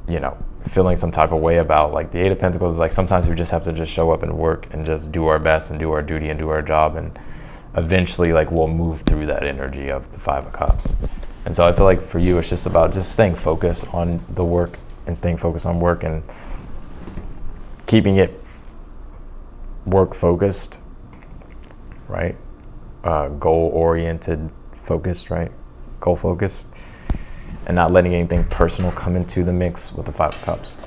you know, feeling some type of way about, like the 8 of Pentacles is like sometimes we just have to just show up and work and just do our best and do our duty and do our job, and eventually like we'll move through that energy of the 5 of Cups. And so I feel like for you it's just about just staying focused on the work and staying focused on work and keeping it work focused, right? Goal oriented focused, right? Goal focused, and not letting anything personal come into the mix with the 5 of Cups.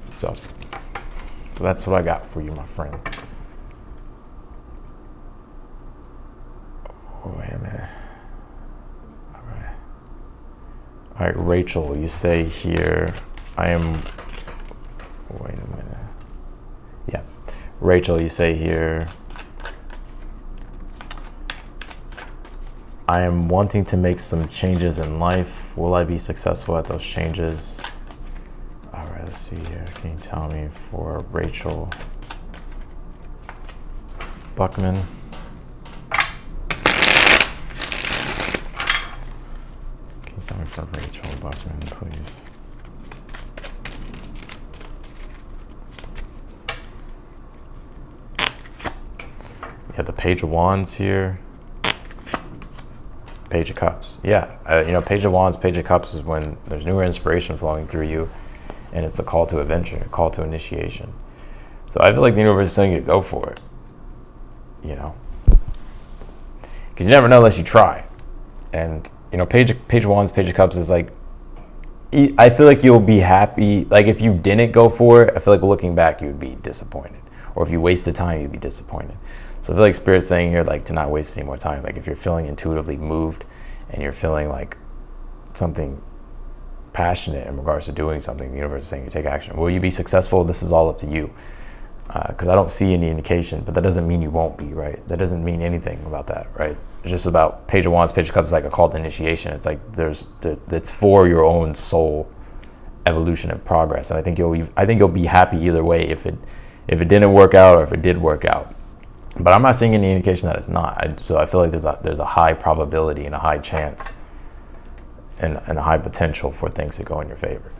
So that's what I got for you, my friend. Oh, wait a minute. All right, Rachel, you say here, wait a minute. Yeah, Rachel, you say here, I am wanting to make some changes in life. Will I be successful at those changes? All right, let's see here. Can you tell me for Rachel Buckman? Can you tell me for Rachel Buckman, please? Yeah, the Page of Wands here. Page of Cups. Yeah, Page of Wands, Page of Cups is when there's new inspiration flowing through you, and it's a call to adventure, a call to initiation. So I feel like the universe is telling you to go for it, you know, because you never know unless you try. And Page of Wands, Page of Cups is like, I feel like you'll be happy. Like if you didn't go for it, I feel like looking back you would be disappointed, or if you wasted time you'd be disappointed. So I feel like Spirit's saying here, like, to not waste any more time. Like if you're feeling intuitively moved and you're feeling like something passionate in regards to doing something, the universe is saying you take action. Will you be successful? This is all up to you. Because I don't see any indication, but that doesn't mean you won't be, right? That doesn't mean anything about that, right? It's just about Page of Wands, Page of Cups is like a call to initiation. It's like it's for your own soul evolution and progress. And I think you'll be happy either way if it didn't work out or if it did work out. But I'm not seeing any indication that it's not. So I feel like there's a high probability and a high chance and a high potential for things to go in your favor.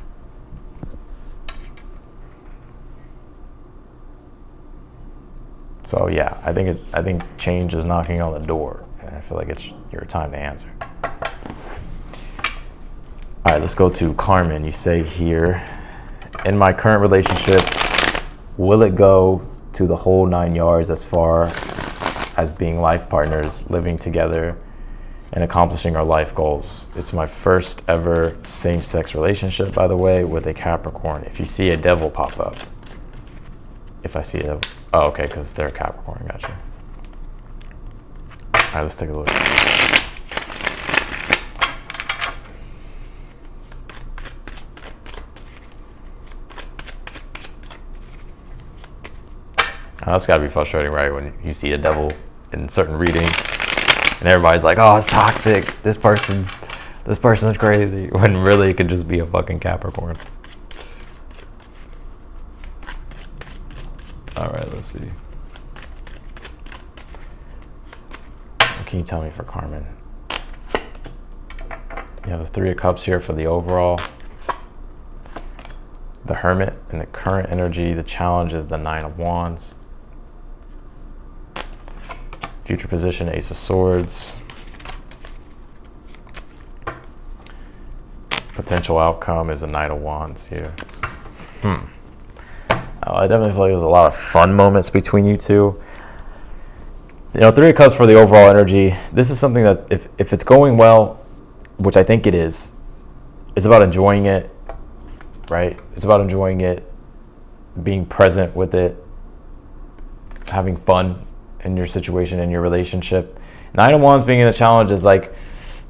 So yeah, I think change is knocking on the door, and I feel like it's your time to answer. All right, let's go to Carmen. You say here, in my current relationship, will it go to the whole 9 yards as far as being life partners, living together, and accomplishing our life goals? It's my first ever same-sex relationship, by the way, with a Capricorn. If you see a devil pop up, oh, okay, because they're a Capricorn, gotcha. All right, let's take a look. That's got to be frustrating, right? When you see a devil in certain readings. And everybody's like, oh, it's toxic. This person's crazy. When really it could just be a fucking Capricorn. All right, let's see. What can you tell me for Carmen? You have the Three of Cups here for the overall. The Hermit and the current energy. The challenge is the Nine of Wands. Future position, Ace of Swords. Potential outcome is the Knight of Wands here. I definitely feel like there's a lot of fun moments between you two. You know, Three of Cups for the overall energy. This is something that if it's going well, which I think it is, it's about enjoying it, right? It's about enjoying it, being present with it, having fun in your situation, in your relationship. Nine of Wands being in the challenge is like,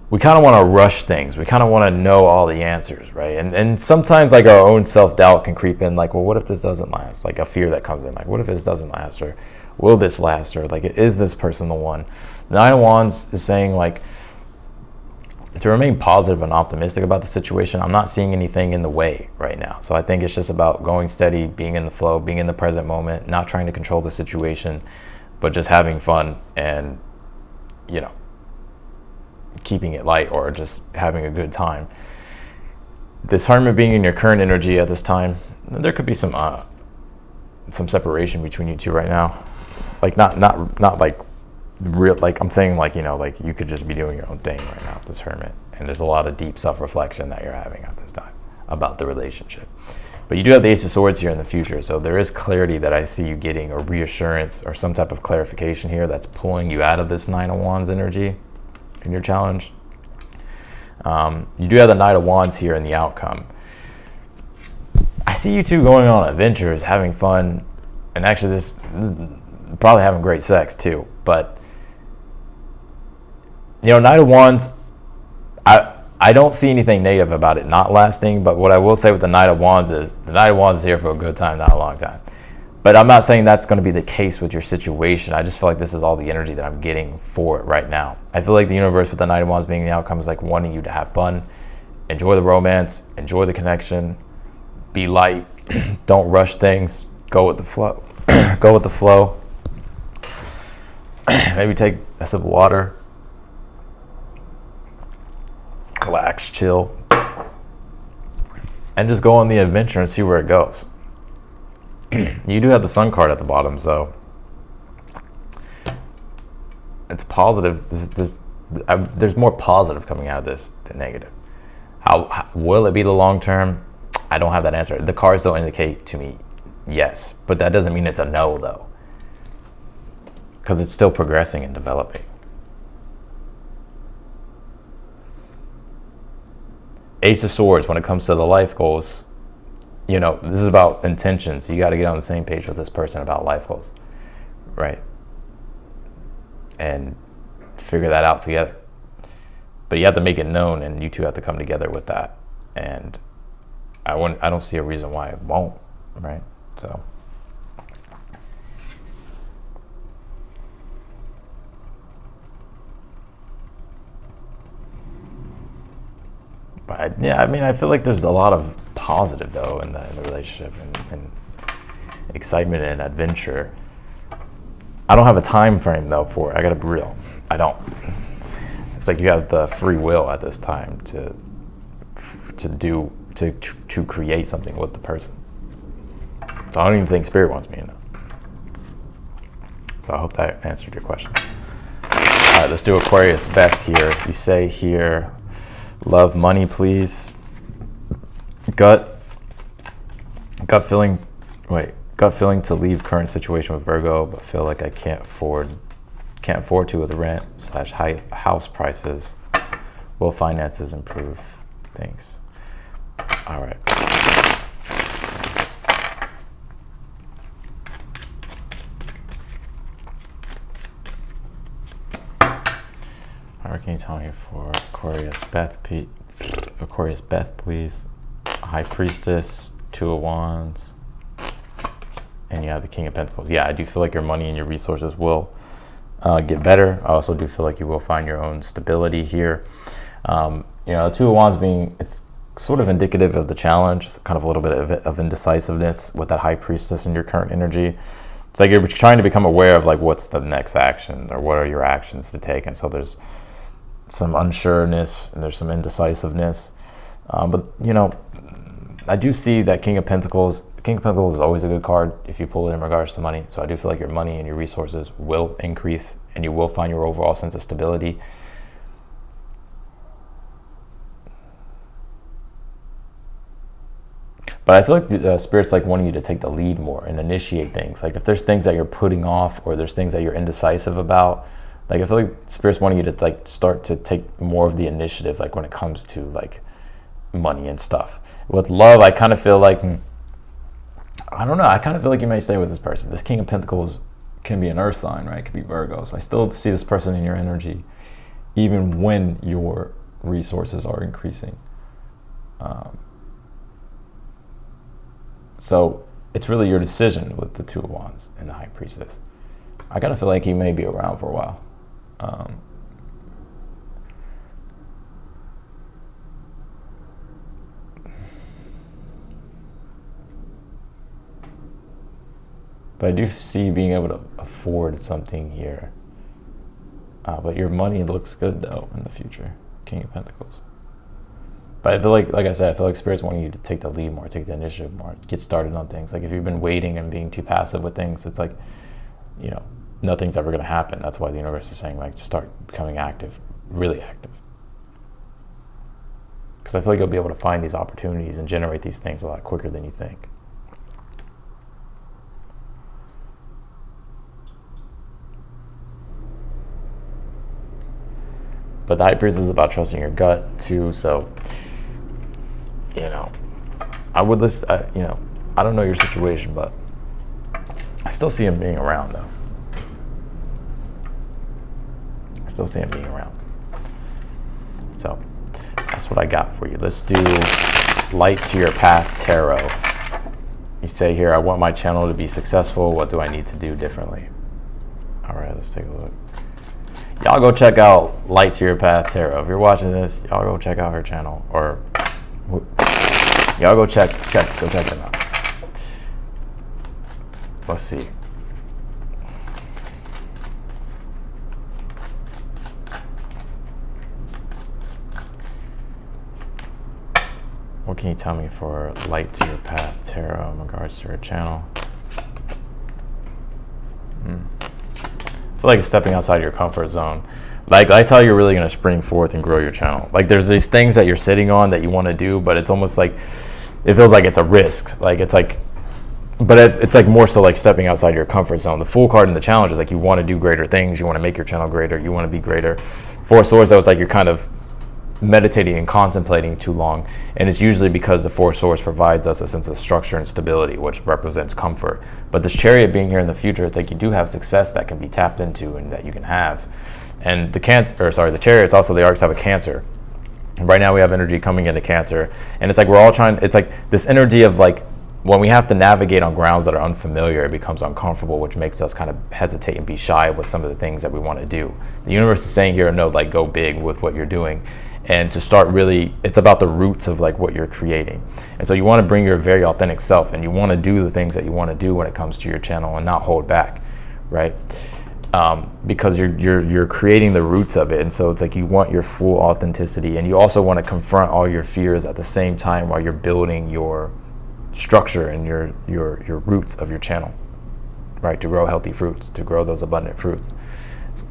we kind of want to rush things. We kind of want to know all the answers, right? And sometimes like our own self-doubt can creep in, like, well, what if this doesn't last? Like a fear that comes in, like, what if this doesn't last? Or will this last? Or like, is this person the one? Nine of Wands is saying like, to remain positive and optimistic about the situation. I'm not seeing anything in the way right now. So I think it's just about going steady, being in the flow, being in the present moment, not trying to control the situation, but just having fun and, you know, keeping it light or just having a good time. This Hermit being in your current energy at this time, there could be some separation between you two right now. Like not like real, like I'm saying, like, you know, like you could just be doing your own thing right now with this Hermit, and there's a lot of deep self-reflection that you're having at this time about the relationship. But you do have the Ace of Swords here in the future, so there is clarity that I see you getting, or reassurance or some type of clarification here that's pulling you out of this Nine of Wands energy in your challenge. You do have the Knight of Wands here in the outcome. I see you two going on adventures, having fun, and actually this is probably having great sex too. But you know, Knight of Wands, I don't see anything negative about it not lasting, but what I will say with the Knight of Wands is the Knight of Wands is here for a good time, not a long time. But I'm not saying that's going to be the case with your situation. I just feel like this is all the energy that I'm getting for it right now. I feel like the universe with the Knight of Wands being the outcome is like wanting you to have fun, enjoy the romance, enjoy the connection, be light, don't rush things, go with the flow. Go with the flow. Maybe take a sip of water. Relax, chill, and just go on the adventure and see where it goes. You do have the Sun card at the bottom, so it's positive. There's more positive coming out of this than negative. How will it be the long term? I don't have that answer. The cards don't indicate to me yes, but that doesn't mean it's a no though, because it's still progressing and developing. Ace of Swords, when it comes to the life goals, you know, this is about intentions. You got to get on the same page with this person about life goals, right? And figure that out together. But you have to make it known, and you two have to come together with that. And I don't see a reason why it won't, right? So. But yeah, I mean, I feel like there's a lot of positive though in the relationship and excitement and adventure. I don't have a time frame though for it. I gotta be real. I don't. It's like you have the free will at this time to create something with the person. So I don't even think Spirit wants me to know. So I hope that answered your question. All right, let's do Aquarius Beth here. You say here, love, money, please. Gut feeling to leave current situation with Virgo, but feel like I can't afford to with rent / high house prices. Will finances improve? Thanks. All right. All right, can you tell me for Aquarius Beth, please? High Priestess, Two of Wands, and you have the King of Pentacles. Yeah, I do feel like your money and your resources will get better. I also do feel like you will find your own stability here. The Two of Wands it's sort of indicative of the challenge, kind of a little bit of indecisiveness with that High Priestess in your current energy. It's like you're trying to become aware of like what's the next action or what are your actions to take. And so there's some unsureness and there's some indecisiveness. But I do see that King of Pentacles is always a good card if you pull it in regards to money. So I do feel like your money and your resources will increase and you will find your overall sense of stability. But I feel like the Spirit's like wanting you to take the lead more and initiate things. Like if there's things that you're putting off or there's things that you're indecisive about, like I feel like Spirit's wanting you to like start to take more of the initiative, like when it comes to like money and stuff. With love, I kind of feel like, I don't know, I kind of feel like you may stay with this person. This King of Pentacles can be an earth sign, right? It could be Virgo. So I still see this person in your energy, even when your resources are increasing. So it's really your decision with the Two of Wands and the High Priestess. I kind of feel like he may be around for a while. But I do see you being able to afford something here. But your money looks good though in the future, King of Pentacles. But I feel like I said, I feel like Spirit's wanting you to take the lead more, take the initiative more, get started on things. Like if you've been waiting and being too passive with things, it's like, nothing's ever going to happen. That's why the universe is saying like to start becoming active, really active. Because I feel like you'll be able to find these opportunities and generate these things a lot quicker than you think. But the High Priestess is about trusting your gut too, so I would listen. I don't know your situation, but I still see him being around though. I still see him being around. So that's what I got for you. Let's do Light to Your Path Tarot. You say here, I want my channel to be successful. What do I need to do differently? All right, let's take a look. Y'all go check out Light to Your Path Tarot. If you're watching this, y'all go check out her channel, or y'all go check them out. Let's see. What can you tell me for Light to Your Path Tarot in regards to her channel? I feel like it's stepping outside your comfort zone. Like I tell you, you're really going to spring forth and grow your channel. Like there's these things that you're sitting on that you want to do, but it's almost like it feels like it's a risk. Like it's like, but it's like more so like stepping outside your comfort zone. The Fool card in the challenge is like you want to do greater things. You want to make your channel greater. You want to be greater. Four of Swords, though, it's like you're kind of meditating and contemplating too long, and it's usually because the Four of Swords provides us a sense of structure and stability, which represents comfort. But this Chariot being here in the future, it's like you do have success that can be tapped into and that you can have. And the Chariot is also the archetype of Cancer. And right now we have energy coming into Cancer, and it's like we're all trying. It's like this energy of like when we have to navigate on grounds that are unfamiliar, it becomes uncomfortable, which makes us kind of hesitate and be shy with some of the things that we want to do. The universe is saying here, no, like go big with what you're doing. And to start really, it's about the roots of like what you're creating. And so you want to bring your very authentic self, and you want to do the things that you want to do when it comes to your channel and not hold back, right? Because you're creating the roots of it. And so it's like you want your full authenticity, and you also want to confront all your fears at the same time while you're building your structure and your roots of your channel, right? To grow healthy fruits, to grow those abundant fruits.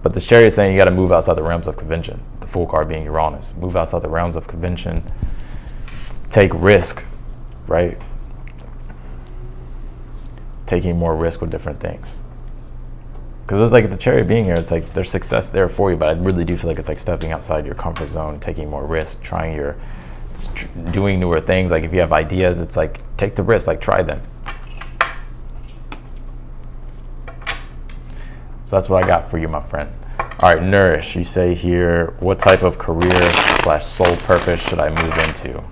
But this Chariot is saying you got to move outside the realms of convention. The Fool card being Uranus. Move outside the realms of convention. Take risk, right? Taking more risk with different things. Because it's like the Chariot being here, it's like there's success there for you, but I really do feel like it's like stepping outside your comfort zone, taking more risk, doing newer things. Like if you have ideas, it's like take the risk, like try them. So that's what I got for you, my friend. All right, Nourish, you say here, what type of career/soul purpose should I move into? All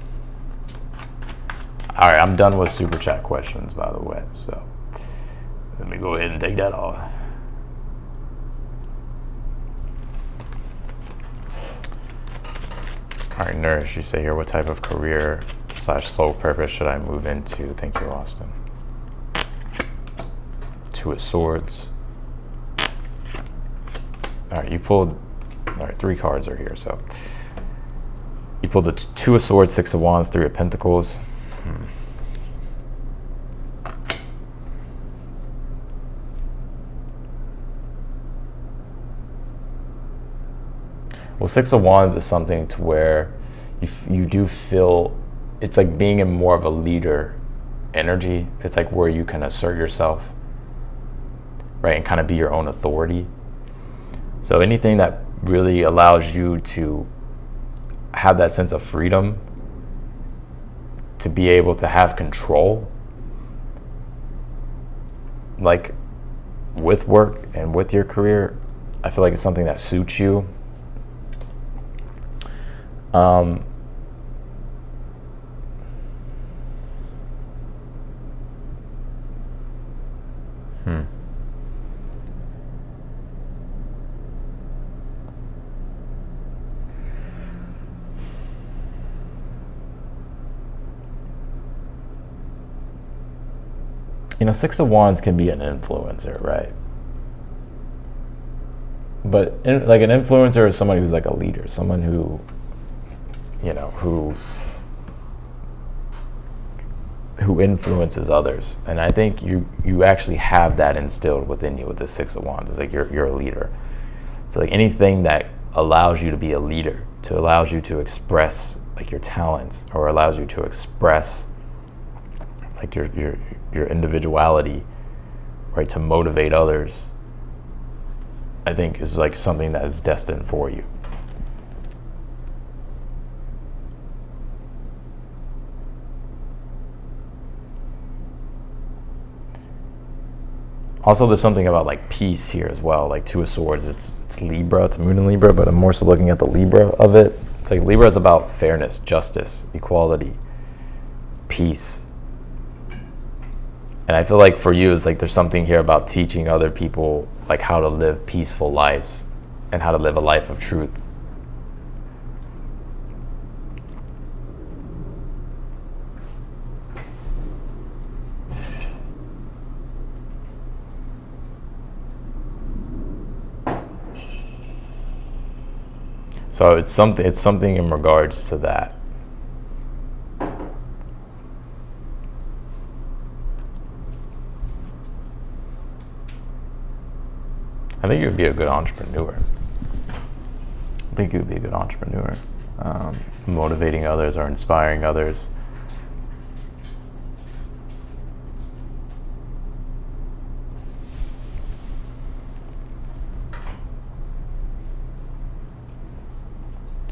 right, I'm done with super chat questions, by the way. So let me go ahead and take that off. All right, Nourish, you say here, what type of career / soul purpose should I move into? Thank you, Austin. Two of Swords. All right, you pulled, all right, 3 cards are here. So you pulled the Two of Swords, Six of Wands, Three of Pentacles. Well, Six of Wands is something to where you do feel, it's like being in more of a leader energy. It's like where you can assert yourself, right, and kind of be your own authority. So anything that really allows you to have that sense of freedom, to be able to have control, like with work and with your career, I feel like it's something that suits you. You know, Six of Wands can be an influencer, right? But like an influencer is someone who's like a leader, someone who, you know, who influences others. And I think you actually have that instilled within you with the Six of Wands. It's like you're a leader. So like anything that allows you to be a leader, allows you to express like your talents, or allows you to express like your individuality, right, to motivate others, I think is like something that is destined for you. Also, there's something about like peace here as well. Like Two of Swords, it's Libra, it's Moon in Libra, but I'm more so looking at the Libra of it. It's like Libra is about fairness, justice, equality, peace. And I feel like for you, it's like there's something here about teaching other people like how to live peaceful lives and how to live a life of truth. So it's something in regards to that. I think you would be a good entrepreneur. Motivating others or inspiring others.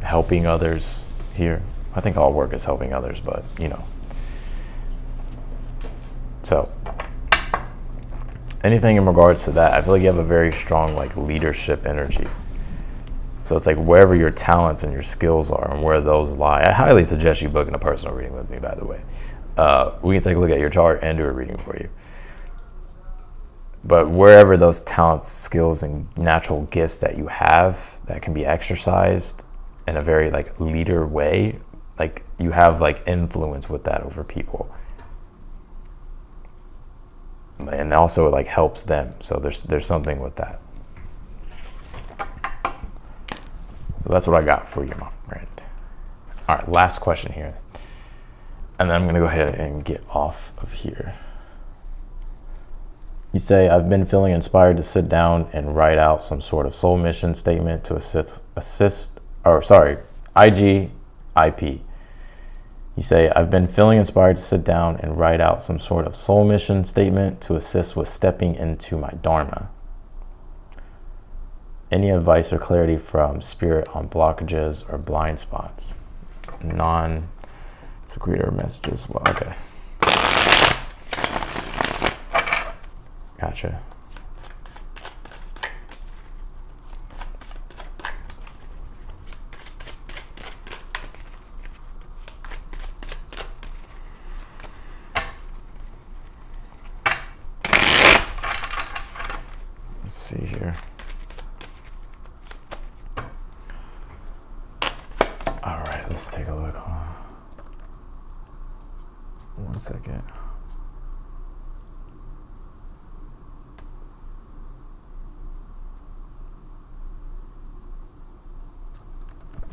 Helping others here. I think all work is helping others, but you know. So anything in regards to that, I feel like you have a very strong like leadership energy. So it's like wherever your talents and your skills are and where those lie. I highly suggest you booking a personal reading with me, by the way. We can take a look at your chart and do a reading for you. But wherever those talents, skills, and natural gifts that you have that can be exercised in a very like leader way, like you have like influence with that over people. And also it like helps them. So there's something with that. So that's what I got for you, my friend. All right, last question here. And then I'm gonna go ahead and get off of here. You say, I've been feeling inspired to sit down and write out some sort of soul mission statement to IGIP. You say, I've been feeling inspired to sit down and write out some sort of soul mission statement to assist with stepping into my dharma. Any advice or clarity from spirit on blockages or blind spots? Non-secretor messages. Well, okay. Gotcha. Let's see here. All right, Let's take a look. Hold on. 1 second.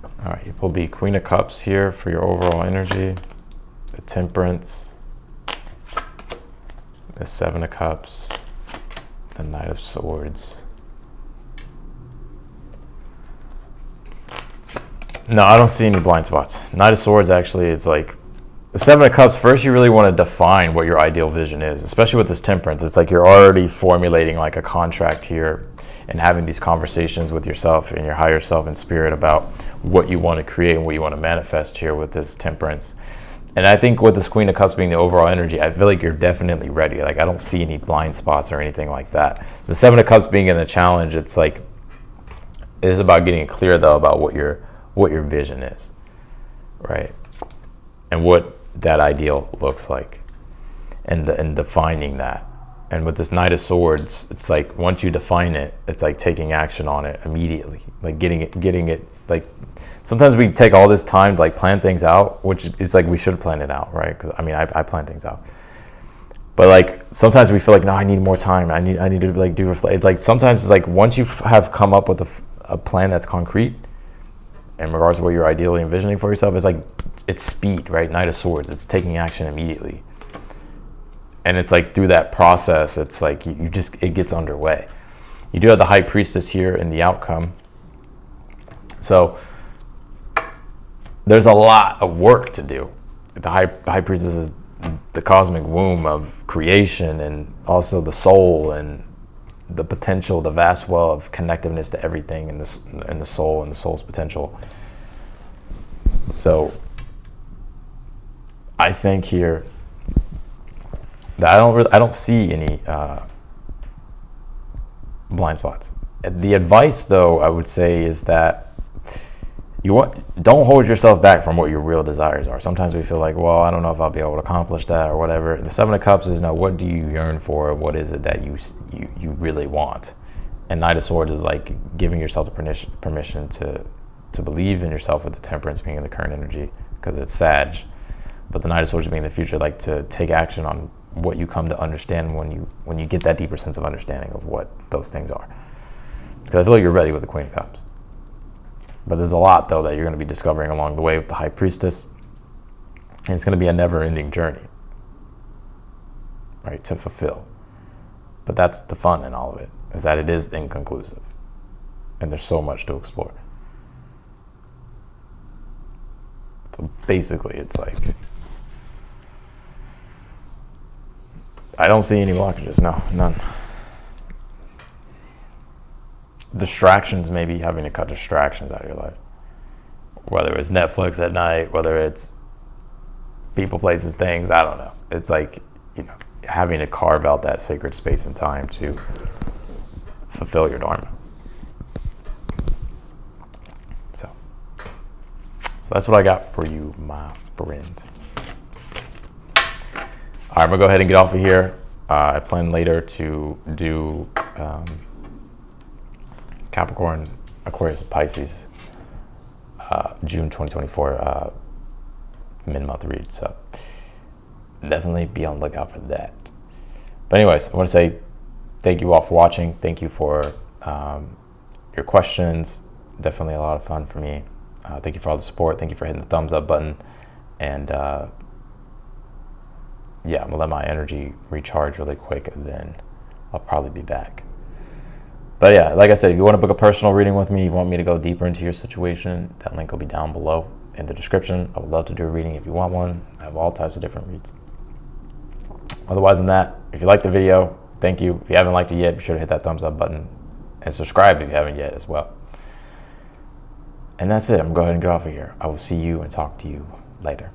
All right, you pulled the Queen of Cups here for your overall energy, the Temperance, the Seven of Cups, the Knight of Swords. No, I don't see any blind spots. Knight of Swords, actually, it's like the Seven of Cups. First, you really want to define what your ideal vision is, especially with this Temperance. It's like you're already formulating like a contract here and having these conversations with yourself and your higher self and spirit about what you want to create and what you want to manifest here with this Temperance. And I think with this Queen of Cups being the overall energy, I feel like you're definitely ready. Like, I don't see any blind spots or anything like that. The Seven of Cups being in the challenge, it's like, it is about getting clear though about what your vision is, right? And what that ideal looks like, and defining that. And with this Knight of Swords, it's like once you define it, it's like taking action on it immediately, like getting it. Like sometimes we take all this time to like plan things out, which is like we should plan it out, right? Because I mean, I plan things out, but like sometimes we feel like, no, I need more time. I need to like do reflect. Like sometimes it's like once you have come up with a plan that's concrete in regards to what you're ideally envisioning for yourself, it's like it's speed, right? Knight of Swords, it's taking action immediately. And it's like through that process, it's like it gets underway. You do have the High Priestess here in the outcome. So there's a lot of work to do. The High Priestess is the cosmic womb of creation, and also the soul and the potential, the vast well of connectiveness to everything in the soul and the soul's potential. So I think here that I don't see any blind spots. The advice, though, I would say is that don't hold yourself back from what your real desires are. Sometimes we feel like, well, I don't know if I'll be able to accomplish that or whatever. The Seven of Cups is, no, what do you yearn for? What is it that you really want? And Knight of Swords is like giving yourself the permission to believe in yourself, with the Temperance being in the current energy because it's Sag. But the Knight of Swords being in the future, like to take action on what you come to understand when you get that deeper sense of understanding of what those things are. Because I feel like you're ready with the Queen of Cups. But there's a lot, though, that you're going to be discovering along the way with the High Priestess. And it's going to be a never-ending journey, right, to fulfill. But that's the fun in all of it, is that it is inconclusive. And there's so much to explore. So basically, it's like, I don't see any blockages. No, none. Distractions, maybe having to cut distractions out of your life. Whether it's Netflix at night, whether it's people, places, things, I don't know. It's like, having to carve out that sacred space and time to fulfill your dharma. So that's what I got for you, my friend. All right, I'm gonna go ahead and get off of here. I plan later to do Capricorn, Aquarius, and Pisces, June 2024 mid-month read. So definitely be on the lookout for that. But anyways, I want to say thank you all for watching. Thank you for your questions. Definitely a lot of fun for me. Thank you for all the support. Thank you for hitting the thumbs up button. And yeah, I'm gonna let my energy recharge really quick, and then I'll probably be back. But yeah, like I said, if you want to book a personal reading with me, you want me to go deeper into your situation, that link will be down below in the description. I would love to do a reading if you want one. I have all types of different reads. Otherwise than that, if you liked the video, thank you. If you haven't liked it yet, be sure to hit that thumbs up button and subscribe if you haven't yet as well. And that's it. I'm going to go ahead and get off of here. I will see you and talk to you later.